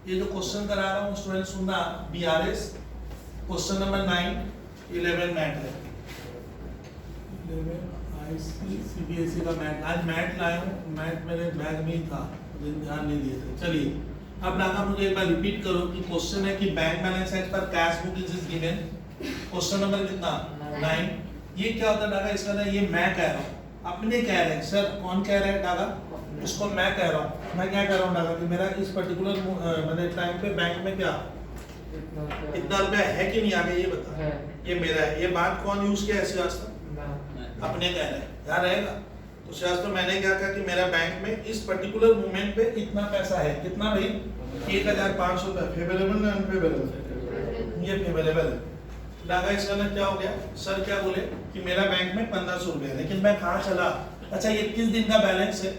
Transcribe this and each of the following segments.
ये जो क्वेश्चन करा रहा हूँ स्टूडेंट सुनना, BRS क्वेश्चन नंबर 9 11 मैथ है। 11 IC CBSE का मैथ। आज मैथ लाया हूँ, मैथ मेरे बैग में ही था, ध्यान नहीं दिए थे। चलिए अब नाका मुझे एक बार रिपीट करो कि क्वेश्चन है कि bank balance as per cash book is given. Question number कितना 9। ये क्या होता है डागा, इसका ना ये मैं कह रहा हूँ, अपने कह रहे हैं। सर कौन कह रहा है डागा? इसको मैं कह रहा हूँ। मैं क्या कह रहा हूँ डागा कि मेरा इस पर्टिकुलर मैंने टाइम पे बैंक में क्या इतना रुपया है कि नहीं, आगे ये बता है। ये मेरा है। ये बात कौन यूज किया है? श्रीवास्तव अपने कह रहे हैं, याद रहेगा। तो श्रीवास्तव मैंने क्या कहा कि मेरा बैंक में इस पर्टिकुलर मोमेंट पे इतना पैसा है। कितना भाई? 1500 रुपया। फेवरेबल ना अनफेवरेबल? ये फेवरेबल है। डागा इसका ना क्या हो गया, सर क्या बोले कि मेरा बैंक में 1500 रुपया है, लेकिन मैं कहाँ चला? अच्छा ये किस दिन का बैलेंस है?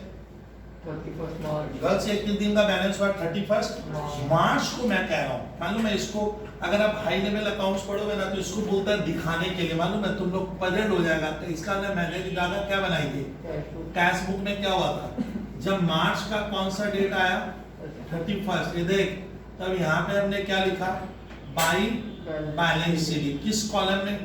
31 मार्च। कल से 21 दिन का बैलेंस हुआ 31 मार्च को। मैं कह रहा हूँ मालूम है इसको, अगर आप हाई लेवल अकाउंट्स पढ़ोगे ना तो इसको बोलता है दिखाने के लिए, मालूम है तुम लोग पजल हो जाएगा। तो इसका ना मैंने डागा क्या बनाई थी, कैश बुक में क्या हुआ था, जब मार्च का कौन सा डेट आया 31, ये देख, तब यहाँ पे हमने क्या लिखा, बाई बैलेंस शीट। किस कॉलम में?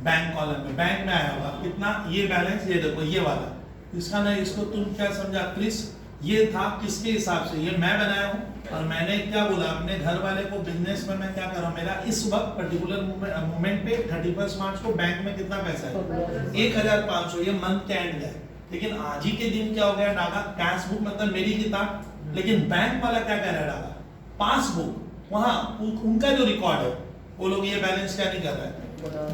बैंक कॉलम में। बैंक में आया होगा कितना, ये बैलेंस, ये देखो ये वाला। इसका ना इसको तुम क्या समझा क्रिस, ये था किसके हिसाब से, ये मैं बनाया हूँ। और मैंने क्या बोला अपने घर वाले को, बिजनेस में मैं क्या कर रहा हूँ, मेरा इस वक्त पर्टिकुलर मोमेंट पे 31 मार्च को बैंक में कितना पैसा है 1500, ये मंथ के एंड है। लेकिन आज ही के दिन क्या हो गया डागा, कैश बुक मतलब मेरी किताब, लेकिन बैंक वाला क्या कह रहा है डागा, पासबुक वहां उनका जो रिकॉर्ड है, वो लोग ये बैलेंस क्या नहीं कर रहे हैं,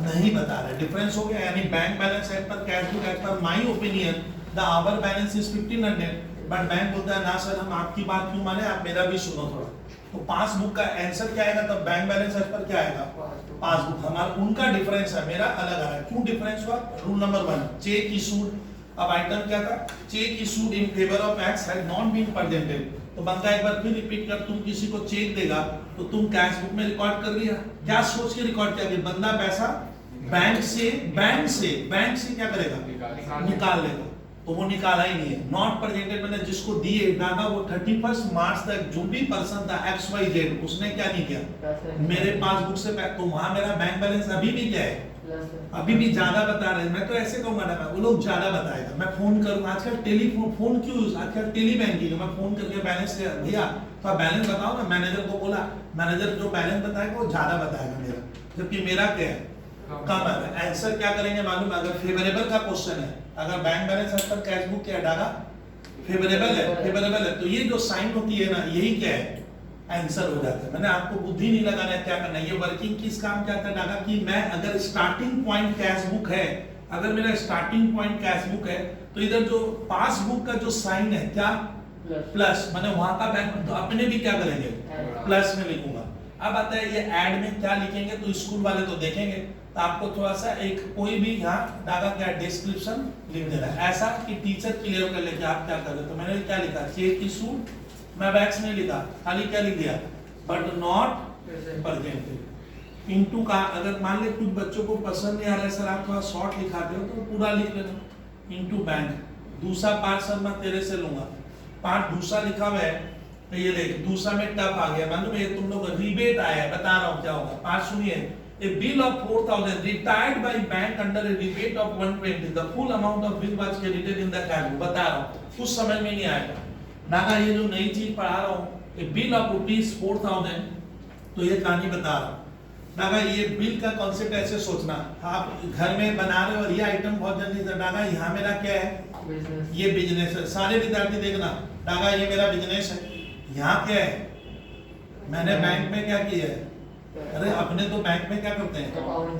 नहीं बता रहे। डिफरेंस हो गया। यानी bank balance as per cash book as per my opinion the our balance is 1500, but bank बोलता है ना सर हम आपकी बात क्यों माने, आप मेरा भी सुनो थोड़ा। तो पासबुक का आंसर क्या आएगा, तब बैंक बैलेंस एज पर क्या आएगा, पासबुक। हमारा उनका डिफरेंस है, मेरा अलग आ रहा है। क्यों डिफरेंस हुआ? Rule number 1, cheque issued. अब आइटम क्या था, cheque issued in favour of X had not been presented. तो बंदा एक बार फिर रिपीट कर, तुम किसी को चेक देगा तो तुम कैश बुक में रिकॉर्ड कर लिया, क्या सोच के रिकॉर्ड किया कि बंदा पैसा बैंक से क्या करेगा, निकाल लेगा। तो वो निकाला ही नहीं है। नॉट प्रेजेंटेड मैंने जिसको दिए डागा, वो 31 मार्च तक जो भी पर्सन था XYZ, उसने क्या नहीं किया मेरे पासबुक से। तो वहां मेरा बैंक बैलेंस अभी भी क्या है, अभी भी ज्यादा बता रहे हैं। मैं तो ऐसे कहूंगा ना, वो लोग ज्यादा बताएगा। मैं फोन करूंगा, आजकल टेलीफोन फोन क्यों, आजकल टेली बैंकिंग, मैं फोन करके बैलेंस भैया तो आप बैलेंस बताओ ना, मैनेजर को बोला, मैनेजर जो बैलेंस बताएगा वो ज्यादा बताएगा मेरा, जबकि मेरा क्या है कम है। आंसर क्या करेंगे मालूम, अगर फेवरेबल का क्वेश्चन है, अगर bank balance as per cash book क्या डागा फेवरेबल है, तो ये जो साइन होती है ना, यही क्या है आंसर हो जाता है। मैंने आपको बुद्धि नहीं लगाना है, क्या करना है, ये वर्किंग किस काम क्या करता है डागा, कि मैं अगर स्टार्टिंग पॉइंट कैश बुक है, अगर मेरा स्टार्टिंग पॉइंट कैश बुक है, तो इधर जो पासबुक का जो साइन है क्या प्लस, मैंने वहां का बैंक, तो अपने भी क्या करेंगे प्लस में लिखूंगा। अब आता है ये ऐड में क्या लिखेंगे, तो स्कूल वाले तो देखेंगे, तो आपको थोड़ा सा एक कोई भी यहाँ डागा क्या डिस्क्रिप्शन लिख देना है, ऐसा कि टीचर क्लियर कर ले कि आप क्या कर रहे हो। तो मैंने क्या लिखा, चेक इशूड, मैं बैक्स नहीं लिखा, खाली क्या लिख दिया, बट नॉट प्रेजेंटेड। इनटू का अगर मान ले कुछ बच्चों को पसंद नहीं आ रहा है, सर आप थोड़ा शॉर्ट लिखाते हो तो पूरा लिख लेना। इनटू बैंक, दूसरा पार्ट सर मैं तेरे से लूंगा, पार्ट दूसरा लिखा हुआ है, तो ये देख दूसरा में टफ आ गया, मालूम है तुम लोग रिबेट आया है, बता रहा हूँ क्या होगा। पार्ट सुनिए, a bill of 4000 retired by bank under a rebate of 120, the full amount of bill was credited in the cash book. बता रहा हूँ कुछ समझ में नहीं आएगा नागा, ये जो नई चीज पढ़ा रहा हूँ, ए बिल ऑफ ₹4000, तो ये कहानी बता रहा हूँ नागा। ये बिल का कॉन्सेप्ट ऐसे सोचना, आप घर में बना रहे हो और ये आइटम बहुत जल्दी डागा, यहाँ मेरा क्या है, ये बिजनेस है। सारे विद्यार्थी देखना डागा, ये मेरा बिजनेस है, यहाँ क्या है, मैंने बैंक में क्या किया है, अरे अपने तो बैंक में क्या करते हैं,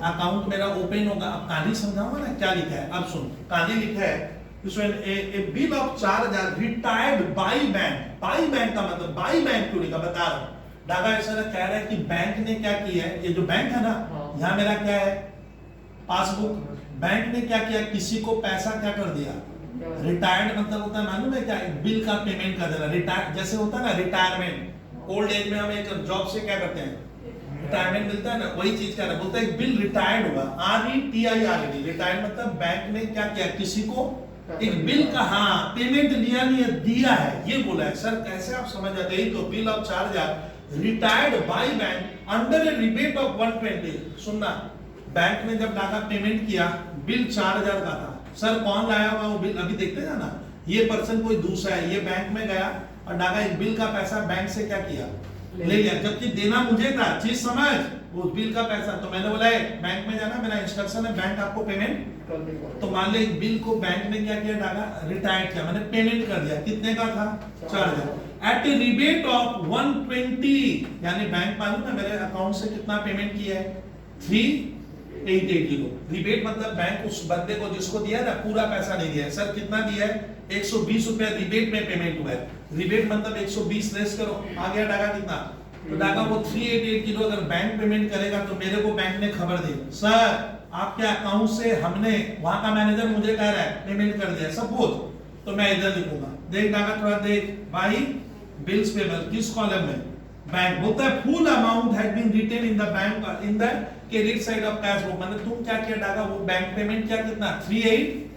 अकाउंट मेरा ओपन होगा। अब कहानी समझाऊंगा ना क्या लिखा है। अब सुन, कहानी लिखा है a bill of 4000 retired by bank. By bank का मतलब बाय बैंक क्यों लिखा, बता रहा हूँ डागा। ऐसा कह रहा है कि बैंक ने क्या किया है, ये जो बैंक है ना, यहाँ मेरा क्या है पासबुक, बैंक ने क्या किया, किसी को पैसा क्या कर दिया, रिटायर्ड मतलब होता है मालूम है क्या, बिल का पेमेंट कर देना। रिटायर जैसे होता है ना रिटायरमेंट, ओल्ड एज में हम एक जॉब से क्या करते हैं रिटायरमेंट मिलता है ना, वही चीज क्या बोलता है, बिल रिटायर्ड हुआ, RETIRED। रिटायर्ड मतलब बैंक ने क्या किया, किसी को एक बिल का, हाँ पेमेंट लिया नहीं है, दिया है, ये बोला है। सर कैसे आप समझ जाते हैं? तो bill of charge retired by bank under a rebate of 120। सुनना, बैंक ने जब डाका पेमेंट किया, बिल 4000 का था। सर कौन लाया हुआ वो बिल? अभी देखते जाना, ये पर्सन कोई दूसरा है, ये बैंक में गया और डाका एक बिल का पैसा बैंक से क्या किया, ले लिया, जबकि देना मुझे था। चीज समझ, उस बिल का पैसा तो मैंने बोला है बैंक में जाना, मेरा इंस्ट्रक्शन है बैंक आपको पेमेंट। तो मान ले बिल को बैंक ने क्या किया, डाका रिटायर्ड किया, मैंने पेमेंट कर दिया। कितने का था? 4000 एट ए रिबेट ऑफ 120। यानी बैंक मालूम है मेरे अकाउंट से कितना पेमेंट किया है? 3880। रिबेट मतलब बैंक उस बंदे को जिसको दिया ना पूरा पैसा नहीं दिया है। सर कितना दिया है? 120 रुपया रिबेट में पेमेंट हुआ है। रिबेट मतलब 120 लेस करो, आ गया डाका कितना? तो डाका वो 388 किलो अगर बैंक पेमेंट करेगा तो मेरे को बैंक ने खबर दी, सर आपके अकाउंट से हमने, वहां का मैनेजर मुझे कह रहा है पेमेंट कर दिया सपोज, तो मैं इधर लिखूंगा, देख डाका थोड़ा देख भाई, बिल्स पेबल किस कॉलम में? बैंक। बोलता है full amount had been written in the bank in the credit side of cash book. मतलब तुम क्या किया डाका, वो बैंक पेमेंट क्या कितना? 3880।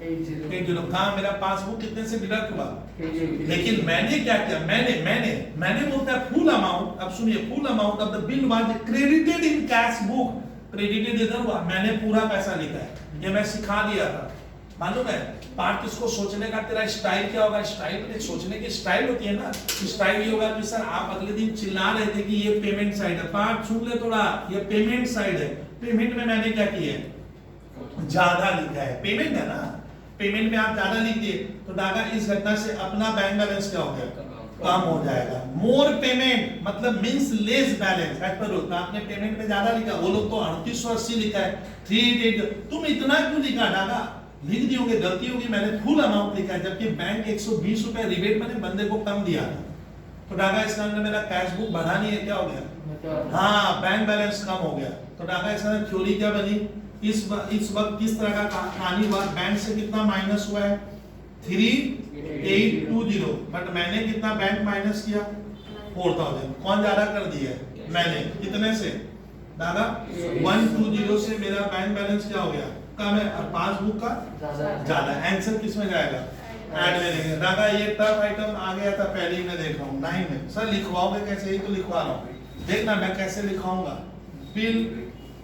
कहां मेरा पासबुक कितने से डिडक्ट हुआ? लेकिन मैंने क्या किया, मैंने बोलता है फुल अमाउंट। अब सुनिए, full amount of the bill was credited in cash book. Credited इधर हुआ, मैंने पूरा पैसा लिखा है, ये मैं सिखा दिया था। मालूम है पार्ट किसको सोचने का, तेरा स्टाइल क्या होगा? स्टाइल में सोचने की स्टाइल होती है ना, स्टाइल ये होगा कि सर आप अगले दिन चिल्ला रहे थे कि ये पेमेंट साइड है, पार्ट सुन ले थोड़ा, ये पेमेंट साइड है। पेमेंट में मैंने क्या किया है? ज्यादा लिखा है, पेमेंट है ना, पेमेंट में आप ज्यादा लिख दिए तो डाका इस घटना से अपना बैंक बैलेंस क्या हो गया? कम हो जाएगा। मोर पेमेंट मतलब means less balance as per rule. आपने पेमेंट में ज्यादा लिखा, वो लोग तो 3880 लिखा है, 388। तुम इतना क्यों लिखा डाका? लिख दी होगी, गलती होगी, मैंने फुल अमाउंट लिखा है, जबकि बैंक 120 रुपए रिबेट मैंने बंदे को कम दिया था। तो डाका इसका मतलब मेरा कैश बुक बढ़ा नहीं है, क्या हो गया? हाँ, बैंक बैलेंस कम हो गया। तो डाका इसका थ्योरी क्या बनी? इस वक्त किस तरह का कहानी हुआ? बैंक से कितना माइनस हुआ है? 3820। बट मैंने कितना बैंक माइनस किया? 4000। कौन ज्यादा कर दिया है? मैंने। कितने से? दादा 120 से मेरा बैंक बैलेंस क्या हो गया? कम है, और पासबुक का ज्यादा। आंसर किस में जाएगा? ऐड में देंगे। दादा ये टफ आइटम आ गया था पहले ही, मैं देख रहा हूँ 9 में। सर लिखवाओगे कैसे? ही तो लिखवा रहा हूँ, देखना मैं कैसे लिखवाऊंगा। बिल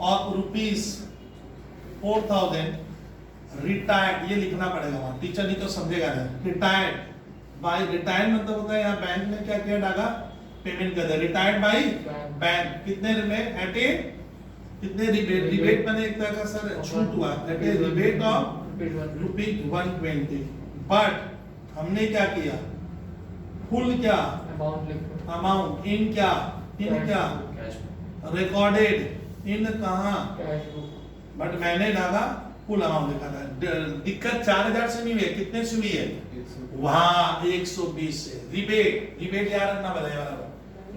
ऑफ रुपीज 4000 रिटायर्ड, ये लिखना पड़ेगा वहां, टीचर नहीं तो समझेगा नहीं। रिटायर्ड बाय, रिटायर्ड मतलब होता है यहाँ बैंक ने क्या किया डाका? पेमेंट कर दिया। रिटायर्ड बाय बैंक कितने में? एट ए कितने रिबेट? रिबेट मैंने एक तरह का सर छूट हुआ, at a rebate of rupees 120। But हमने क्या किया? फुल क्या अमाउंट इन क्या? इन क्या? रिकॉर्डेड इन कहां? बट मैंने डाका फुल अमाउंट लिखा था। दिक्कत 4000 से नहीं हुई है, कितने से हुई है? वहां 120 से। रिबेट याद रखना बताया वाला।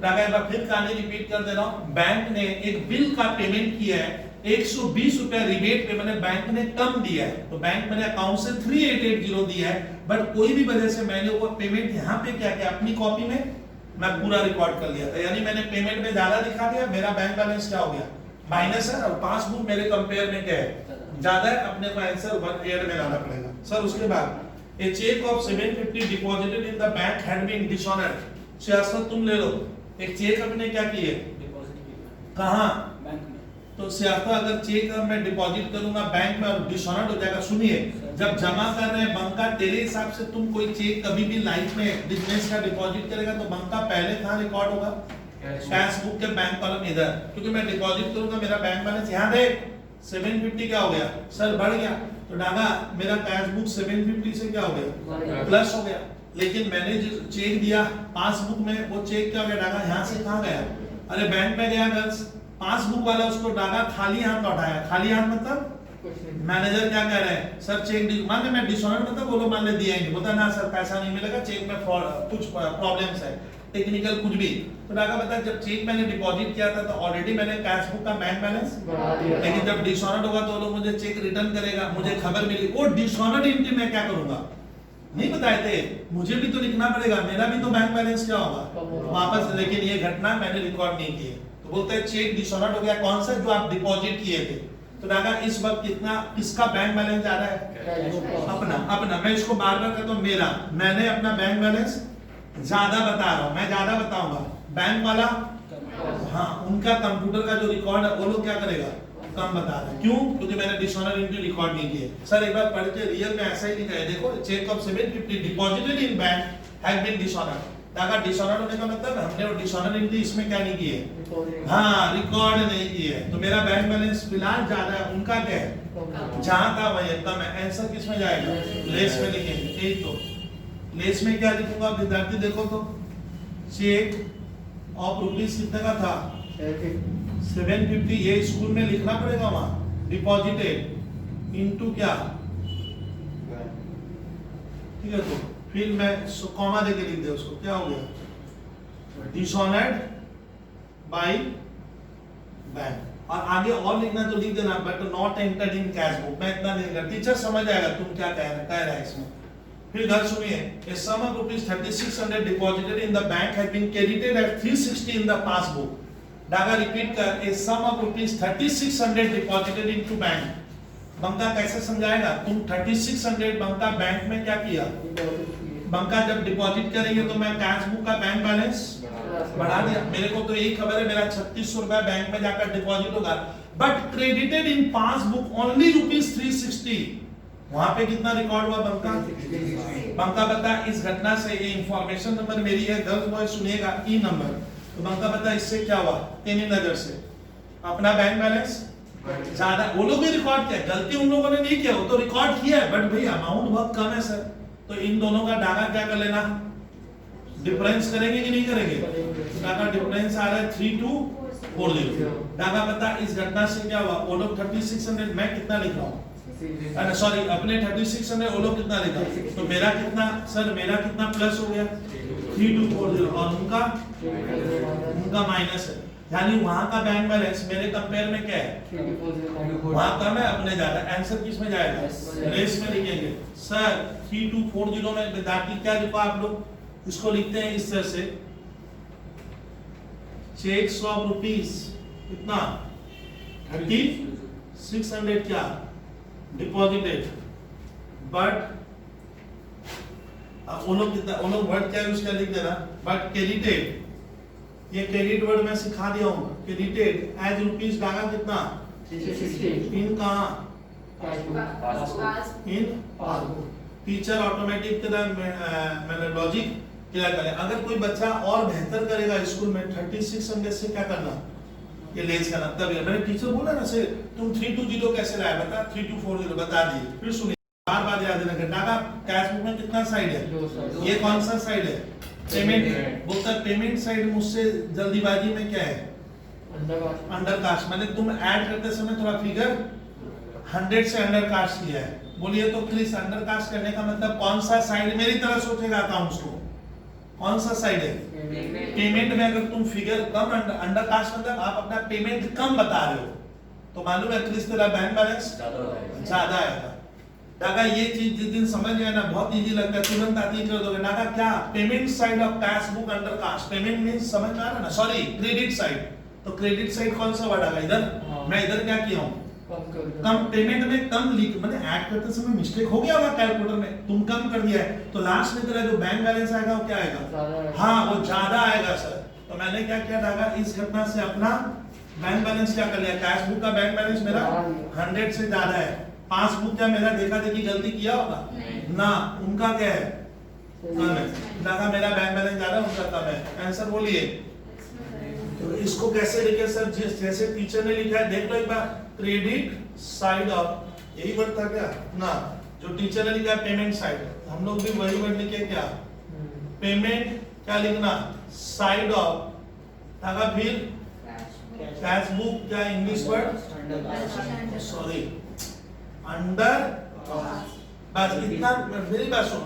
डाका एक बार फिर कहानी रिपीट कर दे रहा हूं। बैंक ने एक बिल का पेमेंट किया है, 120 रुपया रिबेट पे मैंने बैंक ने कम दिया है, तो बैंक मैंने अकाउंट से 3880 दिया है। बट कोई भी वजह से मैंने वो पेमेंट यहाँ पे क्या किया? अपनी कॉपी में मैं पूरा रिकॉर्ड कर लिया था, यानी मैंने पेमेंट में ज्यादा दिखा दिया, मेरा बैंक बैलेंस क्या हो गया? माइनस है, और पासबुक मेरे कंपेयर में क्या है? ज्यादा है। अपने को आंसर 1 एड में लाना पड़ेगा। सर उसके बाद a cheque of 750 deposited in the bank had been dishonoured. सियासत तुम ले लो, एक चेक अपने क्या किए? कहां? बैंक में। तो सियासत अगर चेक मैं डिपॉजिट करूंगा बैंक में और डिसऑनर्ड हो जाएगा। सुनिए, जब जमा कर रहे हैं बंका, तेरे हिसाब से तुम कोई चेक कभी भी लाइफ में बिजनेस का डिपॉजिट करेगा तो बंका पहले कहां रिकॉर्ड होगा? कैश बुक के बैंक कॉलम इधर, क्योंकि मैं डिपॉजिट करूंगा मेरा बैंक बैलेंस यहां देख 750 क्या हो गया? सर बढ़ गया। तो डागा मेरा कैश बुक 750 से क्या हो गया? प्लस हो गया। लेकिन मैंने जो चेक दिया पासबुक में, वो चेक क्या हो गया? डागा यहाँ से कहाँ गया? अरे बैंक में गया गर्ल्स, पासबुक वाला उसको डागा खाली हाथ लौटाया। खाली हाथ मतलब मैनेजर क्या कह रहे हैं? सर चेक मान ले मैं डिसऑनर मतलब बोलो, मान ले दिया ही नहीं, बोलता ना सर पैसा नहीं मिलेगा, चेक में कुछ प्रॉब्लम्स है, टेक्निकल कुछ भी। तो डाका बता जब चेक मैंने डिपॉजिट किया था तो ऑलरेडी मैंने कैश बुक का बैंक बैलेंस बढ़ा दिया, लेकिन जब डिसऑनर्ड होगा तो लोग मुझे चेक रिटर्न करेगा, मुझे खबर मिली, वो डिसऑनर्ड एंट्री मैं क्या करूंगा? नहीं बताए थे, मुझे भी तो लिखना पड़ेगा, मेरा भी तो बैंक बैलेंस क्या होगा वापस। लेकिन ये घटना मैंने रिकॉर्ड नहीं की है, तो बोलते हैं चेक डिसऑनर्ड हो गया। कौन सा? जो आप डिपॉजिट किए थे। तो डागा इस वक्त कितना किसका बैंक बैलेंस जा रहा है? अपना। मैं इसको बार बार कहता हूँ मेरा, मैंने अपना बैंक बैलेंस ज्यादा बता रहा हूँ, मैं ज्यादा बताऊंगा। बैंक वाला हाँ उनका कंप्यूटर का जो रिकॉर्ड है वो लोग क्या करेगा? कम बता रहे हैं। क्यों? क्योंकि मैंने डिसऑनर एंट्री रिकॉर्ड नहीं किए। सर एक बार पढ़ के रियल में ऐसा ही लिखा है, देखो cheque of 750 deposited in bank has been dishonour. डागा डिसऑनर होने का मतलब हमने वो डिसऑनर एंट्री इसमें क्या नहीं की है? हाँ रिकॉर्ड नहीं की है। तो मेरा बैंक बैलेंस फिलहाल ज्यादा है, उनका क्या है? जहां था वही कम है। आंसर किस में जाएगा? लेस में लिखेंगे। एक तो लेस में क्या लिखूंगा विद्यार्थी? देखो तो चेक ऑफ रुपीस कितने का था? 750। ये स्कूल में लिखना पड़ेगा वहां डिपॉजिटेड इनटू क्या, ठीक है। तो फिर मैं कॉमा देके लिख दे उसको, क्या हो गया? Dishonoured by bank. और आगे और लिखना तो लिख देना, but not entered in cash book. मैं इतना नहीं कर, टीचर समझ आएगा तुम क्या कह रहा है इसमें। फिर घर सुनिए, a sum of rupees 3600 deposited in the bank has been credited at 360 in the passbook. Daga repeat कर, a sum of rupees 3600 deposited into bank। बंका कैसे समझाएगा? तुम 3600 बंका बैंक में क्या किया? बंका जब डिपॉजिट करेंगे तो मैं कैश बुक का बैंक बैलेंस बढ़ा दिया। मेरे को तो यही खबर है मेरा 3600 रुपया बैंक में जाकर डिपॉजिट होगा, but credited in passbook only rupees 360। वहां पे कितना रिकॉर्ड हुआ बंका? बंका बता इस घटना से, ये इंफॉर्मेशन नंबर मेरी है, गर्ल्स बॉय सुनिएगा, ई नंबर। तो बंका बता इससे क्या हुआ? तेरी नजर से अपना बैंक बैलेंस ज्यादा, वो लोग भी रिकॉर्ड किया, गलती उन लोगों ने नहीं किया, वो तो रिकॉर्ड किया है, बट भाई अमाउंट बहुत कम है सर। तो इन दोनों का डागा क्या कर लेना? डिफरेंस करेंगे कि नहीं करेंगे? डागा डिफरेंस आ रहा है 3240। डागा बता इस घटना से क्या हुआ? वो लोग 3600, मैं कितना लिख रहा हूँ? सॉरी अपने 3600, वो लोग कितना लिखा? तो मेरा कितना सर? मेरा कितना प्लस हो गया? 3240 और उनका माइनस है। यानी वहां का बैंक बैलेंस मेरे कंपेयर में क्या है? वहां कम है, अपने ज्यादा। आंसर किस में जाएगा? रेस में लिखेंगे। सर 3240 में विद्यार्थी क्या लिखा आप लोग? इसको लिखते हैं इस तरह से, चेक ऑफ रुपीस कितना 3600 क्या डिपॉजिटेड, बट वो लोग कितना, वो लोग वर्ड क्या यूज कर लिख देना, बट क्रेडिटेड। ये क्रेडिट वर्ड मैं सिखा दिया हूँ। क्रेडिटेड एज रुपीस डागा कितना? 360 इन कहाँ? In passbook. टीचर ऑटोमेटिक मैंने लॉजिक क्या करे, अगर कोई बच्चा और बेहतर करेगा स्कूल में 3600 से क्या करना? ये लेस करना। तब मैंने टीचर बोला ना से तुम 320 कैसे लाए? बता 3240 बता दिए। फिर सुनिए बार बार याद रखना, डागा कैश बुक में कितना साइड है? ये कौन सा साइड है? पेमेंट। बोलता पेमेंट साइड मुझसे जल्दीबाजी में क्या है? Undercast. मैंने तुम ऐड करते समय थोड़ा फिगर 100 से अंडर कास्ट किया है। बोलिए तो प्लीज अंडर कास्ट करने का मतलब कौन सा साइड मेरी तरह सोचेगा अकाउंट्स को? कौन सा साइड है? पेमेंट में अगर तुम फिगर कम अंडर कास्ट मतलब आप अपना पेमेंट कम बता रहे हो, तो मालूम है क्रिस तेरा बैंक बैलेंस ज्यादा आएगा। डागा ये चीज जिस दिन समझ गए ना, बहुत इजी लगता है, तुरंत आती कर दोगे। डागा क्या? Payment side of cash book undercast. Payment means समझ में आ रहा है ना? Sorry credit side. तो क्रेडिट साइड कौन सा वर्ड आएगा इधर? मैं इधर क्या किया हूँ? कम। पेमेंट में कम लिख, मैंने ऐड करते समय मिस्टेक हो गया होगा कैलकुलेटर में, तुम कम कर दिया है, तो लास्ट में तेरा जो बैंक बैलेंस आएगा वो क्या आएगा? हाँ वो ज्यादा आएगा सर। तो मैंने क्या किया डागा, इस घटना से अपना बैंक बैलेंस क्या कर लिया? कैश बुक का बैंक बैलेंस मेरा 100 से ज्यादा है। पासबुक क्या मेरा देखा देखी गलती किया होगा ना? उनका क्या है? कम है। डागा मेरा बैंक बैलेंस ज्यादा, उनका कम है। आंसर बोलिए। तो इसको कैसे लिखे सर? जैसे टीचर ने लिखा है देख लो एक बार। क्रेडिट साइड ऑफ, यही वर्ड था क्या ना? जो टीचर ने लिखा है पेमेंट साइड, हम लोग भी वही वर्ड लिखे क्या? पेमेंट क्या लिखना? Side of. अगर फिर कैश बुक क्या इंग्लिश वर्ड? Sorry under. बस इतना। मेरी बात सुन,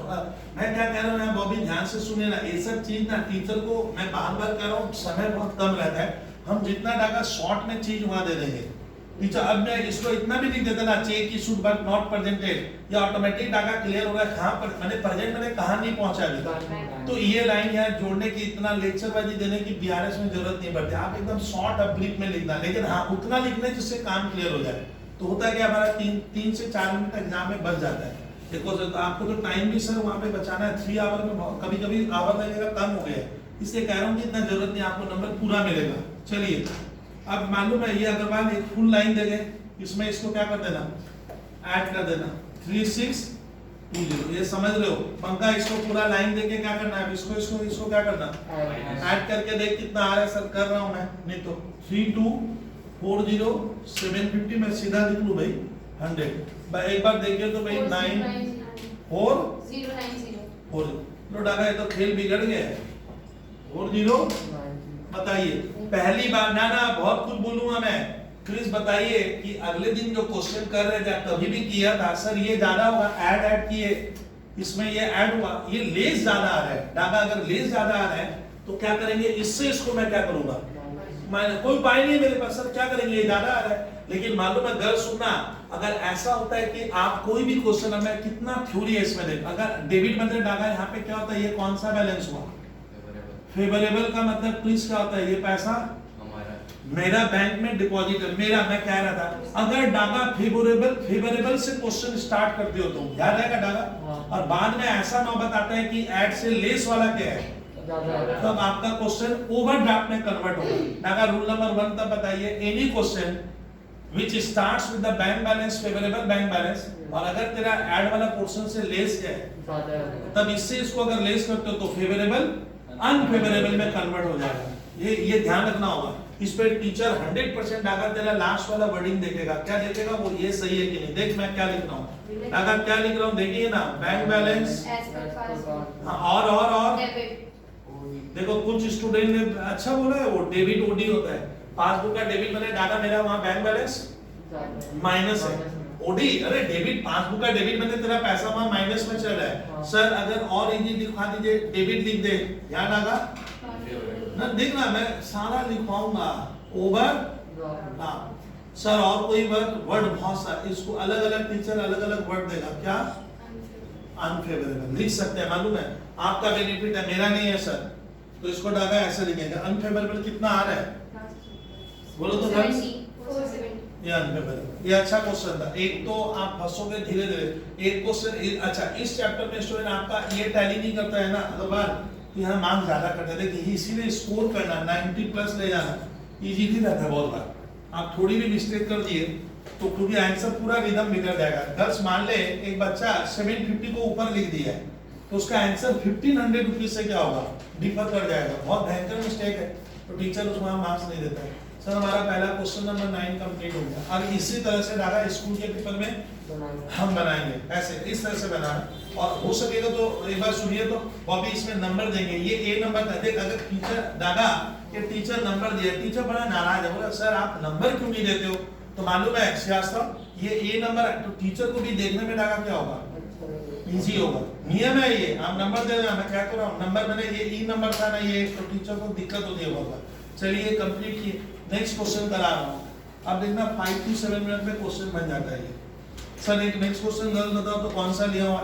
मैं क्या कह रहा हूँ यहाँ बॉबी ध्यान से सुने ना, ये सब चीज ना टीचर को मैं बार बार कह रहा हूँ, समय बहुत कम रहता है, हम जितना डागा शॉर्ट में चीज वहां दे देंगे टीचर। अब मैं इसको इतना भी लिख देता ना, check issued but not presented, या ऑटोमेटिक डागा क्लियर हो रहा है कहाँ पर मैंने प्रेजेंट मैंने कहाँ नहीं पहुंचा अभी। तो ये लाइन यहाँ जोड़ने की, इतना लेक्चर बाजी देने की बीआरएस में जरूरत नहीं पड़ती। आप एकदम शॉर्ट अब ब्रीफ में लिखना, लेकिन हाँ उतना लिखना जिससे काम क्लियर हो जाए। तो होता है कि हमारा 3 से 4 मिनट एग्जाम में बच जाता है। देखो तो आपको तो टाइम भी सर वहाँ पे बचाना है, 3 आवर में कभी कभी आवर लगेगा, कम हो गया है, इसलिए कह रहा हूँ कि इतना जरूरत नहीं, आपको नंबर पूरा मिलेगा। चलिए अब मालूम है ये अग्रवाल एक फुल लाइन देंगे, इसमें इसको क्या कर देना, ऐड कर देना 3620, ये समझ रहे हो। पंखा इसको पूरा लाइन देके क्या करना है, इसको इसको इसको क्या करना, ऐड करके देख कितना आ रहा है। सर कर रहा हूं मैं, नहीं तो 3240750 मैं सीधा लिख लूं भाई 100। एक बार देखिए तो भाई 9404 लो डागा, ये तो खेल बिगड़ गया है। 40 बताइए पहली बार ना बहुत कुछ बोलूंगा मैं, प्लीज बताइए कि अगले दिन जो क्वेश्चन कर रहे थे कभी भी किया था सर ये ज्यादा होगा, ऐड किए इसमें ये ऐड हुआ, ये लेस ज्यादा आ रहा है डागा, अगर लेस ज्यादा आ रहा है तो क्या करेंगे, इससे इसको मैं क्या करूंगा, मैं कोई उपाय नहीं मेरे पास सर, क्या करेंगे, ये ज्यादा आ रहा है। लेकिन मालूम है गर्ल सुनना, अगर ऐसा होता है कि आप कोई भी क्वेश्चन, मैं कितना थ्योरी है इसमें देख, अगर डेबिट मतलब डागा यहाँ पे क्या होता है, ये कौन सा बैलेंस हुआ, फेवरेबल का मतलब प्लीज क्या होता है, ये पैसा मेरा बैंक में डिपॉजिट है मेरा। मैं कह रहा था अगर डागा फेवरेबल से क्वेश्चन स्टार्ट करते हो तुम, याद आएगा डागा, और बाद में ऐसा नौबत आता है कि ऐड से लेस वाला क्या है, तब आपका क्वेश्चन ओवरड्राफ्ट में कन्वर्ट होगा। डागा रूल नंबर 1 तब बताइए, any question which starts with the bank balance, favorable bank balance, और अगर तेरा ऐड वाला पोर्शन से लेस है तब इससे इसको अगर लेस करते हो तो फेवरेबल अनफेवरेबल में कन्वर्ट हो जाएगा। ये ध्यान रखना होगा। इस पे टीचर 100% डागा तेरा लास्ट वाला वर्डिंग देखेगा, क्या देखेगा वो, ये सही है कि नहीं। देख मैं क्या लिख रहा हूँ डागा, क्या लिख रहा हूँ देखिए ना, बैंक बैलेंस और देखो कुछ स्टूडेंट ने अच्छा बोला है, वो डेबिट ओडी होता है, पासबुक का डेबिट बने डागा, मेरा वहां बैंक बैलेंस माइनस है, ओडी अरे डेबिट, पासबुक का डेबिट बने तेरा पैसा वहां माइनस में चल रहा है। सर अगर और इजी दिखा दीजिए, डेबिट लिख दे, याद आगा ना, देखना मैं सारा लिखवाऊंगा ओवर। हाँ सर और कोई वर्ड बहुत सा, इसको अलग अलग टीचर अलग अलग वर्ड देगा, क्या अनफेवरेबल लिख सकते हैं, मालूम है आपका बेनिफिट है मेरा नहीं है सर, तो इसको डागा ऐसे लिखेंगे। अनफेवरेबल कितना आ रहा है बोलो तो फ्रेंड्स, ये अनफेवरेबल, ये अच्छा क्वेश्चन था। एक तो आप फंसोगे धीरे धीरे, एक क्वेश्चन अच्छा इस चैप्टर में स्टूडेंट आपका ये टैली नहीं करता है ना, अगर बार यहाँ मार्क्स ज्यादा करते हैं, देखिए इसीलिए स्कोर करना 90 प्लस ले जाना इजी नहीं रहता है बहुत बार। आप थोड़ी भी मिस्टेक कर दिए तो क्योंकि आंसर पूरा रिदम बिगड़ जाएगा। दस मान ले एक बच्चा 750 को ऊपर लिख दिया है तो उसका आंसर 1500 रुपीज से क्या होगा, डिफर कर जाएगा, बहुत भयंकर मिस्टेक है, तो टीचर उसको मार्क्स नहीं देता है। सर हमारा पहला क्वेश्चन नंबर 9 कंप्लीट हो गया। और इसी तरह से डागा स्कूल के पेपर में हम बनाएंगे, ऐसे इस तरह से बनाना, और हो सकेगा तो एक बार सुनिए तो बॉबी इसमें नंबर देंगे, ये ए नंबर था। देख अगर टीचर डागा कि टीचर नंबर दिया, टीचर बड़ा नाराज है, बोला सर आप नंबर क्यों नहीं देते हो, तो मालूम है श्रीवास्तव ये ए नंबर, तो टीचर को भी देखने में डागा क्या होगा, इजी होगा, नियम है ये, आप नंबर दे देना। मैं क्या कर रहा हूँ नंबर मैंने ये ई नंबर था ना ये, तो टीचर को दिक्कत होती है बहुत। चलिए कंप्लीट किए, नेक्स्ट क्वेश्चन करा रहा हूँ। अब देखना 5 to 7 मिनट में क्वेश्चन बन जाता है ये। सर एक नेक्स्ट क्वेश्चन गर्ल बताओ तो कौन सा लिया हुआ,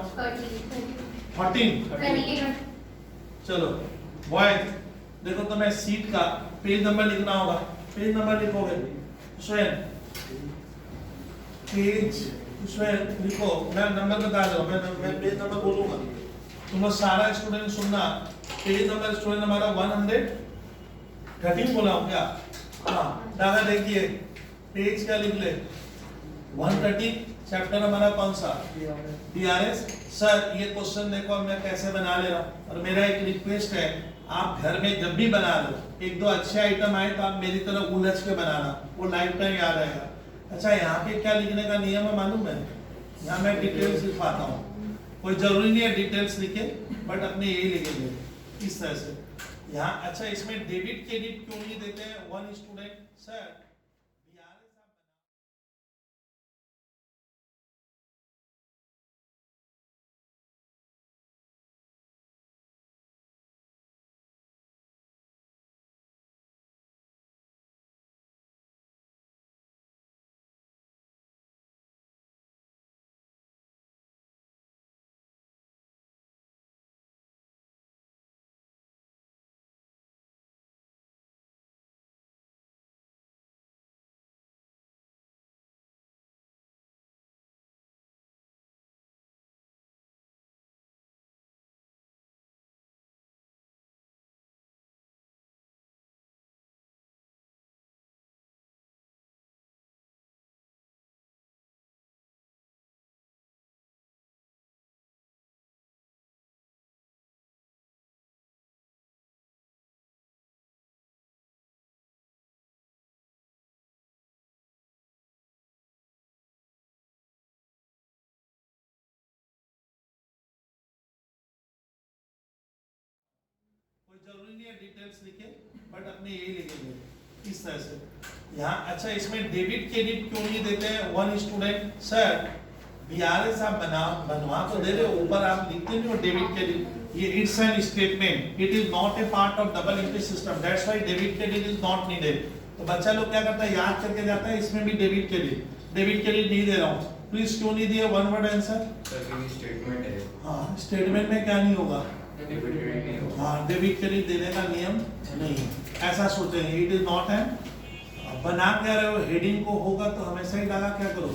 14 चलो बॉय देखो, तो मैं सीट का पेज नंबर लिखना होगा, पेज नंबर लिखोगे स्वयं, पेज स्वयं लिखो, मैं नंबर बता दो, मैं पेज नंबर बोलूंगा, तुम लोग सारा स्टूडेंट सुनना। पेज नंबर स्टूडेंट हमारा 113 बोला हूँ क्या, हाँ दादा देखिए पेज क्या लिख ले 130, चैप्टर हमारा कौन सा, डीआरएस। सर ये क्वेश्चन देखो मैं कैसे बना ले रहा हूँ, और मेरा एक रिक्वेस्ट है आप घर में जब भी बना लो, एक दो अच्छे आइटम आए तो आप मेरी तरह उलझ के बनाना, वो लाइफ टाइम याद आएगा। अच्छा यहाँ पे क्या लिखने का नियम है मालूम है, यहाँ मैं डिटेल्स लिखवाता हूँ, कोई जरूरी नहीं है डिटेल्स लिखे, बट अपने यही लिखेंगे इस तरह से यहाँ। अच्छा इसमें डेबिट क्रेडिट क्यों नहीं देते हैं, वन स्टूडेंट सर जरूरी नहीं है डिटेल्स लिखे, बट अपने यही लिखेंगे इस तरह से यहाँ। अच्छा, इसमें डेबिट क्रेडिट क्यों नहीं देते हैं? वन स्टूडेंट, सर बीआरएस आप बनवा तो दे रहे हो, ऊपर आप लिखते नहीं हो डेबिट क्रेडिट। ये it's an statement, it is not a part of double entry system, that's why debit credit is not needed. तो बच्चा लोग क्या करता है, याद करके जाता है, इसमें भी डेबिट क्रेडिट नहीं दे रहा हूँ। प्लीज क्यों नहीं दिया? One word answer. स्टेटमेंट है। हाँ, स्टेटमेंट में क्या नहीं होगा? डेबिट क्रेडिट नहीं होगा। हाँ, डेबिट क्रेडिट देने का नियम नहीं है, ऐसा सोचेंगे। इट इज नॉट एन, बना क्या रहे हो, हेडिंग को होगा तो हमेशा ही डाला क्या करो,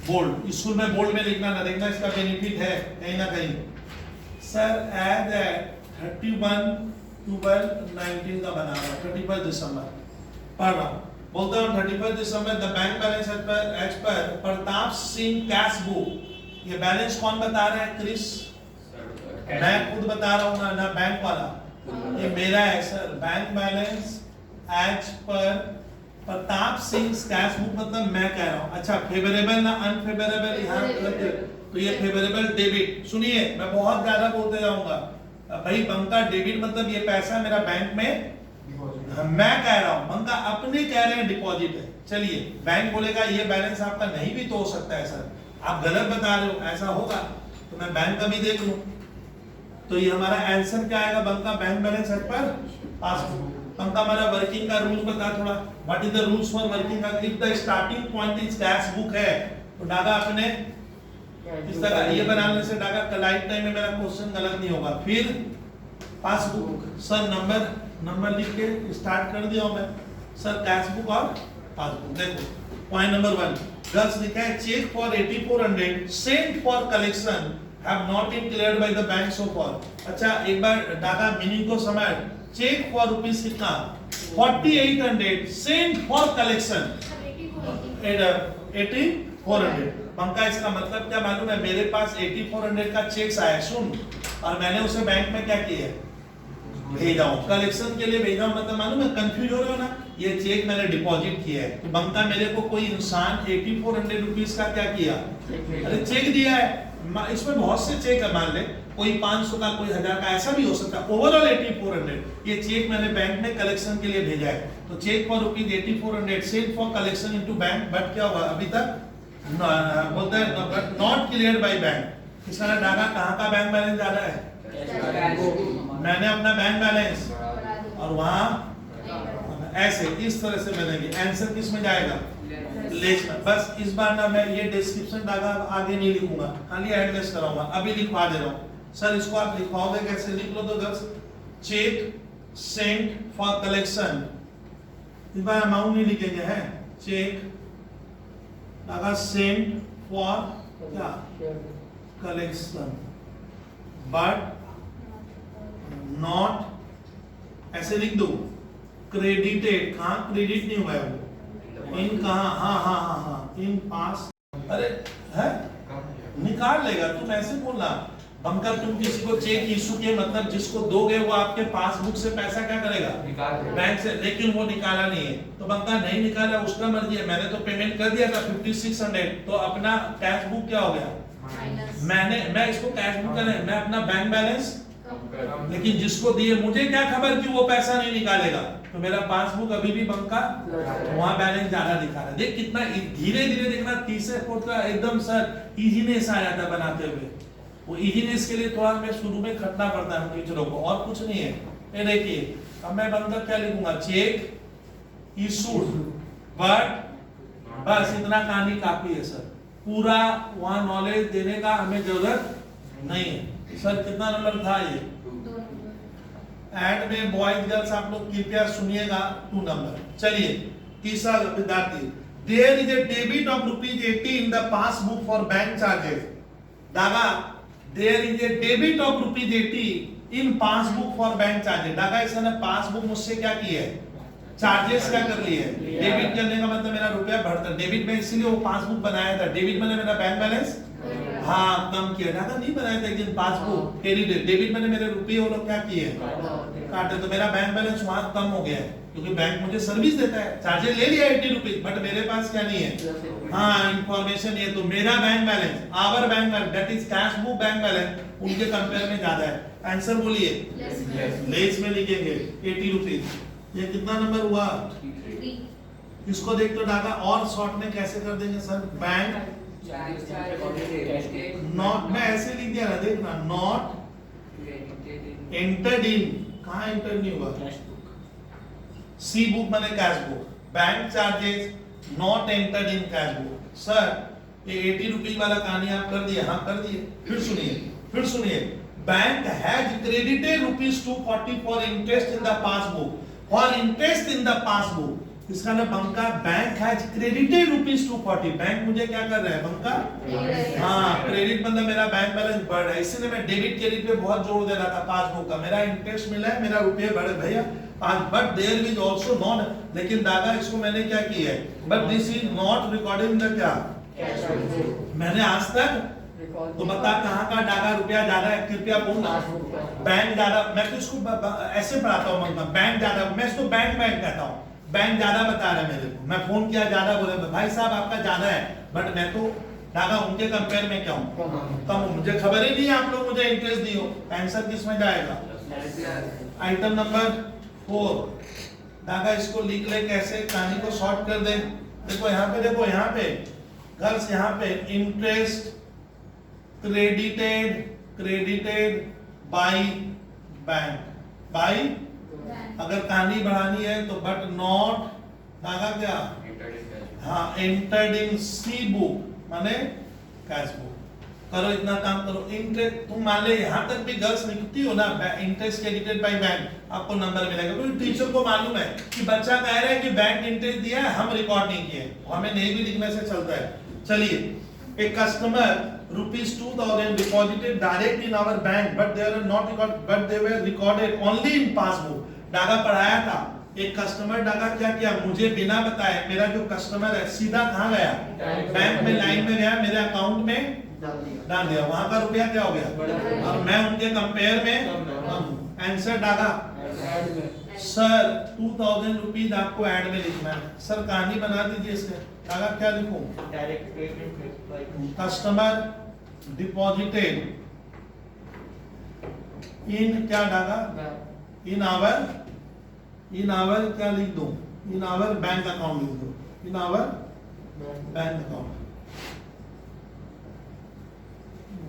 बोल्ड। स्कूल में बोल्ड में लिखना ना, देखना इसका बेनिफिट है कहीं ना कहीं। सर एज एट 31/12/19 का बना रहा हूँ, 31 दिसंबर पढ़ रहा हूँ, बोलता हूँ 31 December the bank balance as per Pratap Singh cash book. ये बैलेंस कौन बता रहा है? क्रिस। मैं खुद बता रहा हूँ ना बैंक वाला, ये मेरा है sir. Bank balance as per Pratap Singh cash book, मतलब मैं कह रहा हूँ। अच्छा, फेवरेबल ना अनफेवरेबल, यहाँ तो ये फेवरेबल डेबिट। सुनिए, मैं बहुत ज्यादा बोलते जाऊंगा भाई। बंका डेबिट मतलब ये पैसा मेरा बैंक में, मैं कह रहा हूँ बंका अपने कह रहे हैं डिपॉजिट है। चलिए, बैंक बोलेगा ये बैलेंस आपका नहीं भी तो हो सकता है सर, आप गलत बता रहे हो, ऐसा होगा तो मैं बैंक का भी देख लूं। तो ये हमारा आंसर क्या आएगा? Banka bank balance as per passbook. Banka हमारा वर्किंग का रूल बता थोड़ा, what is the rules for working का? If the starting point is cash book है तो डागा अपने इस तरह ये बनाने से डागा का लाइफ टाइम में मेरा क्वेश्चन गलत नहीं होगा। फिर पासबुक, सर नंबर लिख के स्टार्ट कर दिया हूं मैं सर, कैश बुक और पासबुक। देखो पॉइंट नंबर 1 गर्ल्स लिखा है, cheque for 8400 sent for collection have not been cleared by the bank so for. अच्छा, एक बार डागा मीनिंग को समझ। चेक फॉर रुपीस कितना? 4800 सेंट फॉर कलेक्शन 8400। बंका इसका मतलब क्या मालूम है? मेरे पास 8400 का चेक आया, सुन, और मैंने उसे बैंक में क्या किया है? भेजा हूं, कलेक्शन के लिए भेजा हूं। मतलब मालूम है, कंफ्यूज हो रहे हो ना? ये चेक मैंने डिपॉजिट किया है। तो बंका मेरे को कोई इंसान 8400 रुपीस का क्या किया? अरे चेक दिया है। इसमें बहुत से चेक है, मान ले कोई 500 का, कोई 1000 का, ऐसा भी हो सकता है। ओवरऑल 8400 ये चेक मैंने बैंक में कलेक्शन के लिए भेजा है। तो cheque for rupees 8400 sent for collection into bank, but क्या हुआ अभी तक? बोलता है नॉट क्लियर्ड बाय बैंक। इसका डागा कहां का बैंक बैलेंस जा रहा है? मैंने अपना बैंक बैलेंस, और वहां ऐसे इस तरह से बनेगी। आंसर किस में जाएगा? लेस में। बस इस बार ना मैं ये डिस्क्रिप्शन डागा आगे नहीं लिखूंगा, खाली एडजस्ट कराऊंगा। अभी लिखवा दे रहा हूं सर, इसको आप लिखवाओगे कैसे? लिख लो तो girls, cheque sent for collection, इस बार अमाउंट नहीं लिखेंगे हैं, चेक डागा सेंट फॉर क्या? कलेक्शन, बट नॉट, ऐसे लिख दो, क्रेडिटेड। कहां क्रेडिट नहीं हुआ है वो? इन कहां? हाँ इन पास। अरे है, निकाल लेगा, तुम ऐसे बोलना। बंका तुम किसी को चेक इशू के मतलब जिसको दोगे वो आपके पासबुक से पैसा क्या करेगा? बैंक से, लेकिन वो निकाला नहीं है। तो बंका नहीं निकाला, उसका मर्जी है। मैंने तो पेमेंट कर दिया था 5600, तो अपना कैश बुक क्या हो गया? मैं इसको कैश बुक कर, मैं अपना बैंक बैलेंस, लेकिन जिसको दिए मुझे क्या खबर कि वो पैसा नहीं निकालेगा। तो मेरा पासबुक अभी भी बंका, वहां बैलेंस ज्यादा दिखा रहा है। देख कितना धीरे धीरे देखना, तीसरे फोर्थ का एकदम सर इजीनेस आ जाता है बनाते हुए। वो इजीनेस के लिए थोड़ा मैं शुरू में खटना पड़ता है टीचरों को, और कुछ नहीं है। ये देखिए, अब मैं बंका क्या लिखूंगा? चेक इशूड, बट बस इतना कहानी काफी है सर। पूरा वहां नॉलेज देने का हमें जरूरत नहीं है। सर कितना नंबर था ये? एंड में बॉयज गर्ल्स आप लोग कृपया सुनिएगा, 2 नंबर। चलिए तीसरा विद्यार्थी, there is a debit of rupees 80 in the passbook for bank charges. Daga there is a debit of rupees 80 in passbook for bank charges. Daga इसने पासबुक मुझसे क्या किया है? चार्जेस क्या कर लिए? डेबिट करने का मतलब मेरा रुपया बढ़ता। डेबिट में इसीलिए वो पासबुक बनाया था। डेबिट मैंने मेरा बैंक बैलेंस हाँ कम किया, ज्यादा नहीं बनाया था, लेकिन पासबुक क्रेडिट। डेबिट मैंने मेरे रुपये वो लोग क्या किए? काटे। तो मेरा बैंक बैलेंस वहां कम हो गया है, क्योंकि बैंक मुझे सर्विस देता है। चार्जेस ले लिया 80 रुपीज, बट मेरे पास क्या नहीं है? हाँ इंफॉर्मेशन ये। तो मेरा bank balance, our bank balance, that is cash book bank balance, उनके कंपेयर में ज्यादा है। आंसर बोलिए, लेस में लिखेंगे 80 रुपीज। ये कितना नंबर हुआ? इसको देख तो डागा और शॉर्ट में कैसे कर देंगे सर? बैंक नॉट, मैं ऐसे लिख दिया ना, देखना, नॉट एंटर्ड इन, कहाँ एंटर नहीं हुआ? सी बुक माने cash book, bank charges not entered in cash book. Sir ये 80 रुपीज वाला कहानी आप कर दिए? हाँ कर दिए। फिर सुनिए, bank has credited rupees 240 for interest in the passbook, for interest in the passbook. इसका ना Banka, bank has credited rupees 240, bank मुझे क्या कर रहा है? बंका, हाँ क्रेडिट मतलब मेरा बैंक बैलेंस बढ़ रहा है, इसीलिए मैं डेबिट क्रेडिट पे बहुत जोर दे रहा था पासबुक का। मेरा इंटरेस्ट मिला है, मेरा रुपये बढ़े भैया, but there is also non, लेकिन दादा इसको मैंने क्या किया है? But this is not recorded in the क्या? मैंने आज तक तो बता कहाँ का डागा रुपया ज्यादा है? कृपया बोलना। बैंक ज्यादा, मैं तो इसको ऐसे पढ़ाता हूँ, मतलब बैंक ज्यादा, मैं इसको बैंक कहता हूँ। बैंक ज्यादा बता रहा है मेरे को, मैं फोन किया ज्यादा बोले भाई साहब आपका ज्यादा है, बट मैं तो डागा उनके कंपेयर में क्या हूँ? कम हूँ। मुझे खबर ही नहीं है आप लोग मुझे इंटरेस्ट दियो। आंसर किस में जाएगा? Item number 4। डागा इसको लिख ले कैसे, कहानी को शॉर्ट कर दे। देखो यहाँ पे, देखो यहाँ पे गर्ल्स, यहाँ पे interest credited by bank, by, अगर कहानी बढ़ानी है तो बट नॉट धागा क्या? हाँ एंटर्ड इन सी बुक माने कैश बुक। करो इतना काम करो। इंटरेस्ट तुम मान ले यहाँ तक भी गर्ल्स लिखती हो ना, इंटरेस्ट क्रेडिटेड बाय बैंक, आपको नंबर मिलेगा। क्योंकि टीचर को मालूम है कि बच्चा कह रहा है कि बैंक इंटरेस्ट दिया है, हम रिकॉर्ड नहीं किए, हमें नहीं भी लिखने से चलता है। चलिए, एक customer ₹2000 deposited direct in our bank, but they are not recorded, but they were recorded only in passbook। Daga पढ़ाया था, एक कस्टमर डागा क्या किया? मुझे बिना बताए, मेरा जो कस्टमर है सीधा कहाँ गया? बैंक में लाइन में गया, मेरे अकाउंट में डाल दिया, वहां का रुपया क्या हो गया? और मैं उनके कंपेयर में। आंसर डागा सर 2000 रुपीज आपको ऐड में लिखना है। सर कहानी बना दीजिए इसके। डागा क्या लिखूं? कस्टमर डिपॉजिटेड इन क्या डागा? इन आवर क्या लिख दो? इन आवर बैंक अकाउंट लिख दो, in our bank account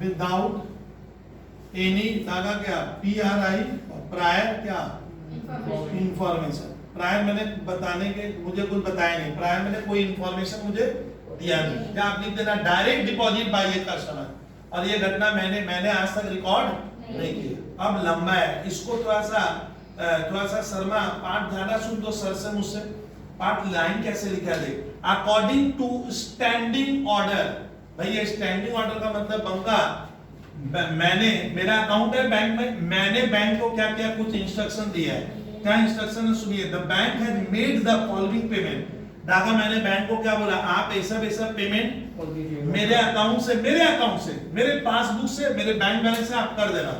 without any धागा क्या? PRI, प्रायर क्या? इंफॉर्मेशन। प्रायर मैंने बताने के, मुझे कुछ बताया नहीं, प्रायर मैंने कोई इंफॉर्मेशन मुझे दिया नहीं। क्या आप लिख देना direct deposit by a customer, और ये घटना मैंने आज तक रिकॉर्ड नहीं की। अब लंबा है, इसको थोड़ा सा शर्मा पार्ट ज्यादा सुन दो सर से मुझसे। पार्ट लाइन कैसे लिखा दे? According to standing order. भैया स्टैंडिंग ऑर्डर का मतलब बंका, मैंने, मेरा अकाउंट है बैंक में, मैंने बैंक को क्या किया? कुछ इंस्ट्रक्शन दिया है। क्या इंस्ट्रक्शन है सुनिए। The bank has made the following payment. Daga मैंने बैंक को क्या बोला? आप ऐसा पेमेंट मेरे अकाउंट से, मेरे पासबुक से, मेरे बैंक बैलेंस से आप कर देना।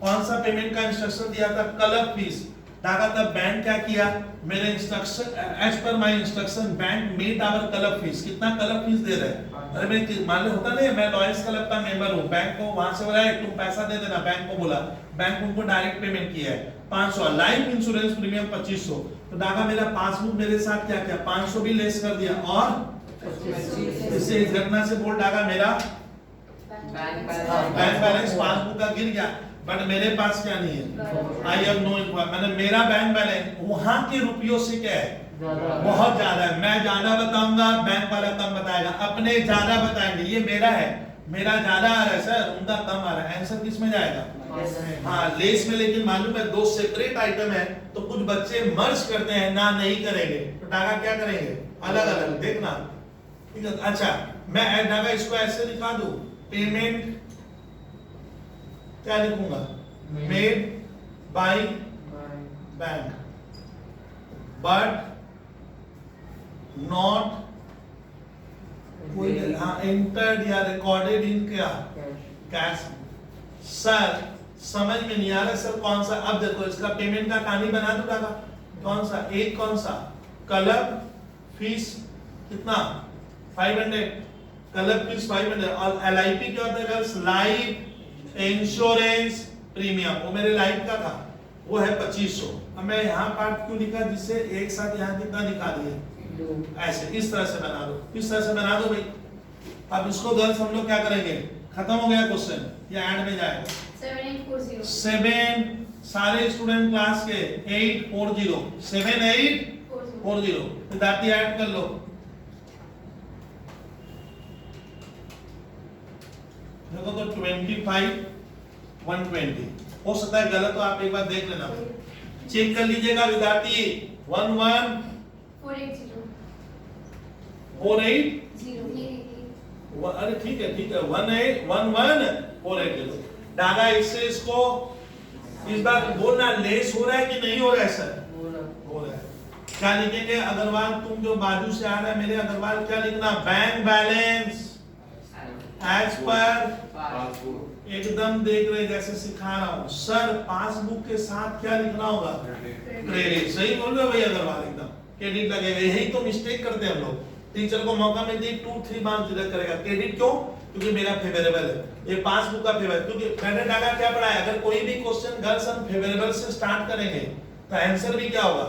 कौन सा पेमेंट का इंस्ट्रक्शन दिया था? Club fees. डागा तब बैंक क्या किया? मेरे instruction, as per my instruction bank made our club fees. कितना क्लब फीस दे रहे हैं? अरे मैं मान लो होता नहीं, मैं लॉयर्स क्लब का मेंबर हूँ, बैंक को वहां से बोला तुम पैसा दे देना, बैंक को बोला, बैंक उनको डायरेक्ट पेमेंट किया है 500। Life insurance premium 2500। तो डागा मेरा पासबुक मेरे साथ क्या किया? 500 भी लेस कर दिया, और इससे इस घटना से बोल डागा मेरा बैंक बैलेंस पासबुक का गिर गया, बट मेरे पास क्या नहीं है? I have no information. मैंने मेरा बैंक बैलेंस वहां के रुपयों से क्या है? बहुत ज्यादा है। मैं ज्यादा बताऊंगा, बैंक वाला कम बताएगा, अपने ज्यादा बताएंगे। ये मेरा है, मेरा ज्यादा आ रहा है सर, उनका कम आ रहा है। आंसर किस में जाएगा? हाँ लेस में। लेकिन मालूम है दो सेपरेट आइटम है, तो कुछ बच्चे मर्ज करते हैं ना, नहीं करेंगे तो डागा क्या करेंगे? अलग अलग। देखना ठीक है। अच्छा मैं डागा इसको ऐसे लिखा दूं, पेमेंट क्या लिखूंगा? Made by bank but not entered या रिकॉर्डेड इन क्या? कैश। सर समझ में नहीं आ रहा सर कौन सा? अब देखो इसका पेमेंट का कहानी बना दो डागा। कौन सा? एक कौन सा? क्लब फीस कितना? 500। Club fees 500। और LIP क्या होता है? लाइफ इंश्योरेंस प्रीमियम वो मेरे लाइफ का था, वो है 2500। अब मैं यहाँ पार्ट क्यों लिखा, जिससे एक साथ यहाँ कितना दिखा दिए, ऐसे इस तरह से बना दो, इस तरह से बना दो भाई। अब इसको गर्ल्स हम लोग क्या करेंगे, खत्म हो गया क्वेश्चन, ये ऐड में जाएगा 7840 7 सारे स्टूडेंट क्लास के 840 7840 विद्यार्थी ऐड कर लो। देखो तो 25 120 हो सकता है गलत हो, आप एक बार देख लेना, चेक कर लीजिएगा विद्यार्थी। 11 480 48 अरे ठीक है 18 11 480 डागा। इससे इसको इस बार बोलना लेस हो रहा है कि नहीं हो रहा है सर, हो रहा है। क्या लिखेंगे अग्रवाल, तुम जो बाजू से आ रहा है मेरे अग्रवाल, क्या लिखना, bank balance as per passbook एकदम देख रहे जैसे सिखा रहा हूँ सर। पासबुक के साथ क्या लिखना होगा, क्रेडिट। सही बोल रहे हो भाई अग्रवाल, एकदम क्रेडिट लगेगा। यही तो मिस्टेक करते हैं हम लोग, टीचर को मौका मिलते ही 2-3 मार्क्स डिडक्ट करेगा। क्रेडिट क्यों, क्योंकि मेरा फेवरेबल है, ये पासबुक का फेवर। क्योंकि मैंने डागा क्या पढ़ा है, अगर कोई भी क्वेश्चन गर्ल्स हम फेवरेबल से स्टार्ट करेंगे तो आंसर भी क्या होगा,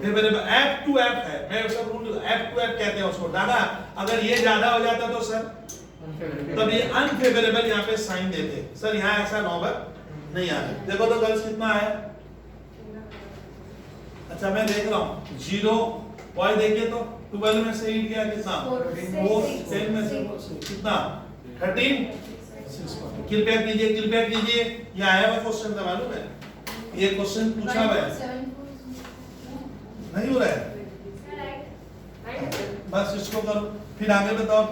फेवरेबल। एफ टू एफ है, मैं उसका रूल एफ टू एफ कहते हैं उसको। डागा अगर ये ज्यादा हो जाता तो सर तब ये अनफेवरेबल यहाँ पे साइन देते सर, यहाँ ऐसा नौबत नहीं आ रही। देखो तो गर्ल्स कितना है, अच्छा मैं देख रहा हूँ 0 बॉय देखिए तो 12 में से 8 गया कितना, 4 10 में से कितना 13 कृपया कीजिए ये आया हुआ क्वेश्चन था मालूम है, ये क्वेश्चन पूछा हुआ है, नहीं हो रहा है बस इसको करो। फिर आगे बताओ,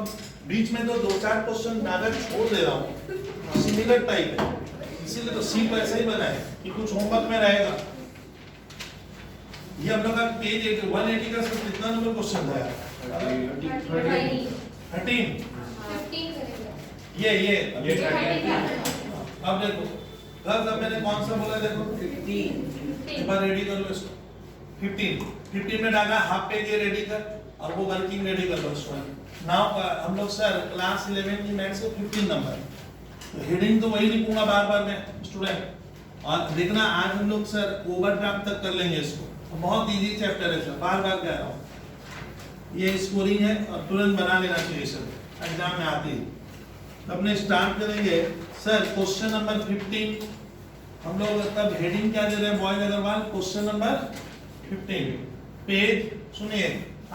बीच में तो 2-4 क्वेश्चन नागर छोड़ दे रहा हूँ, सिमिलर टाइप है, इसीलिए तो सी ऐसा ही बना है कि कुछ होमवर्क में रहेगा। ये हम लोग का पेज 180 का सब कितना नंबर क्वेश्चन था यार, 13 ये अब देखो गर्ल्स, अब मैंने कौन सा बोला देखो 15 एक बार रेडी कर लो इसको। 15 में डाला हाफ पेज ये रेडी कर और वो वर्किंग रेडी कर लो स्टूडेंट। नाउ हम लोग सर क्लास 11 की मैथ्स से 15 नंबर, तो हेडिंग तो वही लिखूंगा बार मैं स्टूडेंट। और देखना आज हम लोग सर ओवरड्राफ्ट तक कर लेंगे इसको, तो बहुत इजी चैप्टर है सर, बार कह रहा हूँ। ये स्कोरिंग है और तुरंत बना लेना चाहिए सर, एग्जाम में आती है। तो अपने स्टार्ट करेंगे सर क्वेश्चन नंबर 15। हम लोग तब हेडिंग क्या दे रहे हैं boys Agarwal, question number 15। Page सुनिए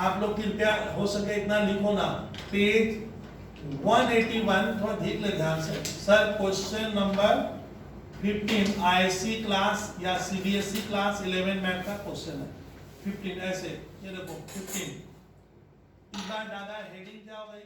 आप लोग कृपया हो सके इतना लिखो ना, पेज 181 थोड़ा देख ले ध्यान से sir. Question number 15 IC class या सीबीएसई क्लास 11 मैथ का क्वेश्चन है। 15 ऐसे ये देखो 15 इस बार डाला हेडिंग क्या हो गई,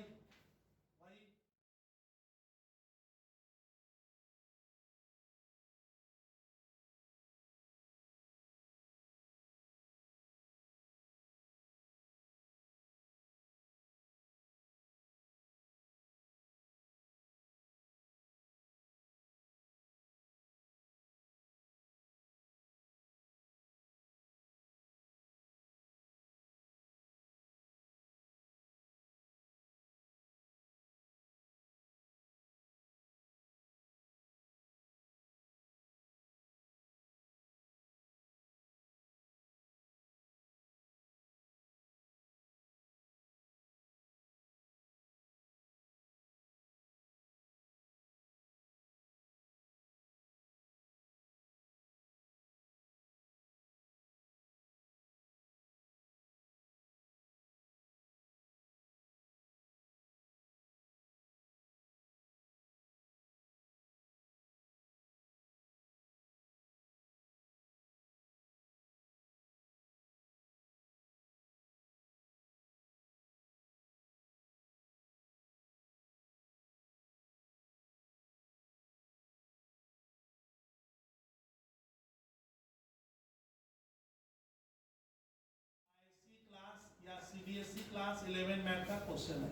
या सीबीएसई क्लास 11 मैथ का क्वेश्चन है।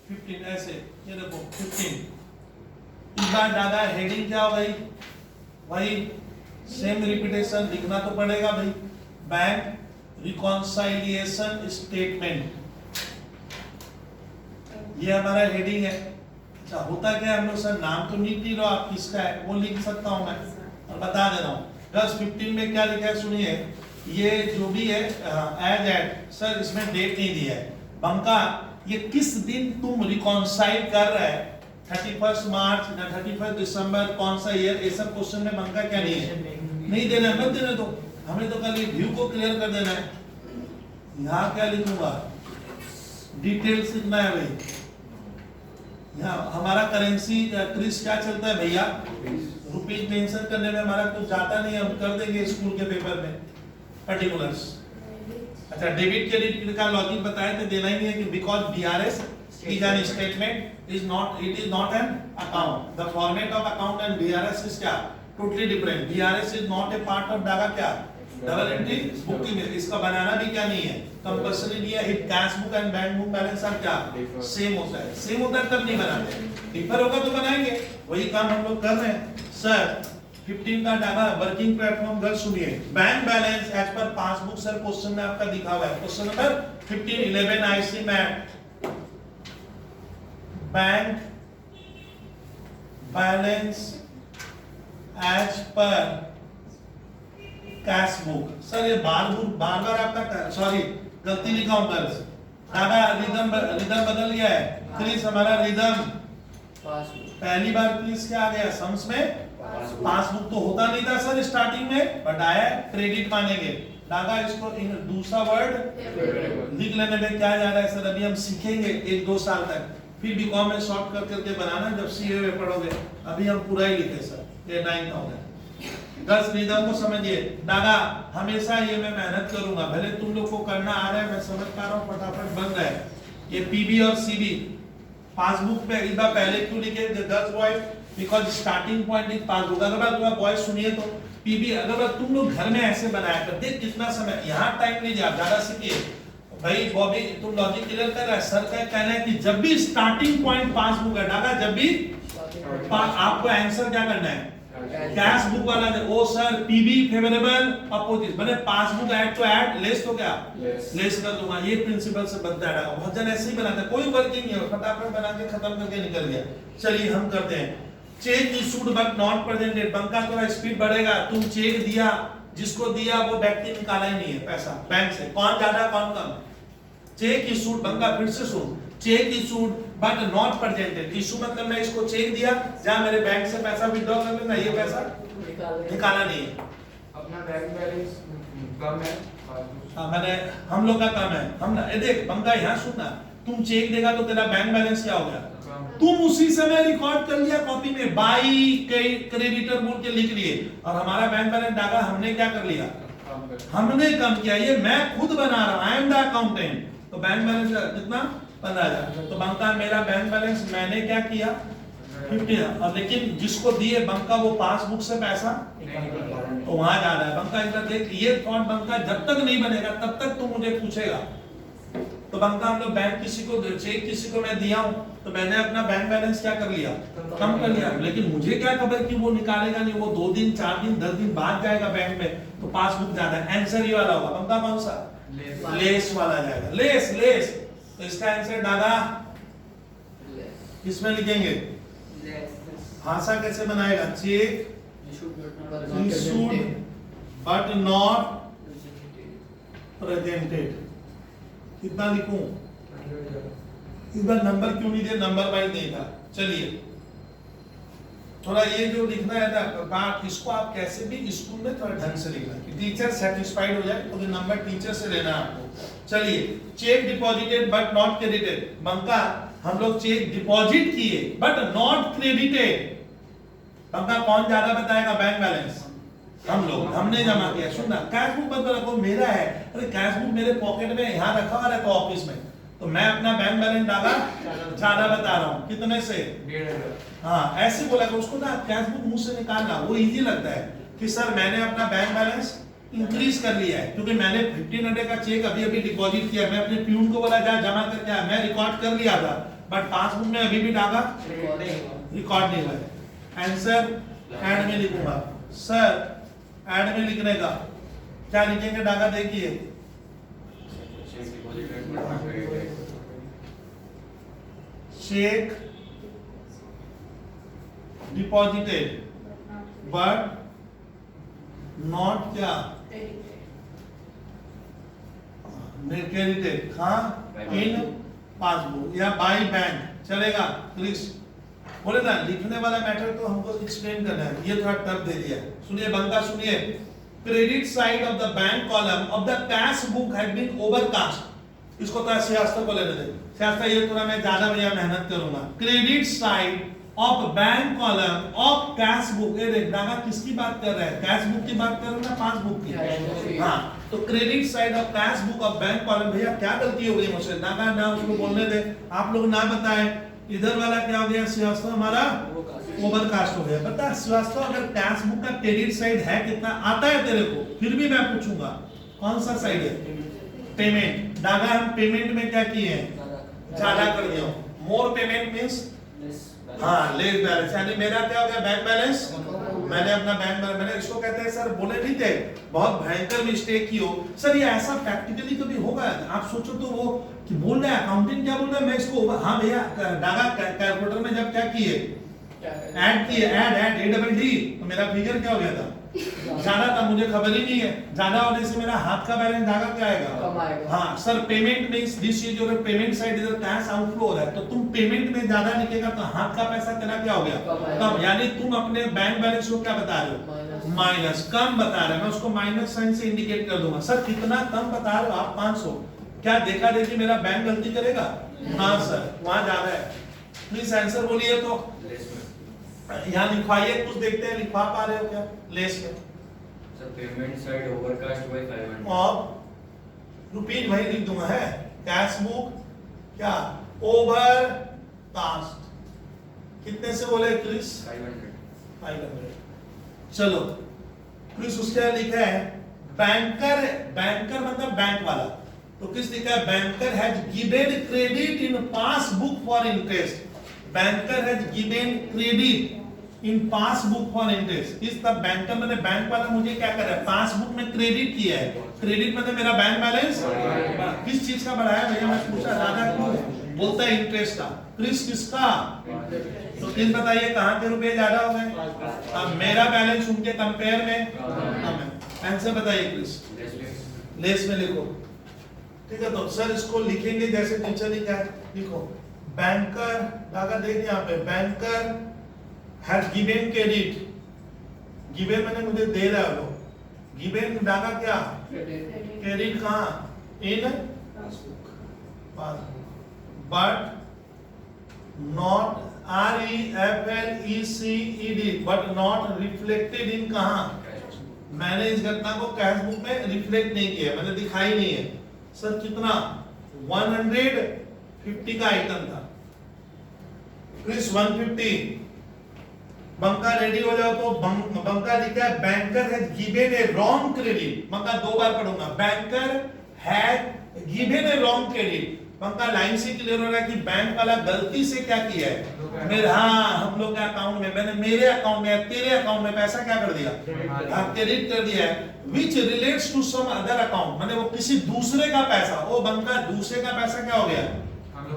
15 ऐसे ये देखो 15 इस बार डाला हेडिंग क्या हो गई भाई, सेम रिपीटेशन लिखना तो पड़ेगा भाई। बैंक रिकॉन्साइलिएशन स्टेटमेंट ये हमारा हेडिंग है। अच्छा होता क्या है हम लोग सर, नाम तो लिख नहीं लो आप किसका है, वो लिख सकता हूं मैं और बता दे रहा हूँ। प्लस 15 में क्या लिखा है सुनिए, ये जो भी है एज एट, सर इसमें डेट नहीं दिया है। बंका ये किस दिन तुम रिकॉन्साइल कर रहे हैं, 31 मार्च या 31 दिसंबर, कौन सा ईयर, ऐसा क्वेश्चन में बंका क्या नहीं है, नहीं देना, मत देने दो, हमें तो कल ये व्यू को क्लियर कर देना है। यहाँ क्या लिखूंगा, डिटेल्स लिखना है भाई। यहाँ हमारा करेंसी क्रिस क्या चलता है भैया, रुपीज मेंशन करने में हमारा कुछ जाता नहीं है, हम कर देंगे स्कूल के पेपर में पर्टिकुलर्स। अच्छा डेबिट क्रेडिट का लॉजिक बताए थे, देना ही नहीं है कि because BRS is an statement is not, it is not an account, the format of account and BRS is क्या totally different, BRS is not a part of Daga क्या डबल एंट्री बुक की, इसका बनाना भी क्या नहीं है कंपल्सरी नहीं है। If cash book and bank book balance are क्या सेम होता है, सेम होता है तब नहीं बनाते, डिफर होगा तो बनाएंगे, वही काम हम लोग कर रहे हैं। सर 15 का डागा वर्किंग प्लेटफॉर्म, गर्ल सुनिए, bank balance as per passbook, sir question में आपका दिखा हुआ है, क्वेश्चन नंबर 15 11 आईसी मैट, bank balance as per cash book. Sir ये बार बार आपका, सॉरी गलती लिखा हूं कर, दादा रिदम बदल गया है, क्रिस हमारा रिदम पहली बार क्रिस क्या आ गया सम्स में, पासबुक तो होता नहीं था सर स्टार्टिंग में, बट आया क्रेडिट मानेंगे। दादा इसको दूसरा वर्ड लिख लेने में क्या जा रहा है सर, अभी हम सीखेंगे 1-2 साल तक, फिर बीकॉम में शॉर्ट कर करके बनाना जब सीए में पढ़ोगे, अभी हम पूरा ही लिखे सर, ये 9 हो गया। दस रिदम को समझिए, दादा हमेशा ये मैं मेहनत करूंगा, भले तुम लोग को करना आ रहा है, मैं समझ पा रहा हूँ, फटाफट बन रहा है। ये पीबी और सीबी पासबुक पे एक बार पहले क्यों लिखे girls boys, because starting point is passbook. अगर बात तुम्हारा बॉयज सुनिए तो पीबी, अगर बात तुम लोग घर में ऐसे बनाया कर, देख कितना समय, यहाँ टाइम लीजिए आप, ज्यादा सीखिए भाई। बॉबी तुम लॉजिक क्लियर कर रहा है, सर का कहना है कि जब भी स्टार्टिंग पॉइंट पासबुक है डागा, जब भी आपको आंसर क्या करना है कैश बुक वाला है, ओ सर पीबी फेवरेबल अपोजिट, मैंने passbook add to add less तो क्या लेस कर दूंगा, ये प्रिंसिपल से बनता है। बहुत जन ऐसे ही बनाते हैं, कोई वर्किंग नहीं है, फटाफट बना के खत्म करके निकल गया। चलिए हम करते हैं, cheque issued but not presented, Banka थोड़ा स्पीड बढ़ेगा, तुम चेक दिया, जिसको दिया वो व्यक्ति निकाला ही नहीं है पैसा बैंक से, कौन ज्यादा कौन कम। चेक इशूड, बंका फिर से सुन, cheque issued but not presented, issue मतलब मैं इसको चेक दिया, जहां मेरे बैंक से पैसा विथड्रॉ कर लेना, ये पैसा निकाला नहीं है, अपना बैंक बैलेंस कम है, मैंने हम लोग का काम है, हम ना देख बंका यहाँ सुनना, तुम चेक देगा तो तेरा बैंक बैलेंस क्या हो गया, तुम उसी समय रिकॉर्ड कर लिया कॉपी में, बाई क्रेडिटर बोल के लिख लिए, और हमारा बैंक बैलेंस डागा हमने क्या कर लिया, हमने कम किया, ये मैं खुद बना रहा हूं, आई एम द अकाउंटेंट। तो बैंक बैलेंस कितना 15,000, तो बंका मेरा बैंक बैलेंस मैंने क्या किया 50, और लेकिन जिसको दिए बंका वो पासबुक से पैसा तो वहां जा रहा है। बंका इधर देख, ये थॉट बंका जब तक नहीं बनेगा तब तक तू मुझे पूछेगा। तो बंका हम लोग बैंक किसी को चेक किसी को मैं दिया हूं, तो मैंने अपना बैंक बैलेंस क्या कर लिया कम कर लिया, लेकिन मुझे क्या खबर कि वो निकालेगा नहीं, वो 2 दिन 4 दिन 10 दिन बाद जाएगा बैंक में, तो पासबुक ज्यादा है, आंसर ये वाला होगा। बंका कौन सा लेस वाला जाएगा, लेस लेस, तो इसका आंसर दादा किसमें लिखेंगे, भाषा कैसे बनाएगा, check issued but not presented, कितना लिखूं, इस बार नंबर क्यों नहीं दिया, नंबर वाइज नहीं था। चलिए थोड़ा ये जो लिखना है ना बात, इसको आप कैसे भी स्कूल में थोड़ा ढंग से लिखना कि टीचर सेटिस्फाइड हो जाए, तो नंबर टीचर से लेना आपको। चलिए cheque deposited but not credited, Banka हम लोग चेक डिपॉजिट किए बट नॉट क्रेडिटेड, बंका कौन ज्यादा बताएगा बैंक बैलेंस, हम लोग, हमने जमा किया। सुनना कैश बुक मत रखो, मेरा है, अरे कैश बुक मेरे पॉकेट में यहाँ रखा हुआ रहता ऑफिस में, तो मैं अपना बैंक बैलेंस डाला ज्यादा बता रहा हूँ, कितने से 1,500, हाँ ऐसे बोला कि उसको ना कैश बुक मुंह से निकालना वो इजी लगता है कि सर मैंने अपना बैंक बैलेंस इंक्रीज कर लिया है, क्योंकि मैंने 1500 का चेक अभी अभी डिपॉजिट किया, मैं अपने प्यून को बोला जा जमा करके आया, मैं रिकॉर्ड कर लिया था, बट पासबुक में अभी भी डागा रिकॉर्ड नहीं हुआ है। आंसर एड में लिखूंगा, सर एड में लिखने का क्या लिखेंगे डागा, देखिए चेक डिपॉजिटेड बट नॉट क्या क्रेडिटेड हाँ इन पासबुक या बाय बैंक चलेगा। क्रिस बोले ना लिखने वाला मैटर तो हमको एक्सप्लेन करना है, ये थोड़ा टफ दे दिया। सुनिए बंका सुनिए, credit side of the bank column of the cash book had been overcast. इसको थोड़ा सियासत को लेने दे, सियासत ये थोड़ा मैं ज्यादा भैया मेहनत करूंगा। Credit side of bank column of cash book, ये देखना किसकी बात कर रहा है, कैश बुक की बात कर रहा है ना पासबुक की। हाँ तो credit side of cash book of bank column, भैया क्या गलती हो गई मुझसे ना उसको बोलने दे, आप लोग ना बताएं। इधर वाला क्या हो गया श्रीवास्तव हमारा ओवरकास्ट हो गया। पता है श्रीवास्तव अगर कैश बुक का क्रेडिट साइड है कितना आता है तेरे को, फिर भी मैं पूछूंगा कौन सा साइड है, पेमेंट। दादा हम पेमेंट में क्या किए हैं, ज्यादा कर दिया। मोर पेमेंट मींस हाँ लेस बैलेंस, यानी मेरा क्या हो गया बैंक बैलेंस, मैंने अपना बैंक बैलेंस, मैंने इसको कहते हैं सर बोले नहीं थे बहुत भयंकर मिस्टेक की हो सर, ये ऐसा प्रैक्टिकली कभी होगा। आप सोचो तो वो कि बोल रहा है अकाउंटिंग क्या बोल रहा है, मैं इसको हाँ भैया डागा कैलकुलेटर में जब क्या किए ऐड किए ऐड ए डबल डी, तो मेरा फिगर क्या हो गया था, ज्यादा था, मुझे खबर ही नहीं है। ज्यादा होने से मेरा हाथ का बैलेंस ज्यादा क्या आएगा, हाँ sir payment means this is your payment side, इधर कैश आउटफ्लो हो रहा है, तो तुम पेमेंट में ज्यादा लिखेगा तो हाथ का पैसा तेरा क्या हो गया कम, यानी तुम अपने बैंक बैलेंस को क्या बता रहे हो, माइनस, कम बता रहे हो। मैं उसको माइनस साइन से इंडिकेट कर दूंगा। सर कितना कम बता रहे हो आप, 500, क्या देखा देखी मेरा बैंक गलती करेगा, हाँ सर वहां ज्यादा है। प्लीज आंसर बोलिए। तो यहाँ लिखवाइए, कुछ देखते हैं लिखवा पा रहे हो क्या लेस में। Sir payment side overcast bye 500 और रुपीज वही लिख दूंगा है, कैश बुक क्या ओवरकास्ट कितने से बोले क्रिस, 500। चलो क्रिस उसके लिखा है बैंकर, बैंकर मतलब बैंक वाला, तो किस लिखा है banker has given credit in passbook for interest, banker has given credit in passbook for interest. इस तब बैंकर मैंने बैंक वाला मुझे क्या कर रहा है, पासबुक में क्रेडिट किया है, क्रेडिट मतलब मेरा बैंक बैलेंस किस चीज का बढ़ाया भैया, मैं पूछा दादा क्यों बोलता है इंटरेस्ट का, क्रिस किसका, तो प्लीज बताइए कहां के रुपए ज्यादा हो गए, अब मेरा बैलेंस उनके कंपेयर में, आंसर बताइए क्रिस, लेस में लिखो। ठीक है तो सर इसको लिखेंगे जैसे टीचर लिखा है, लिखो बैंकर, दादा देख यहाँ पे banker has given credit, given मैंने मुझे दे रहा है वो, गिवन दादा क्या क्रेडिट कहाँ in passbook, but not REFLECED but not reflected in कहाँ, मैंने इस घटना को कैश बुक में रिफ्लेक्ट नहीं किया, मैंने दिखाई नहीं है। सर कितना 150 का आइटम था, क्रिस 150, बंका रेडी हो जाओ तो बंका लिखा है banker has given a wrong credit, Banka दो बार पढ़ूंगा, banker has given a wrong credit, Banka line से क्लियर हो रहा है कि बैंक वाला गलती से क्या किया है, मेरे हाँ हम लोग के अकाउंट में, मैंने मेरे अकाउंट में तेरे अकाउंट में पैसा क्या कर दिया, क्रेडिट कर दिया है, which relates to some other account, माने वो किसी दूसरे का पैसा, वो बंका दूसरे का पैसा क्या हो गया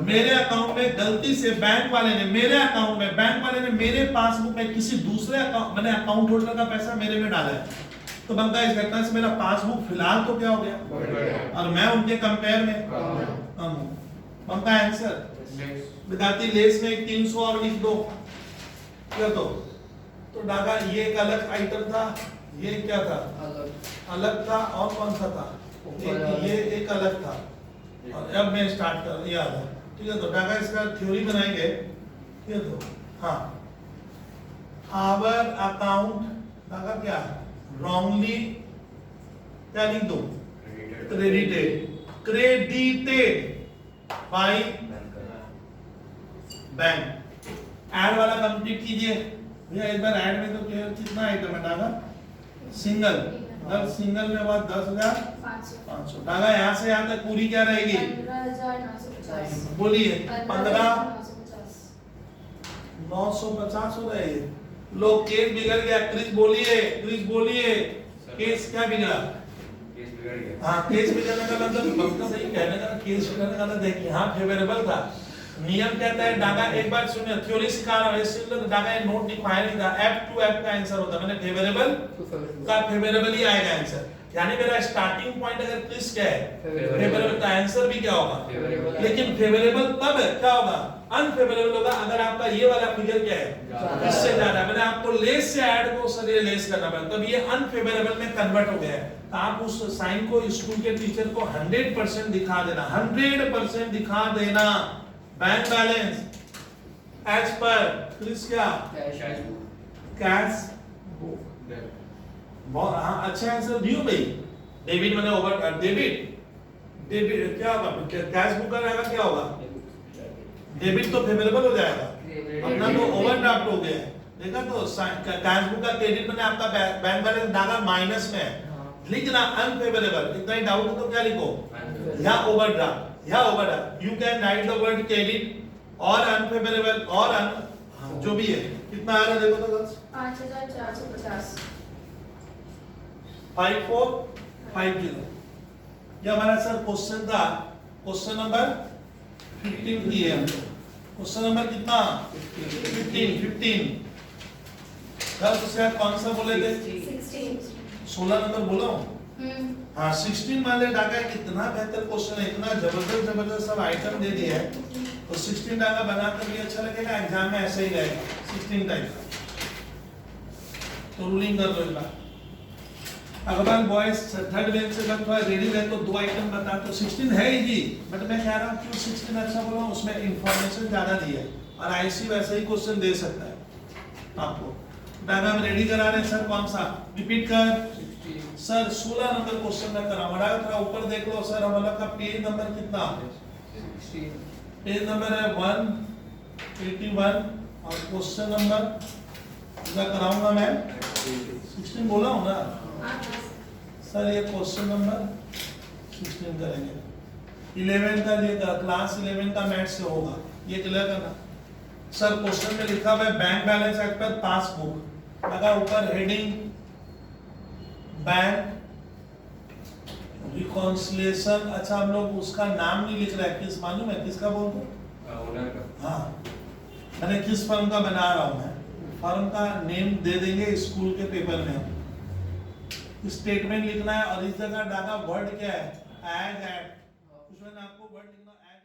मेरे अकाउंट में गलती से बैंक वाले ने मेरे अकाउंट में, बैंक वाले ने मेरे पासबुक में किसी दूसरे अकाउंट, मैंने अकाउंट होल्डर का पैसा मेरे में डाला है, तो बनता है इस घटना से मेरा पासबुक फिलहाल तो क्या हो गया और मैं उनके कंपेयर में कम हूं। बनता है आंसर विद्यार्थी लेस में 300 और लिख दो, क्या तो डागा ये एक अलग आइटम था, ये क्या था अलग था, और कौन सा था ये एक अलग था, और अब मैं स्टार्ट कर याद है। ठीक है तो डागा इसका थ्योरी बनाएंगे। ठीक है तो हाँ आवर अकाउंट डागा क्या रॉन्गली क्या लिख दो क्रेडिटेड बाय बैंक। ऐड वाला कंप्लीट कीजिए भैया, एक बार ऐड में तो कितना आइटम है डागा सिंगल, अगर सिंगल में बात 10,500 डागा, यहाँ से यहाँ तक पूरी क्या रहेगी 15,950 बोलिए 15,950 हो रहा है। लोग केस बिगड़ गया, क्रिस बोलिए केस क्या बिगड़ा, केस बिगड़ गया। हाँ केस बिगड़ने का मतलब सही कहने का केस बिगड़ने का मतलब देखिए हाँ फेवरेबल था, नियम कहता है डागा, एक बार सुनिए, थ्योरी सिखा रहा हूं, ऐसे लोग डागा ये नोट दिखाया नहीं था, F to F का आंसर होता है, मैंने फेवरेबल का फेवरेबल ही आएगा आंसर, यानी मेरा स्टार्टिंग पॉइंट अगर क्रिस क्या है फेवरेबल, तो आंसर भी क्या होगा, लेकिन फेवरेबल तब है क्या होगा, अनफेवरेबल होगा अगर आपका ये वाला फिगर क्या है इससे ज्यादा, मैंने आपको लेस से ऐड को सर ये लेस करना पड़ा, तब ये अनफेवरेबल में कन्वर्ट हो गया है, तो आप उस साइन को स्कूल के टीचर को 100% दिखा देना, 100% दिखा देना, बैंक बैलेंस एज पर क्रिस क्या कैश बुक, बहुत हाँ अच्छा आंसर दियो भाई, डेबिट मैंने ओवर डेबिट क्या होगा, कैश बुक का रहेगा क्या होगा, डेबिट तो फेवरेबल हो जाएगा, अपना तो ओवरड्राफ्ट हो गया है, देखा तो कैश बुक का क्रेडिट मैंने आपका बैंक बैलेंस डाला माइनस में, लिखना अनफेवरेबल, इतना ही डाउट हो तो क्या लिखो, या overdraft, you can write the word credit और अनफेवरेबल और जो भी है, कितना आ रहा है देखो तो बस 5450 5450, ये हमारा सर क्वेश्चन था, क्वेश्चन नंबर 15 की है, क्वेश्चन नंबर कितना 15 कल उसके बाद कौन सा बोले थे 16 नंबर बोला हूँ, हाँ 16 वाले डाका कितना बेहतर क्वेश्चन है, इतना जबरदस्त सब आइटम दे दिया है, तो 16 डाका बनाकर भी अच्छा लगेगा, एग्जाम में ऐसे ही रहेगा 16 टाइप का, तो रूलिंग कर लो इस बार, अगर बॉयज थर्ड बेंच से थोड़ा रेडी रहे तो दो आइटम बता, तो 16 है ही, बट मैं कह रहा हूँ क्यों 16 अच्छा बोला, उसमें इंफॉर्मेशन ज्यादा दी है, और आईसी वैसे ही क्वेश्चन दे सकता है आपको, डायग्राम रेडी करा रहे हैं सर, कौन सा रिपीट कर सर 16 नंबर क्वेश्चन में करा, बड़ा थोड़ा ऊपर देख लो सर, हमारा का पेज नंबर कितना, पेज नंबर है 181 और क्वेश्चन नंबर पूरा कराऊंगा मैं 16 बोला हूँ ना सर, ये क्वेश्चन नंबर 16 करेंगे, 11 का ये क्लास 11 का मैथ्स से होगा, ये क्लियर करना सर। क्वेश्चन में लिखा हुआ है bank balance as per passbook, लगा ऊपर हेडिंग बैंक रिकॉन्सिलिएशन, अच्छा हम लोग उसका नाम नहीं लिख रहे हैं, किस मालूम है किसका बोलते हैं, ओनर का, हाँ मैंने किस फर्म का बना रहा हूँ, मैं फर्म का नेम दे देंगे स्कूल के पेपर में, स्टेटमेंट लिखना है, और इस जगह डाटा वर्ड क्या है एज एट, उसमें आपको वर्ड लिखना एज एट,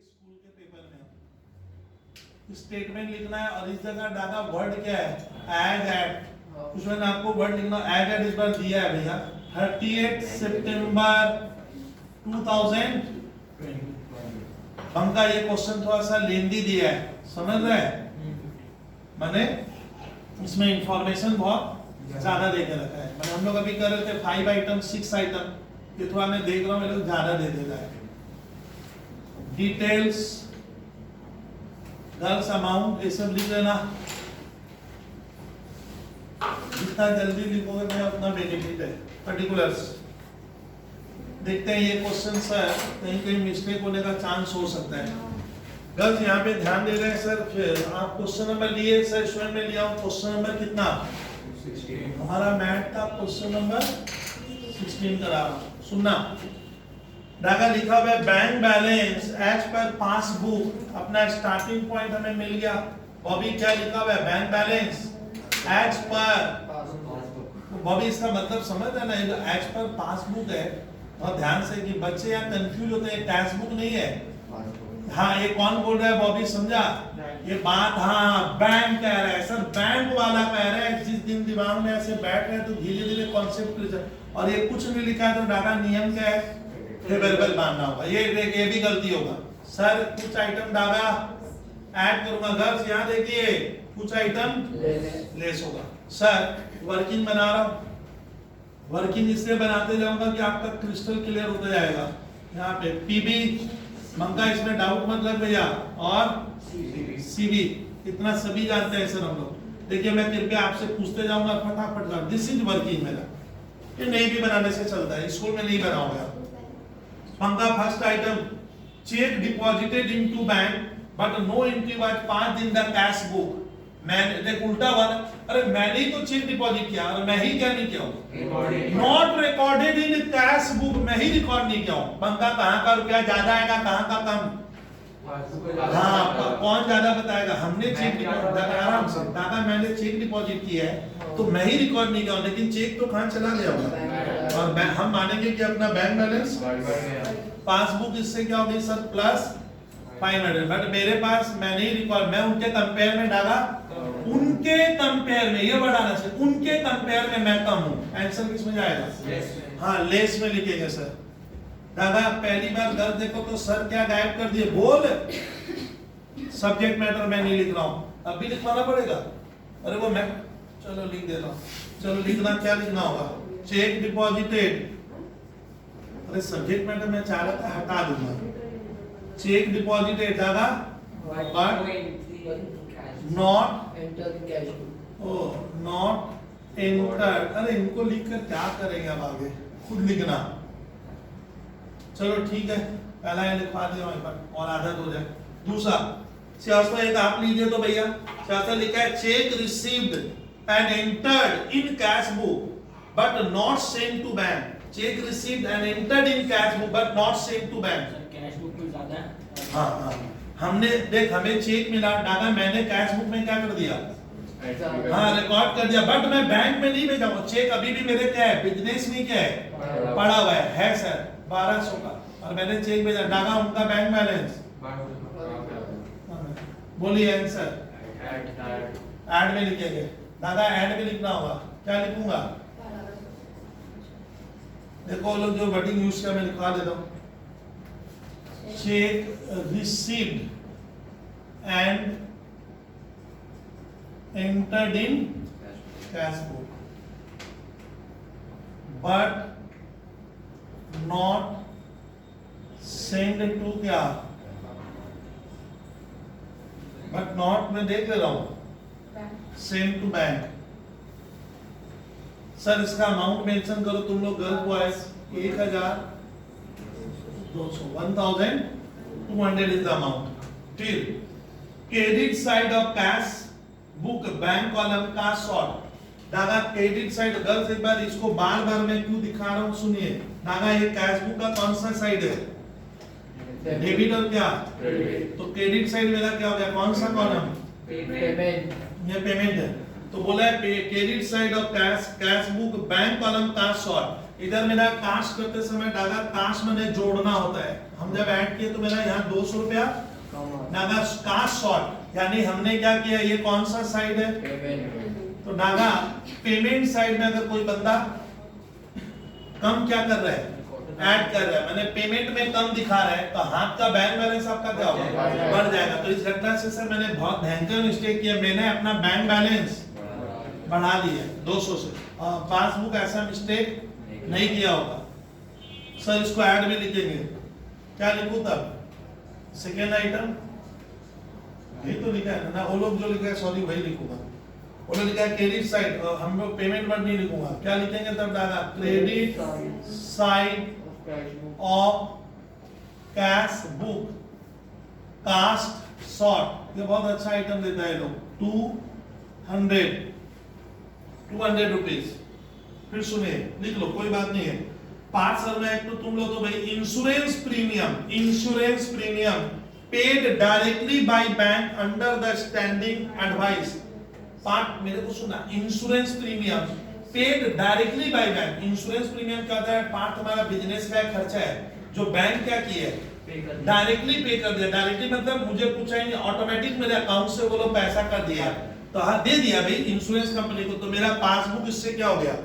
स्कूल के पेपर में स्टेटमेंट लिखना है, और इस जगह डाटा वर्ड क्या है एज एट, उसमें आपको वर्ड लिखना एज एट, इस बार दिया है भैया 38 सितंबर 2020, हमका ये क्वेश्चन थोड़ा सा लेंदी दिया है, समझ रहे हैं, मैंने इसमें इंफॉर्मेशन बहुत ज्यादा दे के रखा है, मैंने हम लोग अभी कर रहे थे 5 आइटम 6 आइटम, ये थोड़ा मैं देख रहा हूँ मेरे को ज्यादा दे देता है, डिटेल्स गर्ल्स अमाउंट ये सब लिख लेना, जितना जल्दी लिखोगे मैं उतना बेनिफिट है, पर्टिकुलर्स देखते हैं ये क्वेश्चन सर कहीं कहीं मिस्टेक होने का चांस हो सकता है, गर्ल्स यहाँ पे ध्यान दे रहे हैं सर, फिर आप क्वेश्चन नंबर लिए सर स्टूडेंट में लिया हूँ, क्वेश्चन नंबर कितना हमारा मैथ का क्वेश्चन नंबर 16 करा रहा हूं। सुनना, डागा लिखा हुआ है bank balance as per passbook. अपना स्टार्टिंग पॉइंट हमें मिल गया। बॉबी क्या लिखा हुआ है? बैंक बैलेंस एज पर। बॉबी इसका मतलब समझ है ना, ये जो एज पर पासबुक है, और ध्यान से कि बच्चे यहाँ कंफ्यूज होते हैं, टेक्स्ट बुक नहीं है। हाँ, ये कौन बोल रहा है बॉबी, समझा ये बात? हाँ, बैंक कह रहा है सर, बैंक वाला कह रहा है। जिस दिन दिमाग में ऐसे बैठ रहे तो धीरे धीरे कॉन्सेप्ट, और ये कुछ नहीं लिखा है तो डाटा नियम क्या है? फेवरेबल मानना होगा। ये भी गलती होगा सर। कुछ आइटम डाटा ऐड करूंगा, गर्ल्स यहाँ देखिए, कुछ आइटम लेस होगा। सर वर्किंग बना रहा हूं, वर्किंग इसलिए बनाते जाऊंगा कि आपका क्रिस्टल क्लियर होता जाएगा। यहाँ पे पीबी मंगा, इसमें डाउट मत लग भैया, और सीबी इतना सभी जानते हैं सर हम लोग। देखिए मैं कृपया आपसे पूछते जाऊंगा फटाफट कर। दिस इज वर्किंग मेरा, ये नहीं भी बनाने से चलता है, स्कूल में नहीं बनाओगे। मंगा first item, cheque deposited into bank but no entry was pass in the cash book. मैंने देख उल्टा हुआ ना, अरे मैंने ही तो चेक डिपॉजिट किया और मैं ही क्या नहीं किया हूं? Not recorded in cash book, मैं ही रिकॉर्ड नहीं किया हूं। मंगा कहां का रुपया ज्यादा आएगा, कहां का कम? हाँ, कौन ज्यादा बताएगा? हमने चेक डिपॉजिट, आराम से दादा मैंने चेक डिपॉजिट किया है तो मैं ही रिकॉर्ड नहीं किया, लेकिन चेक तो कहां चला गया होगा। और हम मानेंगे कि अपना बैंक बैलेंस पासबुक, इससे क्या होगी सर? प्लस 500। बट मेरे पास मैंने ही रिकॉर्ड, मैं उनके कंपेयर में डाला, उनके कंपेयर में, ये बढ़ाना चाहिए, उनके कंपेयर में मैं कम हूं। आंसर किस में जाएगा? हाँ, लेस में लिखेंगे सर। दादा पहली बार गलत देखो तो सर क्या गायब कर दिए, बोल सब्जेक्ट मैटर मैं नहीं लिख रहा हूं, अभी लिखवाना पड़ेगा। अरे वो मैं चलो लिख दे रहा हूं। चलो लिखना, क्या लिखना होगा? Cheque deposited. अरे सब्जेक्ट मैटर मैं चाह रहा था हटा दूंगा। चेक डिपॉजिटेड दादा not enter in cash book. ओ नॉट एंटर। अरे इनको लिखकर क्या करेंगे अब आगे, खुद लिखना। चलो ठीक है, पहला ये लिखवा दिया एक बार और आदत हो जाए। दूसरा सियासत एक आप लीजिए तो भैया, सियासत लिखा है cheque received and entered in cash book but not send to bank. Cheque received and entered in cash book but not send to bank. Cash book में ज्यादा है। हाँ, हमने देख, हमें चेक मिला डाटा, मैंने कैश बुक में क्या कर दिया? हाँ, रिकॉर्ड कर दिया, बट मैं बैंक में नहीं भेजा। चेक अभी भी मेरे क्या है? बिजनेस में क्या है? पड़ा हुआ है सर 1200 का, और मैंने चेक भेजा। डागा उनका बैंक बैलेंस, बोलिए आंसर। ऐड में लिखेंगे दादा, ऐड में लिखना होगा। क्या लिखूंगा? देखो लोग जो वर्डिंग यूज किया मैं लिखवा देता हूं। Check received and entered in cash book but not send to क्या? but not मैं देख ले रहा हूं, send to बैंक। सर इसका अमाउंट मेंशन करो तुम लोग girls boys. 1200 is the amount. फिर credit side of cash book bank column का शॉर्ट। दादा क्रेडिट साइड, गर्ल्स एक बार इसको बार बार मैं क्यों दिखा रहा हूं सुनिए। दादा ये कैश बुक का कौन सा साइड है? डेबिट और क्या? तो क्रेडिट साइड मेरा क्या हो गया? कौन सा कॉलम? पेमेंट। ये पेमेंट है, तो बोला है credit side of cash book bank column का शॉर्ट। इधर मेरा कास्ट करते समय दादा कास्ट मैंने जोड़ना होता है। हम जब ऐड किए तो मेरा यहाँ 200 रुपया नागा कास्ट शॉर्ट, यानी हमने क्या किया? ये कौन सा साइड है? पेमेंट। तो नागा पेमेंट साइड में अगर कोई बंदा कम क्या कर रहा है? ऐड कर रहा है, मैंने पेमेंट में कम दिखा रहा है, तो हाथ का बैंक बैलेंस आपका क्या होगा? बढ़ जाएगा। तो इस घटना से सर मैंने बहुत भयंकर मिस्टेक किया, मैंने अपना बैंक बैलेंस बढ़ा लिया 200 से। पासबुक ऐसा मिस्टेक नहीं किया होगा सर। इसको ऐड में लिखेंगे, क्या लिखूं तब? सेकेंड आइटम ये तो लिखा है ना, वो लोग जो लिखा है सॉरी वही लिखूंगा। वो लोग लिखा है क्रेडिट साइड, हम लोग पेमेंट वर्ड नहीं लिखूंगा। क्या लिखेंगे तब दादा? Credit side of cash book cast short. ये बहुत अच्छा आइटम देता है लोग 200। 200 रुपीज। फिर सुनिए, लिख लो, कोई बात नहीं है। पार्ट सर में एक तो तुम लोग तो भाई insurance premium paid directly by bank under the standing advice. Part मेरे को सुना, insurance premium paid directly by bank. Insurance premium क्या होता है? पार्ट तुम्हारा बिजनेस का खर्चा है जो बैंक क्या किए डायरेक्टली पे कर दिया। डायरेक्टली मतलब मुझे पूछा ही नहीं, ऑटोमेटिक मेरे अकाउंट से वो लोग पैसा कर दिया, तो हाँ दे दिया भाई इंश्योरेंस कंपनी को। तो मेरा पासबुक इससे क्या हो गया?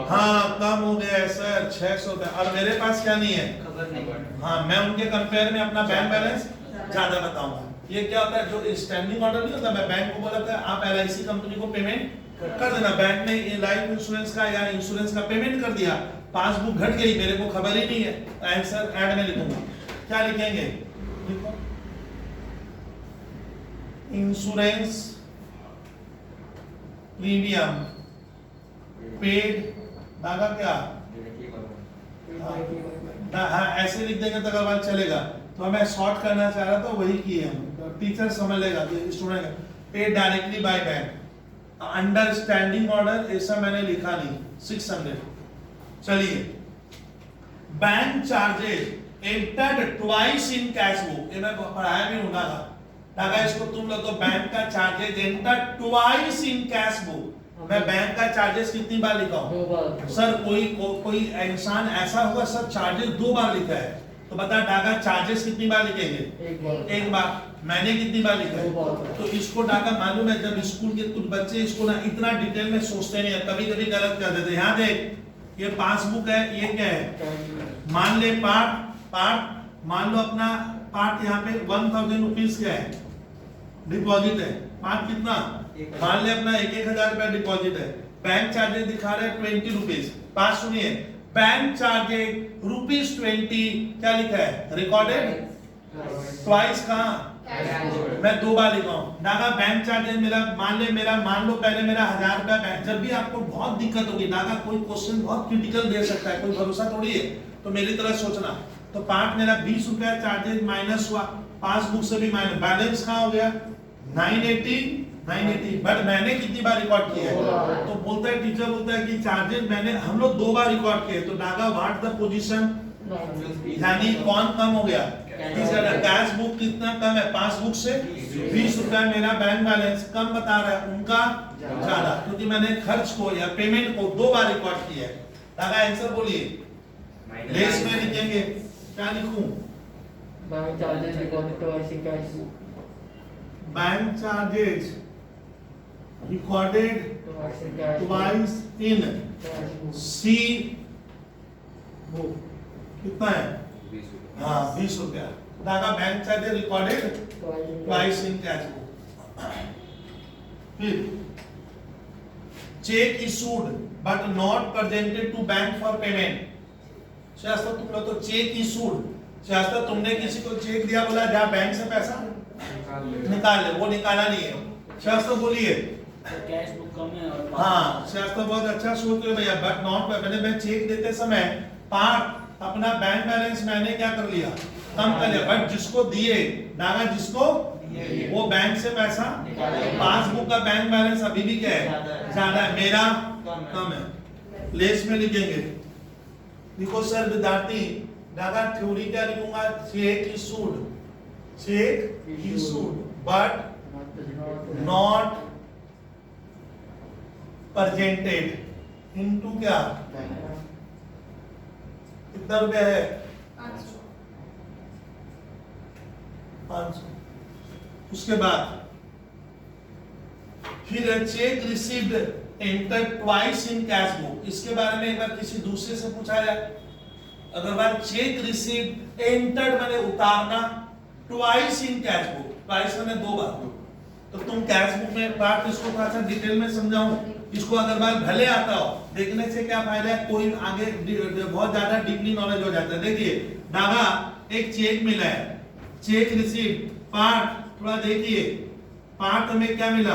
हाँ कम हो गया है सर 600 रुपए। और मेरे पास क्या नहीं है? खबर नहीं। हाँ मैं उनके कंपेयर में अपना बैंक बैलेंस ज्यादा बताऊंगा। ये क्या होता है, जो स्टैंडिंग ऑर्डर नहीं होता, मैं बैंक को बोला था आप LIC कंपनी को पेमेंट कर देना। बैंक ने लाइफ इंश्योरेंस का या इंश्योरेंस का पेमेंट कर दिया, पासबुक घट गई, मेरे को खबर ही नहीं है। आंसर ऐड में लिखूंगा, क्या लिखेंगे? लिखो इंश्योरेंस प्रीमियम पेड दागा क्या? हाँ ऐसे लिख देंगे तो अगर बात चलेगा। तो मैं शॉर्ट करना चाह रहा था, वही किए हम, तो टीचर समझ लेगा student. Paid directly by bank understanding order ऐसा मैंने लिखा नहीं, 600। चलिए, bank charges entered twice in cash book, ये मैं पढ़ाया भी होगा दादा इसको तुम लोग। तो बैंक का charges entered twice in cash book, मैं बैंक का चार्जेस कितनी बार लिखा हूं सर? कोई इंसान ऐसा होगा सर चार्जेस 2 बार लिखा है, तो बता डागा चार्जेस कितनी बार लिखेंगे? एक बार। मैंने कितनी बार लिखा है? तो इसको डागा मालूम है, जब स्कूल के कुछ बच्चे इसको ना इतना डिटेल में सोचते नहीं है, कभी कभी गलत कर देते। यहाँ देख, ये पासबुक है, ये क्या है? मान ले पार्ट मान लो अपना पार्ट यहाँ पे 1000 रुपीज क्या है? डिपॉजिट है। पार्ट कितना? मान ले अपना 1000 रुपया डिपॉजिट है। बैंक चार्जेस दिखा रहे हैं 20 रुपीज। पास सुनिए, बैंक चार्जेस ₹20 क्या लिखा है? Recorded twice. कहाँ? मैं 2 बार लिखा हूँ डागा। बैंक चार्जेस मेरा मान लो पहले मेरा 1000 रुपया बैंक। जब भी आपको बहुत दिक्कत होगी डागा, कोई क्वेश्चन बहुत क्रिटिकल दे सकता है, कोई भरोसा थोड़ी है, तो मेरी तरह सोचना। तो पार्ट मेरा 20 रुपया चार्जेस माइनस हुआ, पासबुक से भी माइनस, बैलेंस कहाँ हो गया? 980। बट मैंने कितनी बार रिकॉर्ड किया है? तो बोलता है टीचर बोलता है कि चार्जेस मैंने हम लोग 2 बार रिकॉर्ड किए। तो डागा व्हाट द पोजीशन, यानी कौन कम हो गया? कैश बुक कितना कम है? पासबुक से 20 रुपया मेरा बैंक बैलेंस कम बता रहा है, उनका ज्यादा, क्योंकि मैंने खर्च को या पेमेंट को 2 बार रिकॉर्ड किया है। दादा आंसर बोलिए, लेस में लिखेंगे, क्या लिखूं? Bank charges recorded twice in cash book. Bank charges recorded twice in C book. कितना है? 20 रुपया। दादा bank charges recorded twice in cash book. फिर cheque issued but not presented to bank for payment. शास्त्र तुम लोग तो चेक इशूड, शास्त्र तुमने किसी को चेक दिया, बोला जा बैंक से पैसा निकाल ले, वो निकाला नहीं है। शास्त्र बोलिए, कैश बुक कम है और हाँ शास्त्र बहुत अच्छा सोच रहे भैया। बट नॉट मैं चेक देते समय पार्ट अपना बैंक बैलेंस मैंने क्या कर लिया? कम कर लिया। बट जिसको दिए डागा, जिसको वो बैंक से पैसा, पासबुक का बैंक बैलेंस अभी भी क्या है? ज्यादा है, मेरा कम है। लेस में लिखेंगे, देखो सर विद्यार्थी दादा थ्योरी क्या लिखूंगा? Check issued but not presented into क्या? कितना रुपया है? 500। उसके बाद फिर check received enter twice in cash book. इसके बारे में एक बार किसी दूसरे से पूछा जाए, अगर बात चेक रिसीव्ड एंटर्ड मैंने उतारना, twice in cash book, twice मैंने 2 बार। तो तुम कैश बुक में बात इसको थोड़ा सा डिटेल में समझाऊं, इसको अगर बात भले आता हो, देखने से क्या फायदा है? कोई आगे बहुत ज्यादा डीपली नॉलेज हो जाता है। देखिए दादा एक चेक मिला है, चेक रिसीव पार्ट, थोड़ा देखिए पार्ट में क्या मिला?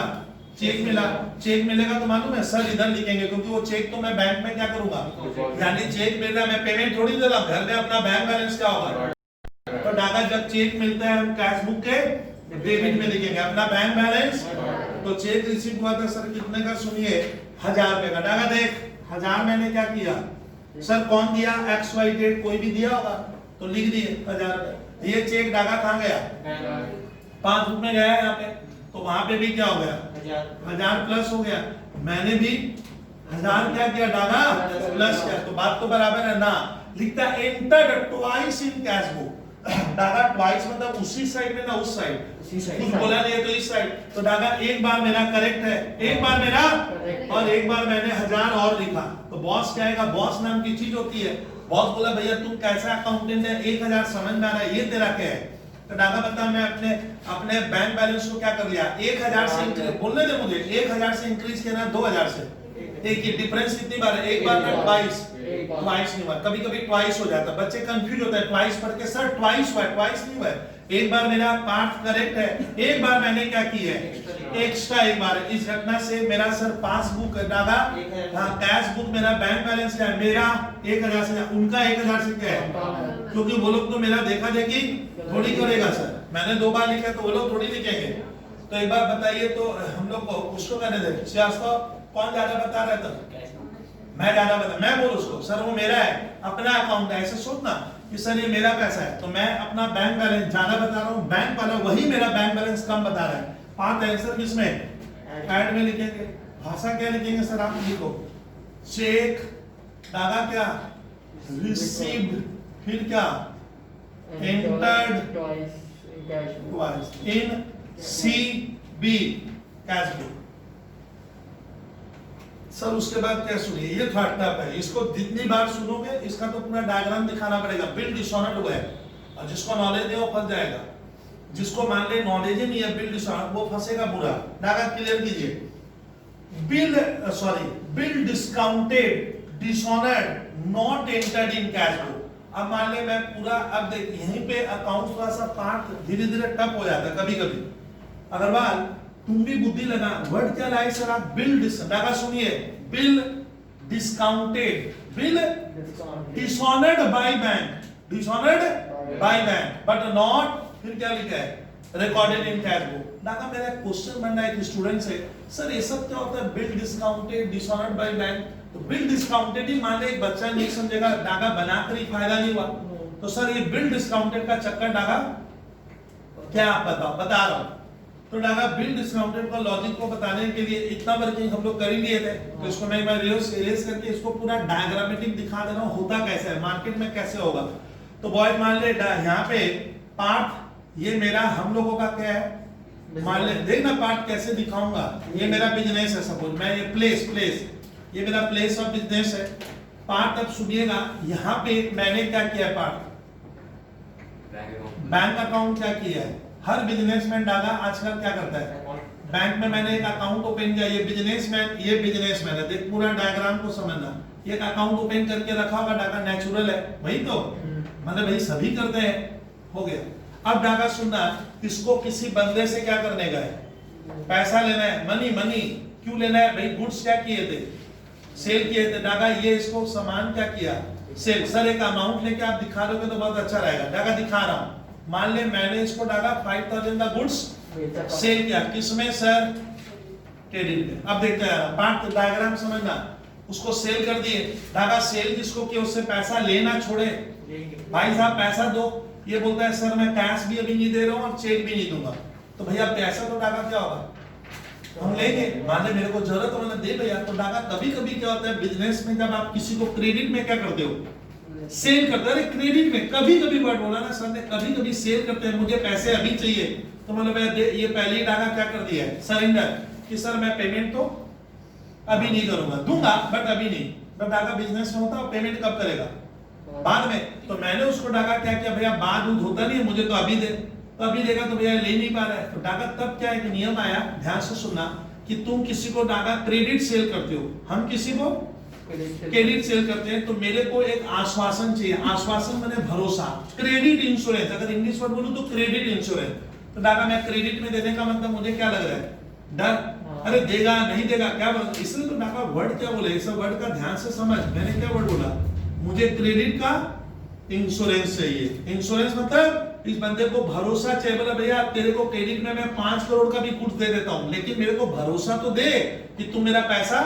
चेक मिला। चेक मिलेगा तो मालूम है सर इधर लिखेंगे, क्योंकि वो चेक तो मैं बैंक में क्या करूंगा? यानी चेक मिल रहा है, मैं पेमेंट थोड़ी दे रहा हूं, घर में अपना बैंक बैलेंस क्या होगा? तो डागा जब चेक मिलता है हम कैश बुक के डेबिट में लिखेंगे अपना बैंक बैलेंस। तो चेक रिसीव हुआ था सर कितने का? सुनिए 1000 रुपए का। डागा देख 1000 मैंने क्या किया सर, कौन दिया, XYZ कोई भी दिया होगा तो लिख दिए 1000 रुपए। ये चेक डागा कहाँ गया, पासबुक में गया यहाँ पे, तो वहां पे भी क्या हो गया 1000 प्लस हो गया। मैंने भी 1000 क्या किया डागा प्लस किया, तो बात तो बराबर है ना। लिखता entered twice in cash book. Daga twice मतलब उसी साइड में ना उस साइड, कुछ बोला नहीं है तो इस साइड, तो डागा एक बार मेरा करेक्ट है, एक बार मेरा और एक बार मैंने 1000 और लिखा। तो बॉस क्या आएगा, बॉस नाम की चीज होती है। बॉस बोला भैया तुम कैसा अकाउंटेंट है, 1000 समझ में आ रहा है, ये तेरा क्या है। तो डागा बता मैं अपने बैंक बैलेंस को क्या कर लिया, 1000 से इंक्रीज, बोलने दे मुझे, 1000 से इंक्रीज किया ना 2000 से। एक ही डिफरेंस कितनी बार है, एक बार में ट्वाइस नहीं हुआ, कभी कभी ट्वाइस हो जाता है, बच्चे कंफ्यूज होते हैं ट्वाइस पढ़ के, सर ट्वाइस हुआ है, ट्वाइस नहीं हुआ है। एक बार मेरा पार्ट करेक्ट है, एक बार मैंने क्या की है एक्स्ट्रा, एक बार। इस घटना से मेरा सर पासबुक डागा, हाँ कैश बुक मेरा बैंक बैलेंस क्या है, मेरा 1000 से, उनका 1000 से क्या है, क्योंकि वो लोग तो मेरा देखा देखी थोड़ी करेगा सर, मैंने 2 बार लिखा तो वो लोग थोड़ी लिखेंगे। तो एक बार बताइए तो हम लोग को उसको कहने दे, श्रीवास्तव कौन ज्यादा बता रहा था, मैं ज्यादा बता, मैं बोल उसको सर वो मेरा है, अपना अकाउंट है, ऐसे सोचना कि सर ये मेरा पैसा है, तो मैं अपना बैंक बैलेंस ज्यादा बता रहा हूँ, बैंक वाला वही मेरा बैंक बैलेंस कम बता रहा है। पांच आंसर किसमें, ऐड में लिखेंगे। भाषा क्या लिखेंगे सर, आप लिखो चेक डागा क्या रिसीव्ड, फिर क्या entered twice in CB cash book. Sir उसके बाद क्या सुनिए, ये थर्ड टॉप है, इसको जितनी बार सुनोगे इसका तो पूरा डायग्राम दिखाना पड़ेगा। बिल डिसऑनर्ड हुआ है, और जिसको नॉलेज है वो फंस जाएगा, जिसको मान ले नॉलेज ही नहीं है बिल डिसऑनर्ड वो फंसेगा पूरा। डायग्राम क्लियर कीजिए। Bill discounted dishonoured not entered in cash book. अब मान ले मैं पूरा, अब देख यहीं पे अकाउंट थोड़ा सा पार्ट धीरे धीरे टफ हो जाता है कभी कभी। अग्रवाल तुम भी बुद्धि लगा, वर्ड क्या लाए सर आप, बिल डागा सुनिए, bill discounted, bill dishonoured by bank, dishonoured by bank but not, फिर क्या लिखा है recorded in cash book. Daga मेरा क्वेश्चन बन रहा है एक स्टूडेंट से, सर ये सब क्या होता है bill discounted dishonoured by bank, तो बिल डिस्काउंटेड ही मान ले एक बच्चा नहीं समझेगा, डागा बनाकर ही फायदा नहीं हुआ। तो सर ये बिल डिस्काउंटेड का चक्कर डागा क्या आप बताओ, बता रहा हूं। तो डागा बिल डिस्काउंटेड का लॉजिक को बताने के लिए इतना वर्किंग हम लोग कर ही लिए थे, तो इसको मैं एक बार रिवर्स करके इसको पूरा डायग्रामेटिक दिखा दे रहा हूं, होता कैसे है मार्केट में कैसे होगा। तो बॉय मान ले यहाँ पे पार्ट ये मेरा हम लोगों का क्या है, मान ले देखना पार्ट कैसे दिखाऊंगा, ये मेरा बिजनेस है, सपोज मैं ये प्लेस ये मेरा प्लेस ऑफ बिजनेस है। पार्ट अब सुनिएगा, यहाँ पे मैंने क्या किया है, पार्ट बैंक अकाउंट क्या किया है। हर बिजनेसमैन डागा आजकल क्या करता है, बैंक में मैंने एक अकाउंट ओपन किया, ये बिजनेसमैन है, देख पूरा डायग्राम को समझना, एक अकाउंट ओपन करके रखा होगा, डागा नेचुरल है वही तो, मतलब भाई सभी करते हैं, हो गया। अब डागा सुनना, इसको किसी बंदे से क्या करने का है, पैसा लेना है, मनी क्यों लेना है भाई, गुड्स क्या किए थे, सेल किए थे। डागा ये इसको सामान क्या किया, सेल। सर एक अमाउंट लेके आप दिखा दोगे तो बहुत अच्छा रहेगा। डागा दिखा रहा हूं, मान ले मैंने इसको डागा 5000 का गुड्स सेल किया, किसमें सर, क्रेडिट में। अब देखते हैं पार्ट डायग्राम समझना, उसको सेल कर दिए, डागा सेल किसको किया, उससे पैसा लेना छोड़े, भाई साहब पैसा दो, ये बोलता है सर मैं कैश भी अभी नहीं दे रहा हूँ और चेक भी नहीं दूंगा, तो भैया पैसा तो डागा क्या होगा हम लेंगे, मान ले मेरे को जरूरत है मैंने दे भैया। तो डागा कभी कभी क्या होता है बिजनेस में, जब आप किसी को क्रेडिट में क्या करते हो, सेल करते हैं, क्रेडिट में कभी कभी वर्ड बोला ना सर ने, कभी कभी सेल करते हैं, मुझे पैसे अभी चाहिए, तो मतलब ये पहले ही डागा क्या कर दिया है, सरेंडर, कि सर मैं पेमेंट तो अभी नहीं करूंगा, दूंगा बट अभी नहीं। बट डागा बिजनेस में होता है पेमेंट कब करेगा, बाद में। तो मैंने उसको डागा क्या किया, भैया बाद होता नहीं है, मुझे तो अभी दे, तो अभी देगा तो भैया ले नहीं पा रहा है। तो डागा तब क्या है कि नियम आया, ध्यान से सुनना, कि तुम किसी को डागा क्रेडिट सेल करते हो, हम किसी को क्रेडिट सेल करते हैं, तो मेरे को एक आश्वासन चाहिए, आश्वासन माने भरोसा, क्रेडिट इंश्योरेंस, अगर इंग्लिश वर्ड बोलूं तो क्रेडिट इंश्योरेंस। तो डागा मैं क्रेडिट में देने का मतलब मुझे क्या लग रहा है, डर, अरे देगा नहीं देगा क्या बोला, इसलिए तो डागा वर्ड क्या बोले, इस वर्ड का ध्यान से समझ, मैंने क्या वर्ड बोला, मुझे क्रेडिट का इंश्योरेंस चाहिए। इंश्योरेंस मतलब इस बंदे को भरोसा चाहिए, बोला भैया तेरे को क्रेडिट में मैं 5 करोड़ का भी गुड्स दे देता हूं, लेकिन मेरे को भरोसा तो दे कि तू मेरा पैसा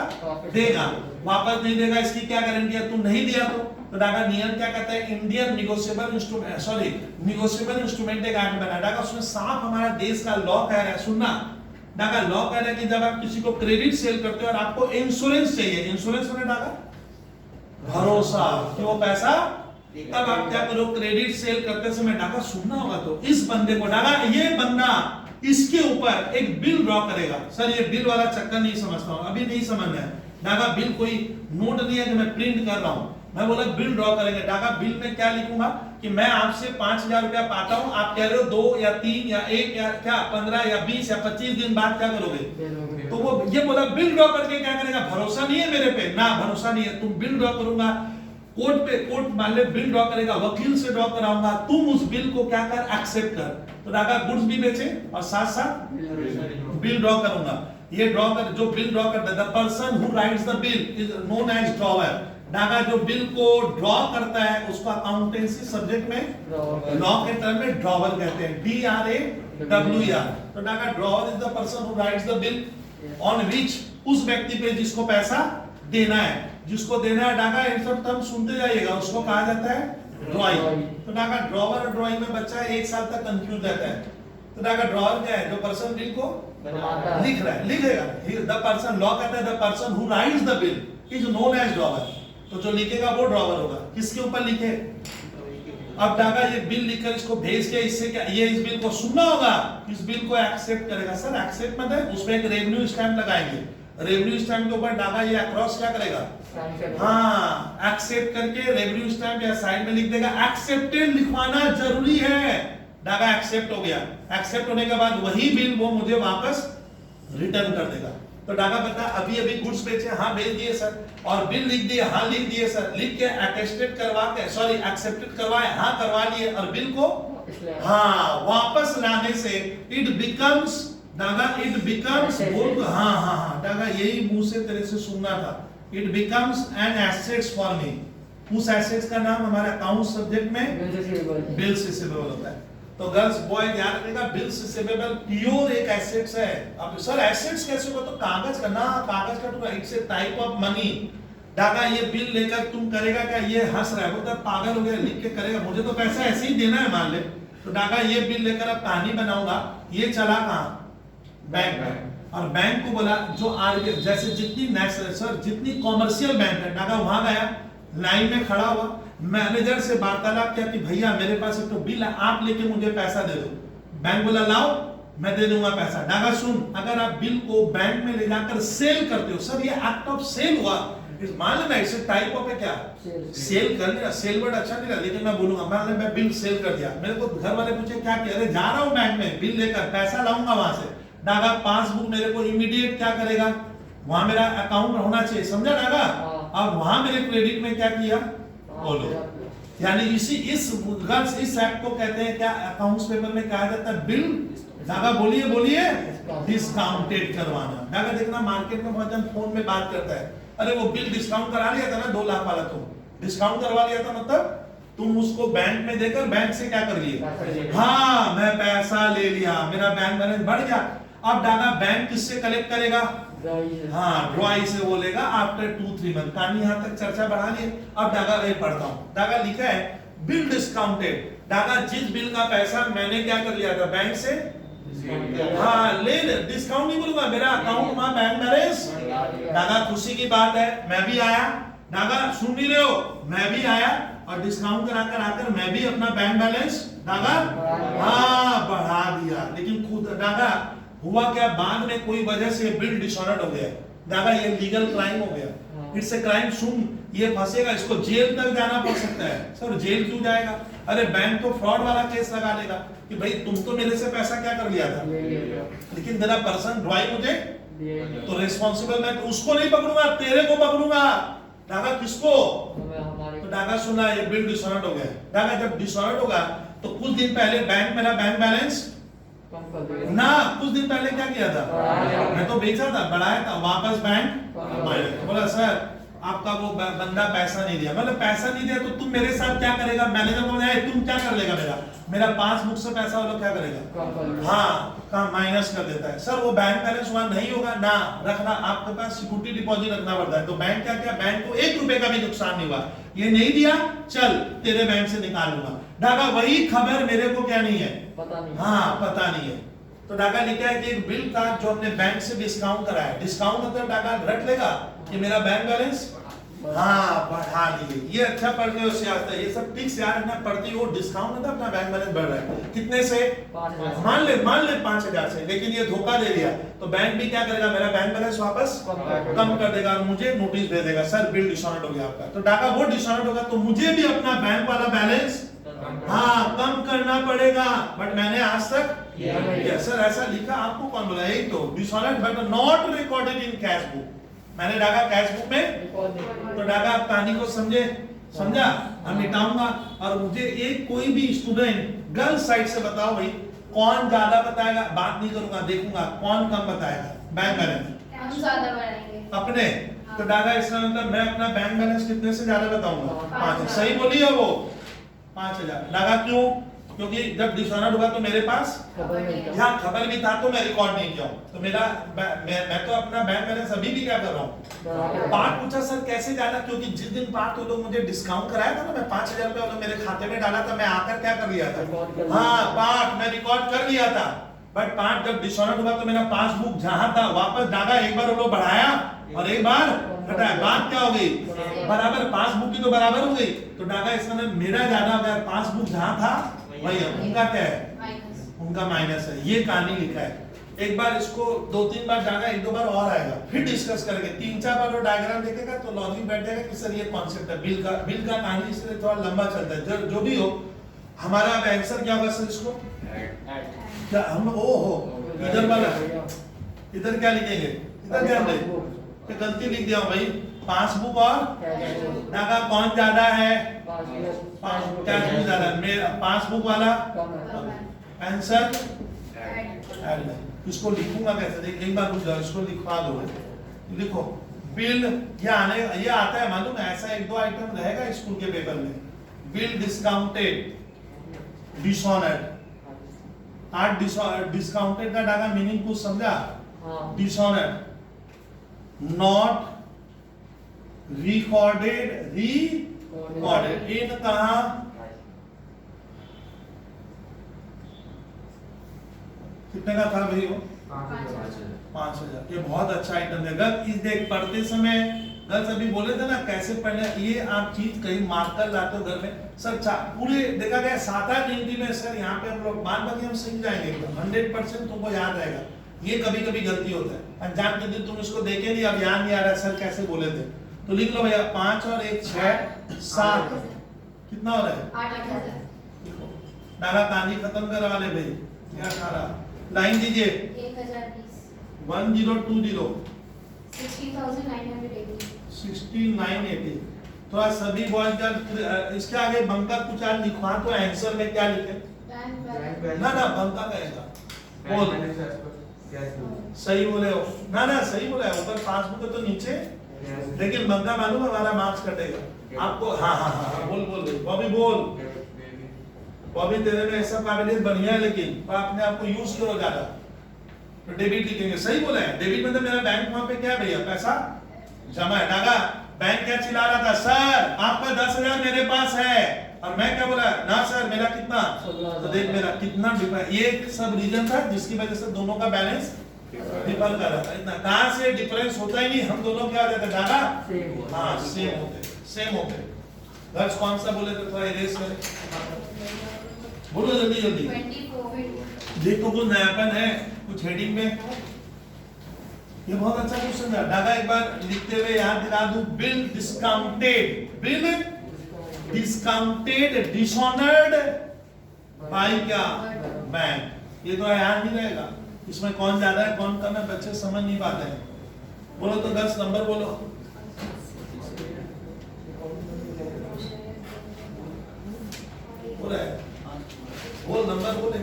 देगा, वापस नहीं देगा इसकी क्या गारंटी है, तू नहीं दिया तो डागा नियम क्या कहता है, Indian negotiable instrument, sorry negotiable instrument एक एक्ट बना डागा, उसमें साफ हमारा देश का लॉ कह रहा है, सुनना डागा लॉ कह रहा है कि जब आप किसी को क्रेडिट सेल करते हो और आपको इंश्योरेंस चाहिए, इंश्योरेंस मैंने डागा भरोसा कि वो पैसा, तब आप क्या करो क्रेडिट सेल करते समय डागा सुनना होगा, तो इस बंदे को डागा ये बंदा इसके ऊपर एक बिल ड्रॉ करेगा। सर ये बिल वाला चक्कर नहीं समझता हूं, अभी नहीं समझना है डागा, बिल कोई नोट नहीं है कि मैं प्रिंट कर रहा हूं, मैं बोला बिल ड्रॉ करेंगे डागा, बिल में क्या लिखूंगा कि मैं आपसे 5,000 रुपया पाता हूं, आप कह रहे हो 2 या 3 या 1 या क्या 15 या 20 या 25 दिन बाद क्या करोगे, तो वो ये बोला बिल ड्रॉ करके क्या करेगा, भरोसा नहीं है मेरे पे ना, भरोसा नहीं है, तुम बिल ड्रॉ करूंगा कोर्ट पे, कोर्ट मान ले बिल ड्रॉ करेगा, वकील से ड्रॉ कराऊंगा, तुम उस बिल को क्या कर एक्सेप्ट कर, तो डागा गुड्स भी बेचे और साथ साथ बिल ड्रॉ करूंगा, ये ड्रॉ कर जो बिल ड्रॉ करता है, the person who writes the bill is known as drawer, डागा जो बिल को ड्रॉ करता है उसको अकाउंटेंसी सब्जेक्ट में लॉ के टर्म में ड्रॉवर कहते हैं, DRAWER, तो डागा drawer is the person who writes the bill on which, उस व्यक्ति पे जिसको पैसा देना है, जिसको देना है डागा, इन सब टर्म सुनते जाइएगा, उसको कहा जाता है ड्रॉइंग, तो डागा ड्रॉवर और ड्रॉइंग में बच्चा 1 साल तक कंफ्यूज रहता है, तो डागा ड्रॉवर क्या है, जो पर्सन बिल को लिख रहा है, लिखेगा, द पर्सन, लॉ कहता है the person who writes the bill is known as drawer, तो जो लिखेगा वो ड्रॉवर होगा, किसके ऊपर लिखे, अब डागा ये बिल लिखकर इसको भेज के, इससे क्या ये इस बिल को सुनना होगा, इस बिल को एक्सेप्ट करेगा, सर एक्सेप्ट मतलब उसमें एक रेवेन्यू स्टैम्प लगाएंगे, रेवेन्यू स्टैम्प के ऊपर डागा ये अक्रॉस क्या करेगा, हाँ एक्सेप्ट करके रेवेन्यू स्टैम्प या साइड में लिख देगा, एक्सेप्टेड लिखवाना जरूरी है, डागा एक्सेप्ट हो गया, एक्सेप्ट होने के बाद वही बिल वो मुझे वापस रिटर्न कर देगा, तो डागा बता अभी अभी गुड्स बेचे, हाँ भेज दिए सर, और बिल लिख दिए, हाँ लिख दिए सर, लिख के अटेस्टेड करवा के, सॉरी एक्सेप्टेड करवाए, हाँ करवा लिए, और बिल को हाँ वापस लाने से it becomes Daga, it becomes, बोल हाँ हाँ हाँ डागा यही मुंह से तेरे से सुनना था, it becomes N assets for me, उस एसेट्स का नाम हमारे अकाउंट सब्जेक्ट में बिल्स रिसीवेबल होता है, तो गर्ल्स बॉय ध्यान रखिएगा, बिल्स रिसीवेबल प्योर एक एसेट्स है, अब सर एसेट्स कैसे होगा, तो कागज का ना, कागज का तो it's a type of money, Daga ये बिल लेकर तुम करेगा क्या, ये हंस रहा है, बोलता पागल हो गया, लिख के करेगा, मुझे तो पैसा ऐसे ही देना है मान ले, तो डागा ये बिल लेकर अब कहानी बनाऊंगा, ये चला कहां बैंक में, और बैंक को बोला जो आरबीआई जैसे जितनी नेशनल सर जितनी कॉमर्शियल बैंक है डागा, वहां गया लाइन में खड़ा हुआ, मैनेजर से वार्तालाप किया कि भैया मेरे पास एक तो बिल है, आप लेके मुझे पैसा दे दो, बैंक बोला लाओ मैं दे दूंगा पैसा, डागा सुन अगर आप बिल को बैंक में ले जाकर सेल करते हो, सर ये एक्ट ऑफ सेल हुआ, मान लेना इसे टाइप ऑफ है क्या सेल कर लिया, सेल वर्ड अच्छा नहीं लगा लेकिन मैं बोलूंगा, मान ले मैं बिल सेल कर दिया, मेरे को घर वाले पूछे क्या किया, अरे जा रहा हूं बैंक में बिल लेकर पैसा लाऊंगा वहां से, डागा पासबुक मेरे को इमीडिएट क्या करेगा, वहां मेरा अकाउंट होना चाहिए, समझा डागा, अब वहां मेरे क्रेडिट में क्या किया बोलो, यानी इसी इस एक्ट को कहते हैं क्या, अकाउंट्स पेपर में कहा जाता है बिल, डागा बोलिए बोलिए डिस्काउंटेड करवाना, डागा देखना मार्केट में बहुत जन फोन में बात करता है, अरे वो बिल डिस्काउंट करा लिया था ना 2 लाख वाला, तुम डिस्काउंट करवा लिया था, मतलब तुम उसको बैंक में देकर बैंक से क्या कर लिए, हाँ मैं पैसा ले लिया, मेरा बैंक बैलेंस बढ़ गया, अब डागा बैंक किससे कलेक्ट करेगा, हाँ ड्रॉई से वो लेगा आफ्टर 2-3 मंथ, कहानी यहाँ तक चर्चा बढ़ा ली, अब डागा मैं पढ़ता हूँ, डागा लिखा है बिल डिस्काउंटेड, डागा जिस बिल का पैसा मैंने क्या कर लिया था बैंक से, हाँ ले डिस्काउंट नहीं बोलूंगा, मेरा अकाउंट वहां बैंक बैलेंस, डागा खुशी की बात है मैं भी आया, डागा सुन नहीं रहे हो, मैं भी आया और डिस्काउंट कराकर आकर मैं भी अपना बैंक बैलेंस डागा हाँ बढ़ा दिया, लेकिन खुद डागा हुआ क्या, बाद में कोई वजह से बिल डिसऑनर्ड हो गया, डागा ये लीगल क्राइम हो गया, इट्स ए क्राइम, सुन ये फंसेगा, इसको जेल तक जाना पड़ सकता है, सर जेल क्यों जाएगा, अरे बैंक तो फ्रॉड वाला केस लगा लेगा कि भाई तुम तो मेरे से पैसा क्या कर लिया था, लेकिन तेरा पर्सन ड्रॉई मुझे, तो रिस्पॉन्सिबल मैं तो उसको नहीं पकड़ूंगा, तेरे को पकड़ूंगा, डागा किसको, तो डागा सुना ये बिल डिसऑनर्ड हो गया, डागा जब डिसऑनर्ड होगा तो कुछ दिन पहले बैंक मेरा बैंक बैलेंस ना, कुछ दिन पहले क्या किया था, मैं तो बेचा था बढ़ाया था, वापस बैंक बोला सर आप आपका वो बंदा पैसा नहीं दिया, मतलब पैसा नहीं दिया तो तुम मेरे साथ क्या करेगा, मैनेजर को बताया तुम क्या कर लेगा, मेरा पासबुक से पैसा वो लोग क्या करेगा, हाँ का माइनस कर देता है। सर वो बैंक बैलेंस वहां नहीं होगा ना, रखना आपके पास सिक्योरिटी डिपॉजिट रखना पड़ता है। तो बैंक क्या क्या, बैंक को 1 रुपए का भी नुकसान नहीं हुआ, ये नहीं दिया चल तेरे बैंक से निकाल लूंगा। डागा वही खबर मेरे को क्या नहीं है, पता नहीं, हाँ पता नहीं है। तो डागा लिखा है कि एक बिल था जो हमने बैंक से डिस्काउंट कराया, डिस्काउंट मतलब डागा रट लेगा कि मेरा बैंक बैलेंस हाँ बढ़ा दिए। ये अच्छा पढ़ने से आता है, ये सब ठीक से याद रखना, पढ़ते ही वो डिस्काउंट मतलब अपना बैंक बैलेंस बढ़ रहा है कितने से, 5,000 मान ले 5,000 से, लेकिन ये धोखा दे दिया तो बैंक भी क्या करेगा, मेरा बैंक बैलेंस वापस कम कर देगा और मुझे नोटिस दे देगा सर बिल डिसऑनर्ड हो गया आपका। तो डाका वो डिसऑनर्ड होगा तो मुझे भी अपना बैंक वाला बैलेंस हाँ कम करना पड़ेगा, बट मैंने आज तक किया। सर ऐसा लिखा, आपको कौन बोला, यही तो dishonoured but not recorded in cash book. मैंने डाका कैश बुक में, तो डाका आप कहानी को समझा, हम मिटाऊंगा। और मुझे एक कोई भी स्टूडेंट गर्ल्स साइड से बताओ भाई कौन ज्यादा बताएगा, बात नहीं करूंगा, देखूंगा कौन कम बताएगा बैंक बैलेंस, हम ज्यादा बढ़ाएंगे अपने। तो डाका इसका मतलब मैं अपना बैंक बैलेंस कितने से ज्यादा बताऊंगा, 5,000। सही बोली है वो 5,000। डाका क्यों, क्योंकि जब डिसऑनर्ड हुआ तो मेरे पास यहाँ खबर भी था तो मैं रिकॉर्ड नहीं किया। तो मेरा मैं तो अपना बैंक बैलेंस अभी भी क्या कर रहा हूँ, पार्ट पूछा सर कैसे ज्यादा, क्योंकि जिस दिन पार्ट वो लोग मुझे डिस्काउंट कराया था ना, मैं 5,000 रुपए वो मेरे खाते में डाला था, मैं आकर क्या कर लिया था, हाँ पार्ट मैं रिकॉर्ड कर लिया था। बट पार्ट जब डिसऑनर्ड हुआ तो मेरा पासबुक जहां था वापस डागा, एक बार वो लोग बढ़ाया और एक बार घटाया, बात क्या हो गई, बराबर पासबुक की तो बराबर हो गई। तो डागा इसका मतलब मेरा ज्यादा हो गया, पासबुक जहां था वही है, उनका क्या है, उनका माइनस है। ये कहानी लिखा है। एक बार इसको 2-3 बार जाना, 1-2 बार और आएगा, फिर डिस्कस करेंगे। 3-4 बार वो डायग्राम देखेगा तो लॉजिक बैठ जाएगा कि सर ये कॉन्सेप्ट है बिल का कहानी, इसलिए थोड़ा लंबा चलता है। जो भी हो हमारा आंसर क्या होगा सर, इसको क्या हम इधर वाला, इधर क्या लिखेंगे, इधर क्या लिखेंगे, गलती लिख दिया भाई, पासबुक और डाका कौन ज्यादा है, कैश ज्यादा है, मेरा पासबुक वाला आंसर ऐड। इसको लिखूंगा कैसे, देख एक बार रुक जाओ, इसको लिखवा दो, लिखो बिल, ये आता है मालूम है, ऐसा 1-2 आइटम रहेगा स्कूल के पेपर में, बिल डिस्काउंटेड डिसऑनर्ड। आज डिस्काउंटेड का डाका मीनिंग कुछ समझा, डिसऑनर्ड नॉट रिकॉर्डेड इन कहा, कितने का था भाई वो, 5,000। ये बहुत अच्छा आइटम है। इस देख पढ़ते समय गर्ल्स अभी बोले थे ना कैसे पढ़ना, ये आप चीज कहीं मार्क कर लाते हो घर में सर, पूरे देखा गया 7-8 गिनती में सर, यहाँ पे हम लोग मान बाकी हम सीख जाएंगे एकदम 100% तुमको याद रहेगा। ये कभी कभी गलती होता है, अनजान के दिन तुम इसको देखे नहीं, अब याद नहीं आ रहा सर कैसे बोले थे, तो लिख लो भैया 5 और 1 6 7, कितना हो रहा है 8,000। डाला कहानी खत्म करा वाले भाई, क्या सारा लाइन दीजिए 1020 16,980। थोड़ा सभी बॉयज गर्ल इसके आगे बंका कुछ आज लिखवा तो आंसर में क्या लिखे, ना बंका कहेगा बोल, सही बोले हो ना सही बोला है, ऊपर पासबुक है तो नीचे, लेकिन बंका मालूम हमारा मार्क्स कटेगा आपको। हाँ बोल बॉबी तेरे में ऐसा काबिलियत बढ़िया है, लेकिन आपने आपको यूज करो ज्यादा। तो डेबिट लिखेंगे, सही बोला है, डेबिट मतलब मेरा बैंक वहां पे क्या भैया पैसा जमा है। डागा बैंक क्या चिल्ला रहा था, सर आपका 10,000 मेरे पास है, और मैं क्या बोला, ना सर मेरा कितना, तो देख मेरा कितना डिफरेंस, ये सब रीजन था जिसकी वजह से दोनों का बैलेंस डिफर कर रहा था। इतना कहां से डिफरेंस होता ही नहीं, हम दोनों क्या हो जाते डागा, हाँ सेम होते। गर्ल्स कौन सा बोले तो थोड़ा इरेज करें, बोलो जल्दी। देखो कुछ नयापन है कुछ हेडिंग में, ये बहुत अच्छा क्वेश्चन है। डागा एक बार लिखते हुए याद दिला दूं, बिल डिस्काउंटेड डिसऑनर्ड बाय क्या, बैंक। ये तो याद नहीं रहेगा, इसमें कौन ज्यादा है कौन कम है बच्चे समझ नहीं पाते हैं। बोलो तो 10 नंबर बोलो, बोला है बोल नंबर बोले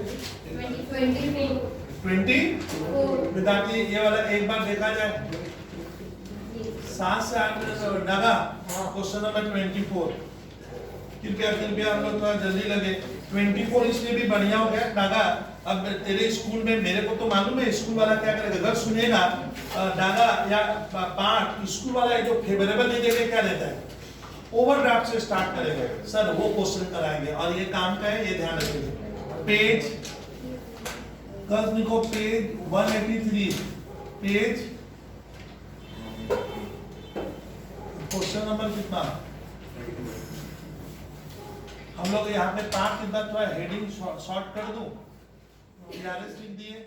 20 विद्यार्थी, ये वाला एक बार देखा जाए, 7 से 8 मिनट डागा। क्वेश्चन नंबर 24, कृपया कृपया हम लोग थोड़ा जल्दी लगे। 24 इसलिए भी बढ़िया हो गया डागा। अब तेरे स्कूल में मेरे को तो मालूम है स्कूल वाला क्या करेगा, अगर सुनेगा डागा या पार्ट, स्कूल वाला जो फेवरेबल नहीं देगा क्या देता है, ओवरड्राफ्ट से स्टार्ट करेगा सर, वो क्वेश्चन कराएंगे और ये काम का है, ये ध्यान रखिए। पेज कल लिखो, पेज 183, पेज क्वेश्चन नंबर कितना हम लोग यहाँ पे पार्ट कितना, थोड़ा हेडिंग शॉर्ट कर दूं, लिख दिए।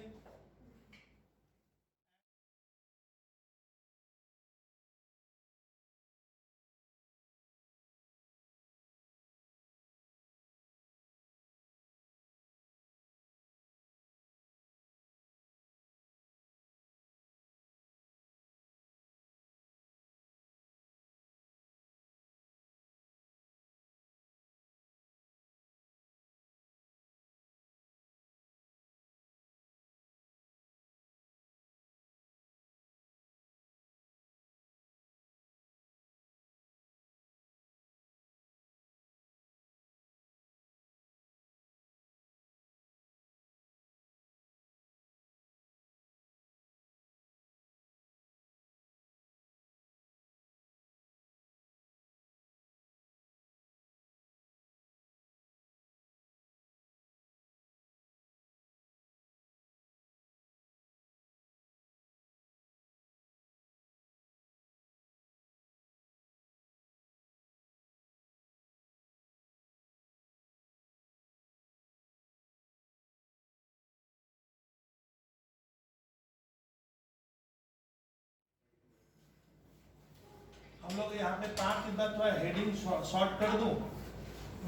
हम लोग यहाँ पे पार्ट कितना, थोड़ा हेडिंग शॉर्ट कर दूं,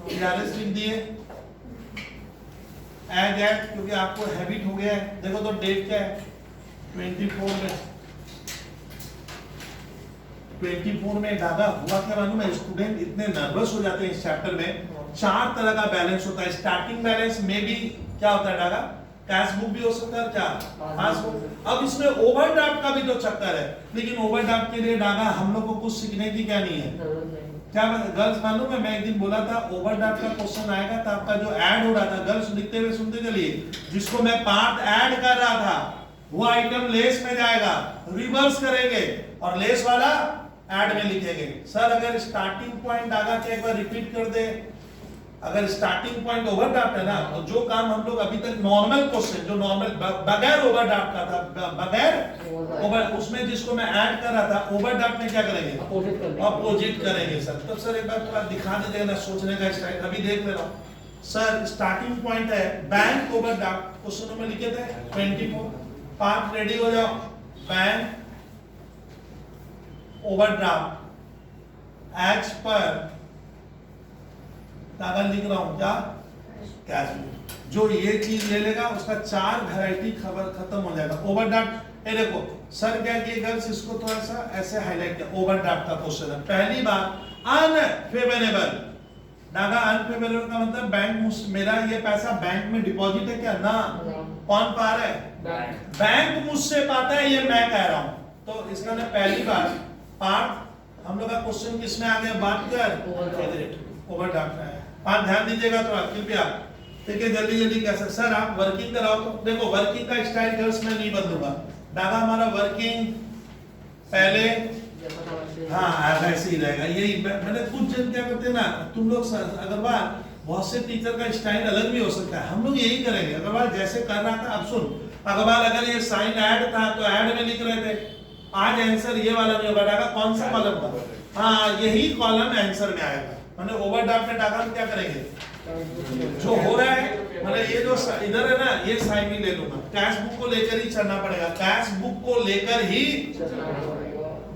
लिख दिए। ऐड क्योंकि आपको हैबिट हो गया है। देखो तो डेट क्या है 24 में, 24 में दादा हुआ क्या मालूम है, स्टूडेंट इतने नर्वस हो जाते हैं इस चैप्टर में। 4 तरह का बैलेंस होता है। स्टार्टिंग बैलेंस में भी क्या होता है डागा, कैश बुक भी हो सकता है, क्या पासबुक। अब इसमें ओवरड्राफ्ट का भी तो चक्कर है, लेकिन ओवरड्राफ्ट के लिए डागा हम लोग को कुछ सीखने की क्या नहीं है, क्या गर्ल्स मालूम है, मैं एक दिन बोला था ओवरड्राफ्ट का क्वेश्चन आएगा तो आपका जो ऐड हो रहा था, गर्ल्स लिखते हुए सुनते चलिए, जिसको मैं पार्ट ऐड कर रहा था वो आइटम लेस में जाएगा, रिवर्स करेंगे और लेस वाला ऐड में लिखेंगे। सर अगर स्टार्टिंग पॉइंट डागा के एक बार रिपीट कर दे, अगर स्टार्टिंग पॉइंट ओवरड्राफ्ट है ना, तो जो काम हम लोग अभी तक नॉर्मल क्वेश्चन जो नॉर्मल बगैर ओवरड्राफ्ट का था, बगैर ओवर उसमें जिसको मैं ऐड कर रहा था, ओवरड्राफ्ट में क्या करेंगे, अपोजिट करेंगे सर। तो सर एक बार थोड़ा दिखा दीजिएगा ना सोचने का स्टाइल, अभी देख ले रहा हूं सर। स्टार्टिंग पॉइंट है बैंक ओवरड्राफ्ट, क्वेश्चन में लिखे थे 24, पार्ट रेडी हो जाओ, बैंक ओवरड्राफ्ट एज पर कागज लिख रहा हूं क्या, कैश बुक। जो ये चीज ले लेगा उसका 4 वैरायटी खबर खत्म हो जाएगा। ओवरड्राफ्ट, ये देखो सर क्या किए गर्ल्स, इसको थोड़ा सा ऐसे हाईलाइट किया। ओवरड्राफ्ट का क्वेश्चन है, पहली बात अनफेवरेबल डागा। अनफेवरेबल का मतलब बैंक मेरा ये पैसा बैंक में डिपॉजिट है क्या ना, कौन पा रहा है, बैंक मुझसे पाता है, ये मैं कह रहा हूं। तो इसका ना पहली बात पार्ट हम लोग का क्वेश्चन किसमें आ गया, बात कर ओवरड्राफ्ट है। आप ध्यान दीजिएगा थोड़ा कृपया, ठीक है, जल्दी जल्दी कैसे सर आप वर्किंग कराओ। तो देखो वर्किंग का स्टाइल गर्ल्स में नहीं बदलूंगा डागा, हमारा वर्किंग पहले हाँ ऐसे ही रहेगा। यही मैंने कुछ जन क्या करते हैं ना, तुम लोग अग्रवाल बहुत से टीचर का स्टाइल अलग भी हो सकता है, हम लोग यही करेंगे। अग्रवाल जैसे कर रहा था, अब सुन अग्रवाल अगर ये साइन ऐड था तो ऐड में लिख रहे थे, आज आंसर ये वाला नहीं होगा डागा, कौन सा कॉलम का, हाँ यही कॉलम आंसर में आएगा। मैंने ओवरड्राफ्ट में डागा क्या करेंगे, जो हो रहा है मतलब ये जो इधर है ना, ये साइन ही ले लूंगा, कैश बुक को लेकर ही चलना पड़ेगा, कैश बुक को लेकर ही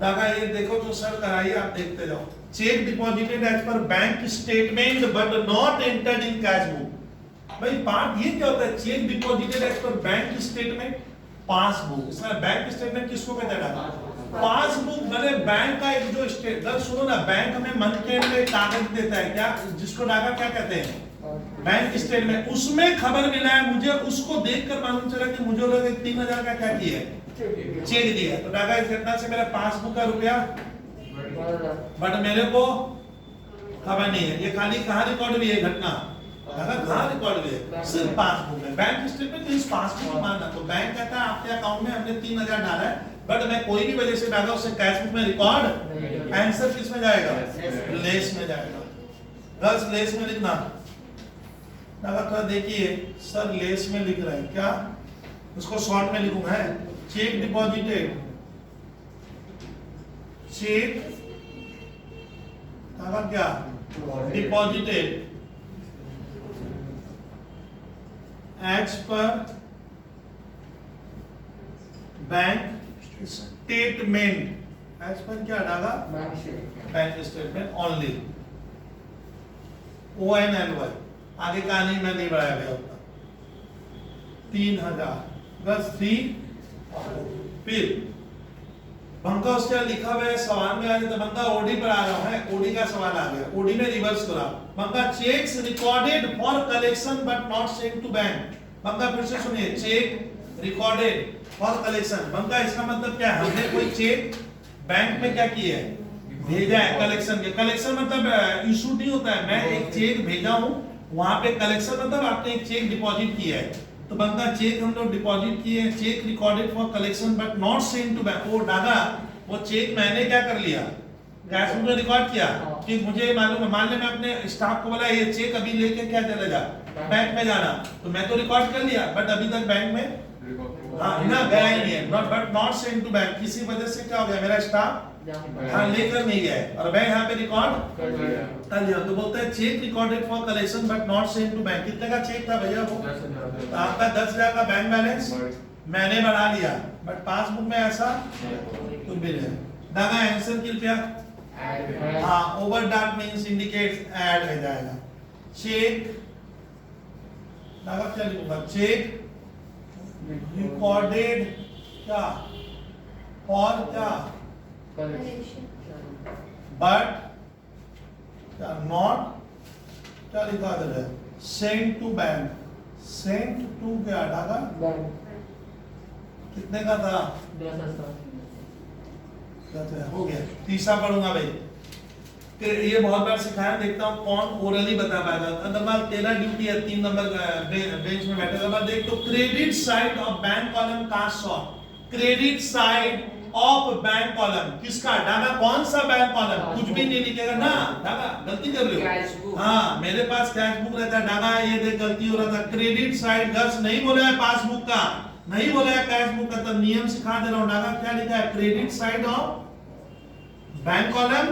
डागा। ये देखो जो सर कराइए आप देखते जाओ। Cheque deposited as per bank statement but not entered in cash book. भाई पार्ट ये क्या होता है, cheque deposited as per bank statement, passbook. इसमें बैंक स्टेटमेंट किसको कहते हैं, पासबुक। मैंने बैंक का एक जो स्टेटमेंट, सुनो ना, बैंक हमें मंथ के एंड में कागज देता है क्या, जिसको डागा क्या कहते हैं, बैंक स्टेटमेंट। उसमें खबर मिला है मुझे, उसको देखकर मालूम चला कि मुझे लोग 3000 का क्या किया है, चेक दिया। तो डागा इस घटना से मेरा पासबुक का रुपया बट मेरे को खबर नहीं है। ये खाली कहाँ रिकॉर्ड हुई है घटना, कहाँ रिकॉर्ड हुई है? सिर्फ पासबुक में। बैंक स्टेटमेंट तो इस पासबुक में मानना, तो बैंक कहता है आपके अकाउंट में हमने 3000 डाला है, बट मैं कोई भी वजह से डाला उसे कैश बुक में रिकॉर्ड, आंसर किस में जाएगा? लेस में जाएगा। गर्ल्स लेस में लिखना। थोड़ा देखिए सर लेस में लिख रहे हैं क्या, उसको शॉर्ट में लिखूंगा है। चेक डिपॉजिटेड, चेक क्या deposited as per bank statement, as per क्या डाला? Bank statement only, ONLY। आगे कहानी में नहीं बढ़ाया गया उतना। 3000 बस 3। फिर बंका उसके लिखा हुआ है सवाल में आ जाता, बंका ओडी पर आ रहा है, ओडी का सवाल आ गया, ओडी में रिवर्स करा। Banka cheques recorded for collection but not sent to bank. Banka फिर से सुनिए, cheque recorded for collection. Banka इसका मतलब क्या है? हमने कोई चेक बैंक में क्या किया है? भेजा है कलेक्शन के। कलेक्शन मतलब इशू नहीं होता है, मैं एक चेक भेजा हूं, वहां पे कलेक्शन मतलब आपने एक चेक डिपॉजिट किया है, तो बनता चेक हम लोग डिपॉजिट किए हैं, cheque recorded for collection but not sent to bank. वो डाला, वो चेक मैंने क्या कर लिया? कैश बुक में रिकॉर्ड किया कि मुझे मालूम है, मान ले मैं अपने स्टाफ को बोला ये चेक अभी लेके क्या चला जा बैंक में जाना, तो मैं तो रिकॉर्ड कर लिया, बट अभी तक बैंक में ना गया ही नहीं है, but not sent to bank. किसी वजह से क्या हो गया, मेरा स्टाफ लेकर नहीं गया है और मैं यहाँ पे रिकॉर्ड कर लिया। तो बोलते हैं cheque recorded for collection but not sent to bank. कितने का चेक था भैया वो? तो आपका 10,000 का बैंक बैलेंस मैंने बढ़ा लिया, बट पासबुक में ऐसा कुछ भी नहीं। दादा आंसर कृपया। हाँ, ओवरड्राफ्ट मींस इंडिकेट्स, ऐड हो जाएगा। चेक दादा क्या लिखूंगा? चेक रिकॉर्डेड क्या फॉर क्या बट क्या नॉट क्या लिखा है? Sent to bank. Sent to क्या डाला? कितने का था? 10,000 हो गया। तीसरा पढ़ूंगा भाई, ये बहुत बार सिखाया, देखता हूँ कौन ओरली बता पाएगा। अदरवाइज तेरा ड्यूटी है 3 नंबर बेंच में बैठे। देख तो credit side of bank column का short, credit side of bank column किसका? डागा कौन सा बैंक कॉलम? कुछ भी नहीं लिखेगा ना, डागा गलती कर रहे हो। हाँ, मेरे पास कैश बुक रहता है, डागा ये देख गलती हो रहा था। क्रेडिट साइड गर्ल्स नहीं बोला है पासबुक का, नहीं बोला है कैश बुक का, तो नियम सिखा दे रहा हूँ। डागा क्या लिखा है? Credit side of bank column.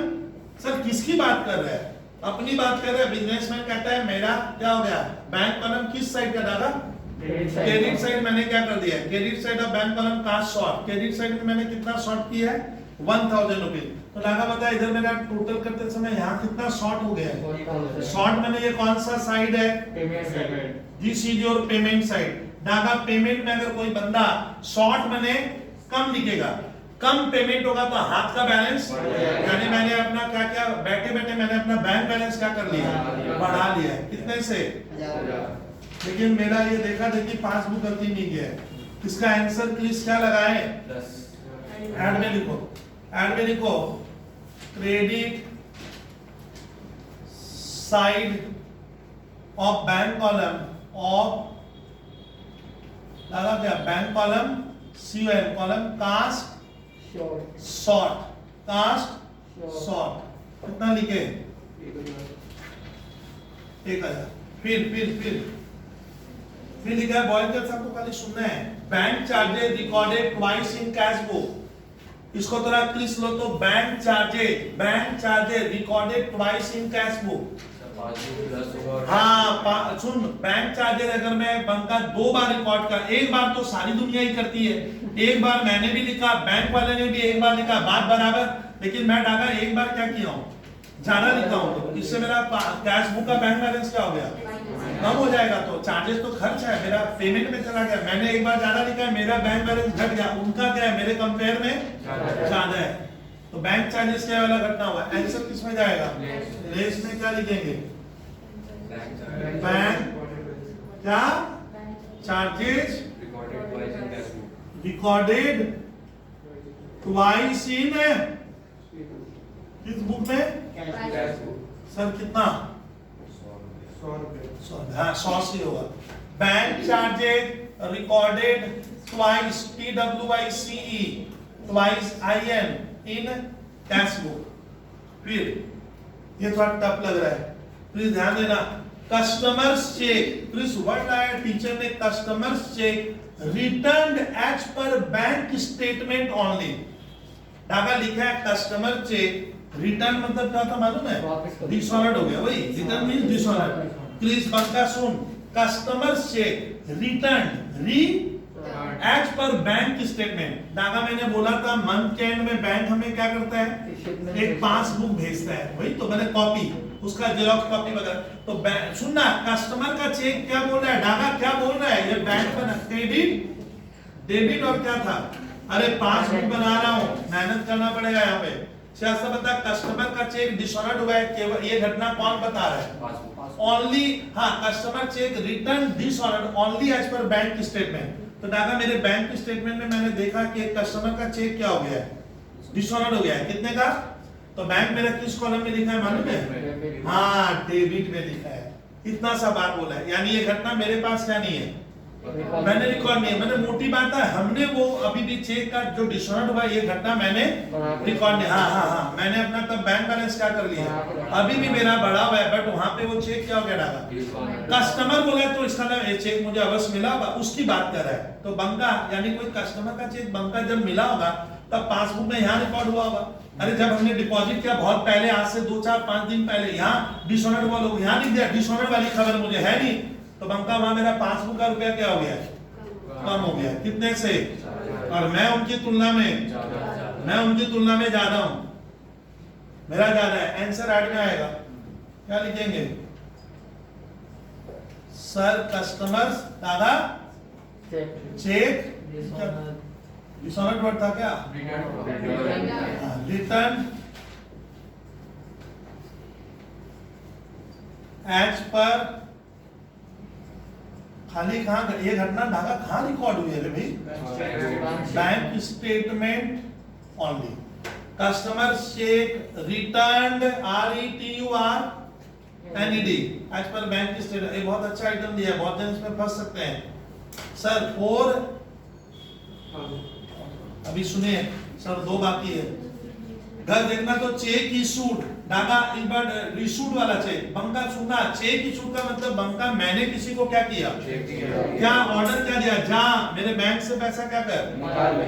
Sir किसकी बात कर रहे हैं? अपनी बात कर रहे हैं। बिजनेसमैन कहता है मेरा क्या हो गया? बैंक कॉलम किस साइड का? Daga credit side. मैंने क्या कर दिया? Credit side of bank column का शॉर्ट। क्रेडिट साइड में मैंने कितना शॉर्ट किया है? 1000 रुपए। तो लगा बता इधर मेरा टोटल करते समय यहाँ कितना शॉर्ट हो गया है? शॉर्ट मैंने ये कौन सा साइड है? This is your payment side. Daga payment में अगर कोई बंदा शॉर्ट मैंने कम लिखेगा, कम पेमेंट होगा तो हाथ का बैलेंस, यानी मैंने अपना क्या क्या बैठे बैठे मैंने अपना बैंक बैलेंस क्या कर लिया? बढ़ा लिया। कितने से? लेकिन मेरा ये देखा देखी पासबुक गलती नहीं किया है। इसका आंसर प्लीज क्या लगाए? ऐड में लिखो, ऐड में लिखो credit side of bank column of लगा क्या? Bank column COL column cast short, cast short. कितना लिखे? 1000। फिर लिखा है बॉय जब सबको खाली सुनना है। Bank charges recorded twice in cash book. इसको थोड़ा क्लिस लो तो bank charges recorded twice in cash book. हाँ सुन, बैंक चार्जेस अगर मैं बनता 2 बार रिकॉर्ड कर, एक बार तो सारी दुनिया ही करती है, एक बार मैंने भी लिखा, बैंक वाले ने भी एक बार लिखा, बात बराबर। लेकिन मैं डागा एक बार क्या किया हूँ? ज्यादा लिखा हूँ, तो इससे मेरा कैश बुक का बैंक बैलेंस क्या हो गया? कम हो जाएगा। तो चार्जेस तो खर्च है, मेरा पेमेंट में चला गया। मैंने एक बार ज्यादा लिखा है, मेरा बैंक बैलेंस घट गया। उनका क्या है? मेरे कंपेयर में ज्यादा है। तो बैंक चार्जेस क्या वाला घटना हुआ? आंसर किस में जाएगा? लेस में। क्या लिखेंगे? बैंक क्या चार्जेस रिकॉर्डेड ट्वाइस इन इस बुक में कैश बुक सर कितना 100 रुपये 100, हाँ 100 से होगा। Bank charges recorded twice TWICE twice IN in cash book. फिर ये थोड़ा टफ लग रहा है, प्लीज ध्यान देना। कस्टमर्स चेक, प्लीज वर्ड आया टीचर ने, customers cheque returned as per bank statement only. Daga लिखा है कस्टमर चेक, रिटर्न मतलब क्या था मालूम है? वापस कर- डिसऑनर्ड हो गया, वही return means dishonoured. Please Banka सुन, customers cheque returned as per bank statement. Daga मैंने बोला था मंथ के एंड में बैंक हमें क्या करता है? Statement एक पासबुक भेजता है, वही तो मैंने कॉपी, उसका जेरोक्स कॉपी वगैरह। तो सुनना, कस्टमर का चेक क्या बोल रहा है? डागा क्या बोल रहा है? ये बैंक बना क्रेडिट डेबिट और क्या था? अरे पासबुक बना रहा हूँ, मेहनत करना पड़ेगा यहाँ पे। सियासत बता, कस्टमर का चेक डिसऑनर्ड हुआ है, केवल ये घटना कौन बता रहा है? पासबुक ओनली, हाँ customer cheque return dishonoured only as per bank statement. तो डागा मेरे बैंक स्टेटमेंट में मैंने देखा कि कस्टमर का चेक क्या हो गया है? डिसऑनर्ड हो गया है। कितने का? तो बैंक मेरा किस कॉलम में लिखा है मालूम है? हाँ डेबिट में लिखा है। इतना सा बात बोला है, यानी ये घटना मेरे पास क्या नहीं है, मैंने रिकॉर्ड नहीं है। मैंने मोटी बात है, हमने वो अभी भी चेक का जो डिसऑनर्ड हुआ ये घटना मैंने रिकॉर्ड नहीं, हाँ मैंने अपना तब बैंक बैलेंस क्या कर लिया, अभी भी मेरा बढ़ा हुआ है, बट वहां पे वो चेक क्या हो गया डाला? कस्टमर बोला तो इसका नाम ये चेक मुझे अवश्य मिला होगा, उसकी बात कर रहा है। तो बंका यानी कोई कस्टमर का चेक बंका जब मिला होगा तब पासबुक में यहाँ रिकॉर्ड हुआ होगा। अरे जब हमने डिपॉजिट किया बहुत पहले, आज से 2-4-5 दिन पहले, यहाँ डिसऑनर्ड हुआ, लोग यहाँ लिख दिया डिसऑनर्ड वाली खबर मुझे है नहीं, तो बंका वहां मेरा पासबुक का रुपया क्या हो गया? कम हो गया। कितने से? और मैं उनकी तुलना में ज्यादा हूं, मेरा ज्यादा है। आंसर ऐड में आएगा, क्या लिखेंगे? सर कस्टमर्स दादा चेक डिसऑनर्ड वर्ड था क्या? रिटर्न एज पर, खाली कहाँ ये घटना धागा कहाँ रिकॉर्ड हुई है रे भाई? Bank statement only. Customer cheque returned RETURNED as per bank statement. ये बहुत अच्छा आइटम दिया है, बहुत जन इसमें फंस सकते हैं। सर 4 अभी सुनिए सर, 2 बाकी है। घर देखना तो चेक इशूड, डागा एक बार रिशूड वाला चेक। बंका सुनना, चेक इशूड का मतलब बंका मैंने किसी को क्या किया? क्या ऑर्डर क्या दिया? जा मेरे बैंक से पैसा क्या कर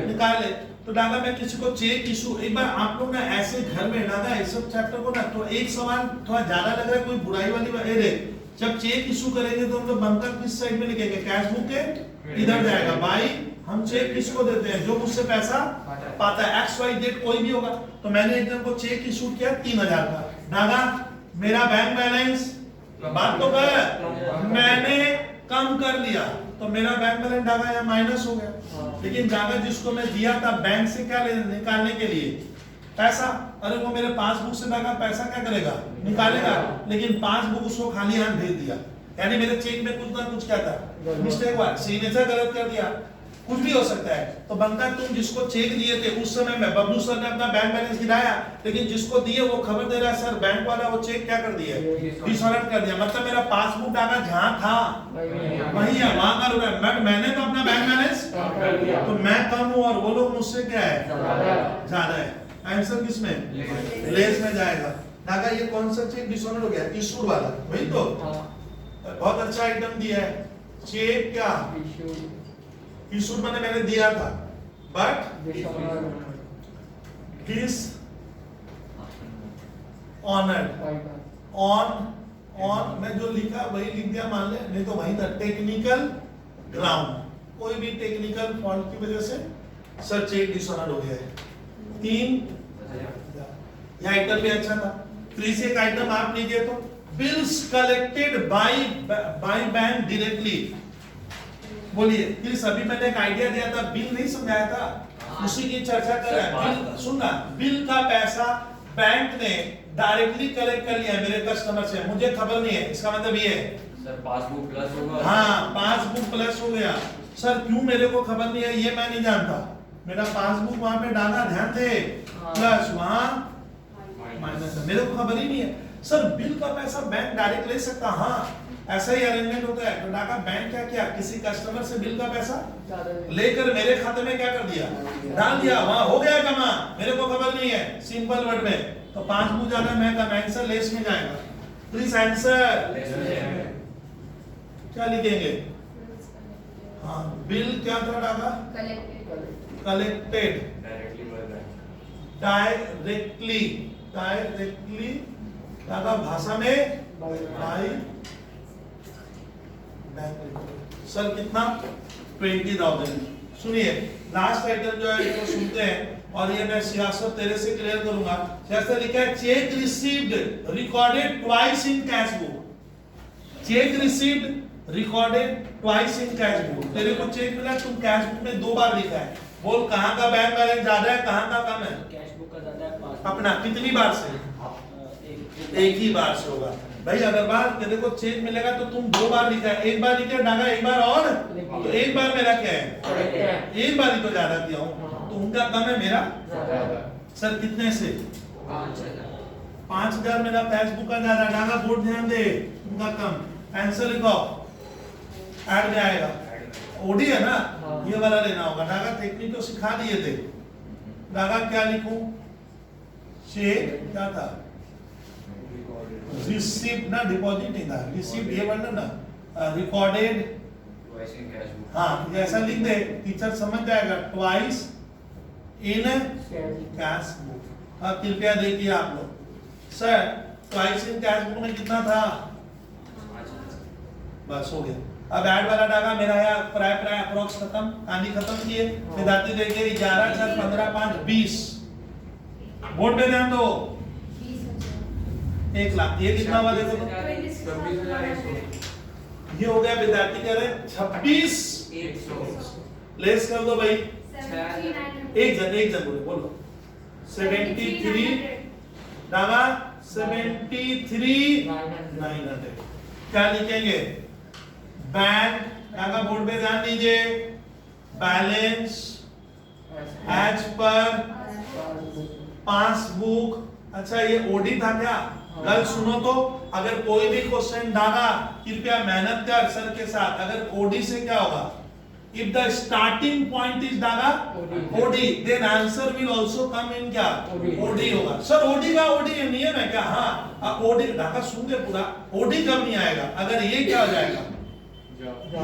निकाल ले। तो डागा मैं किसी को चेक इशू, एक बार आप लोग ना ऐसे घर में डागा इस सब चैप्टर को ना, तो एक सवाल थोड़ा ज्यादा लग रहा है, कोई बुराई वाली बात है। जब चेक इशू करेंगे तो हम लोग बंका किस साइड में लिखेंगे? कैश बुक के इधर जाएगा। भाई हम चेक किसको देते हैं? जो मुझसे पैसा पाता है, XYZ कोई भी होगा। तो मैंने एक जन को चेक इशू किया 3000 का। दादा मेरा बैंक बैलेंस, बात तो कर, मैंने कम कर लिया तो मेरा बैंक बैलेंस दादा यहाँ माइनस हो गया। लेकिन दादा जिसको मैं दिया था बैंक से क्या निकालने के लिए? पैसा। अरे वो मेरे पासबुक से दादा पैसा क्या करेगा? निकालेगा। लेकिन पासबुक उसको खाली हाथ भेज दिया, यानी मेरे चेक में कुछ ना कुछ क्या था? मिस्टेक हुआ, सिग्नेचर गलत कर दिया, कुछ भी हो सकता है। तो बनता तुम जिसको चेक दिए थे उस समय में बबलू सर ने अपना बैंक बैलेंस गिराया, लेकिन जिसको दिए वो खबर दे रहा है सर बैंक वाला वो चेक क्या कर दिया? डिसऑर्डर कर दिया। मतलब मेरा पासबुक डाका जहां था वही है, वहां का रुका है, बट मैंने तो अपना बैंक बैलेंस, तो मैं कम हूं और वो लोग मुझसे क्या है? ज्यादा है। आंसर किसमें? लेस में जाएगा। डाका ये कौन सा चेक डिसऑर्डर हो गया? इशूड वाला, वही तो। बहुत अच्छा आइटम दिया है। चेक क्या इशूड मैंने दिया था, बट दिस ऑनर्ड ऑन मैं जो लिखा वही लिख दिया मान ले, नहीं तो वही था। टेक्निकल ग्राउंड, कोई भी टेक्निकल फॉल्ट की वजह से सर चेक डिसऑनर्ड हो गया है। 3 यह आइटम भी अच्छा था। प्लीज एक आइटम आप लीजिए तो, bills collected by bank directly. बोलिए प्लीज, अभी मैंने एक आइडिया दिया था, बिल नहीं समझाया था, उसी की चर्चा कर रहा है। बिल सुनना, बिल का पैसा बैंक ने डायरेक्टली कलेक्ट कर लिया मेरे कस्टमर से, मुझे खबर नहीं है। इसका मतलब ये है सर पासबुक प्लस होगा। हाँ पासबुक प्लस हो गया। सर क्यों मेरे को खबर नहीं है ये मैं नहीं जानता। मेरा पासबुक वहां पे डाला, ध्यान थे, प्लस वहां माइनस है, मेरे को खबर ही नहीं है सर। बिल का पैसा बैंक डायरेक्ट ले सकता, हाँ ऐसा ही अरेंजमेंट होता है। तो डाका बैंक क्या किया, किसी कस्टमर से बिल का पैसा लेकर मेरे खाते में क्या कर दिया, डाल दिया, वहां हो गया जमा, मेरे को खबर नहीं है, सिंपल वर्ड में। तो 5 बुक जाना मैं का आंसर लेस में जाएगा। प्लीज आंसर क्या लिखेंगे, हाँ बिल क्या था डाका, कलेक्टेड डायरेक्टली, डायरेक्टली डाका भाषा में बाई बैंक। सर कितना 20,000। सुनिए लास्ट आइटम जो है इसको सुनते हैं और ये मैं सियासत तेरे से क्लियर करूंगा। जैसे लिखा है cheque received recorded twice in cash book, check received recorded twice in cash book. तेरे को चेक मिला, तुम कैश बुक में 2 बार लिखा है, बोल कहां का बैंक बैलेंस ज्यादा है कहां का कम है। कैश बुक का ज्यादा है, अपना कितनी बार से, एक ही बार से होगा भाई। अगर बार तेरे को चेक मिलेगा तो तुम 2 बार लिखा है, एक बार लिखा डागा, एक बार और, तो एक बार मेरा क्या है, एक बार ही तो ज्यादा किया हूं, तो उनका कम है मेरा। सर कितने से 5,000 मेरा फेसबुक का ज्यादा, डागा बोर्ड ध्यान दे, उनका कम। आंसर लिखो, ऐड में आएगा, ओडी है ना, ये वाला लेना होगा। डागा टेक्निक तो सिखा दिए थे। डागा क्या लिखूं, चेक क्या था, रिसीव्ड ना, डिपॉजिट नहीं था, रिसीव्ड ये वर्ड ना, recorded twice in cash book. हाँ ऐसा लिख दे, टीचर समझ जाएगा, ट्वाइस इन कैश बुक। अब कृपया देखिए आप लोग, sir twice in cash book में कितना था, बस हो गया। अब ऐड वाला डागा मेरा है प्राय अप्रोक्स खत्म, कहानी खत्म किए। विद्यार्थी देखिए 11 4 15 5 20, बोर्ड पे ध्यान दो, 1 लाख। ये कितना हुआ देखो तो, ये हो गया विद्यार्थी कह रहे 26,100। लेस कर दो भाई, एक जन बोलो 73 डागा 73,900। क्या लिखेंगे, बैंक डागा बोर्ड पे ध्यान दीजिए, बैलेंस एज पर पासबुक। अच्छा ये ओडी था क्या, गल सुनो तो, अगर कोई भी क्वेश्चन डागा कृपया मेहनत कर सर के साथ। अगर ओडी से क्या होगा, if the starting point is Daga OD then answer will also come in क्या, ओडी होगा। सर ओडी का ओडी नियम है क्या, हाँ ओडी डागा सुन दे पूरा, ओडी कम नहीं आएगा। अगर ये क्या हो जाएगा,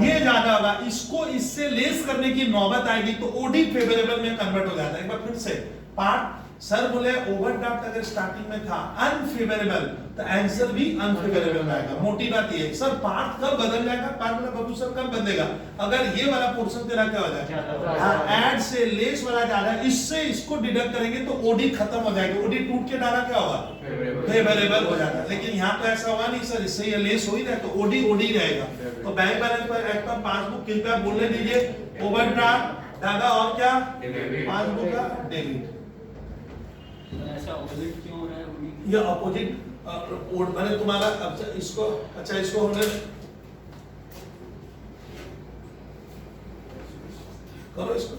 ये ज्यादा होगा, इसको इससे लेस करने की नौबत आएगी तो ओडी फेवरेबल में कन्वर्ट हो जाता है। एक बार फिर से पार्ट, सर बोले ओवरड्राफ्ट अगर स्टार्टिंग में था अनफेवरेबल तो आंसर भी अनफेवरेबल आएगा। मोटी बात ये, सर पार्ट कब बदल जाएगा, पार्ट वाला बाबू सर कब बदलेगा, अगर ये वाला पोर्शन तेरा क्या हो जाएगा, हाँ ऐड से लेस वाला ज्यादा है, इससे इसको डिडक्ट करेंगे तो ओडी खत्म हो जाएगी, ओडी टूट के डाला क्या होगा, फेवरेबल हो जाता है। लेकिन यहाँ तो ऐसा होगा नहीं सर, इससे ये लेस हो ही रहा है तो ओडी ओडी रहेगा। तो बैंक बैलेंस पर एक बार पासबुक कृपया बोलने दीजिए, ओवरड्राफ्ट डागा और क्या, पासबुक का डेबिट। ऐसा ऑपोजिट क्यों हो रहा है, ये अपोजिट मैंने तुम्हारा इसको, अच्छा इसको हमने करो, इसको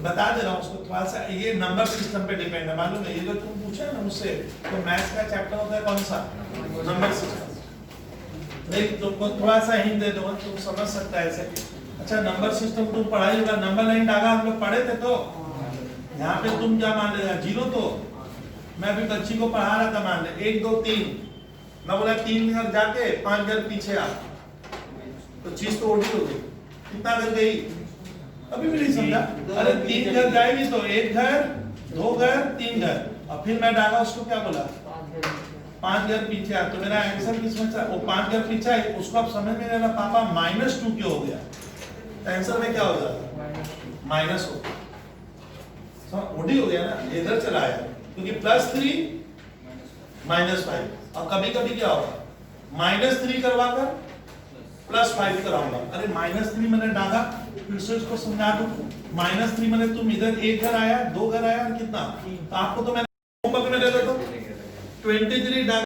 बता दे रहा हूँ उसको थोड़ा सा, ये नंबर सिस्टम पे डिपेंड है, मालूम है। ये जो तुम पूछा ना मुझसे, तो मैथ्स का चैप्टर होता है कौन सा, नंबर सिस्टम। नहीं तुमको थोड़ा सा हिंट दे दूंगा, तुम समझ सकता है ऐसे। अच्छा नंबर सिस्टम तुम पढ़ाई होगा, नंबर लाइन डागा हम लोग पढ़े थे, तो यहाँ पे तुम क्या मान लेगा, 0। तो मैं अभी बच्ची को पढ़ा रहा था, मान ले 1 2 3, मैं बोला 3 घर जाके 5 घर पीछे आ, तो चीज तो उल्टी हो गई। कितना घर गई, अभी भी नहीं समझा। अरे 3 घर जाएगी तो 1 घर 2 घर 3 घर, और फिर मैं डाला उसको क्या बोला, 5 घर पीछे आ, तो मेरा आंसर किसमें था, वो 5 घर पीछे है, उसको आप समझ में लेना पापा -2 क्यों हो गया, आंसर में क्या हो जाता, माइनस हो, ओडी हो गया ना, इधर चला आया, क्योंकि +3 -5। और कभी कभी क्या होगा, -3 करवाकर +5 कराऊंगा। अरे -3 मैंने डाला, फिर से इसको समझा दूं, -3 मैंने तुम इधर 1 घर आया 2 घर आया और कितना, तो आपको तो मैंने होमवर्क में दे देता हूं 23 डाल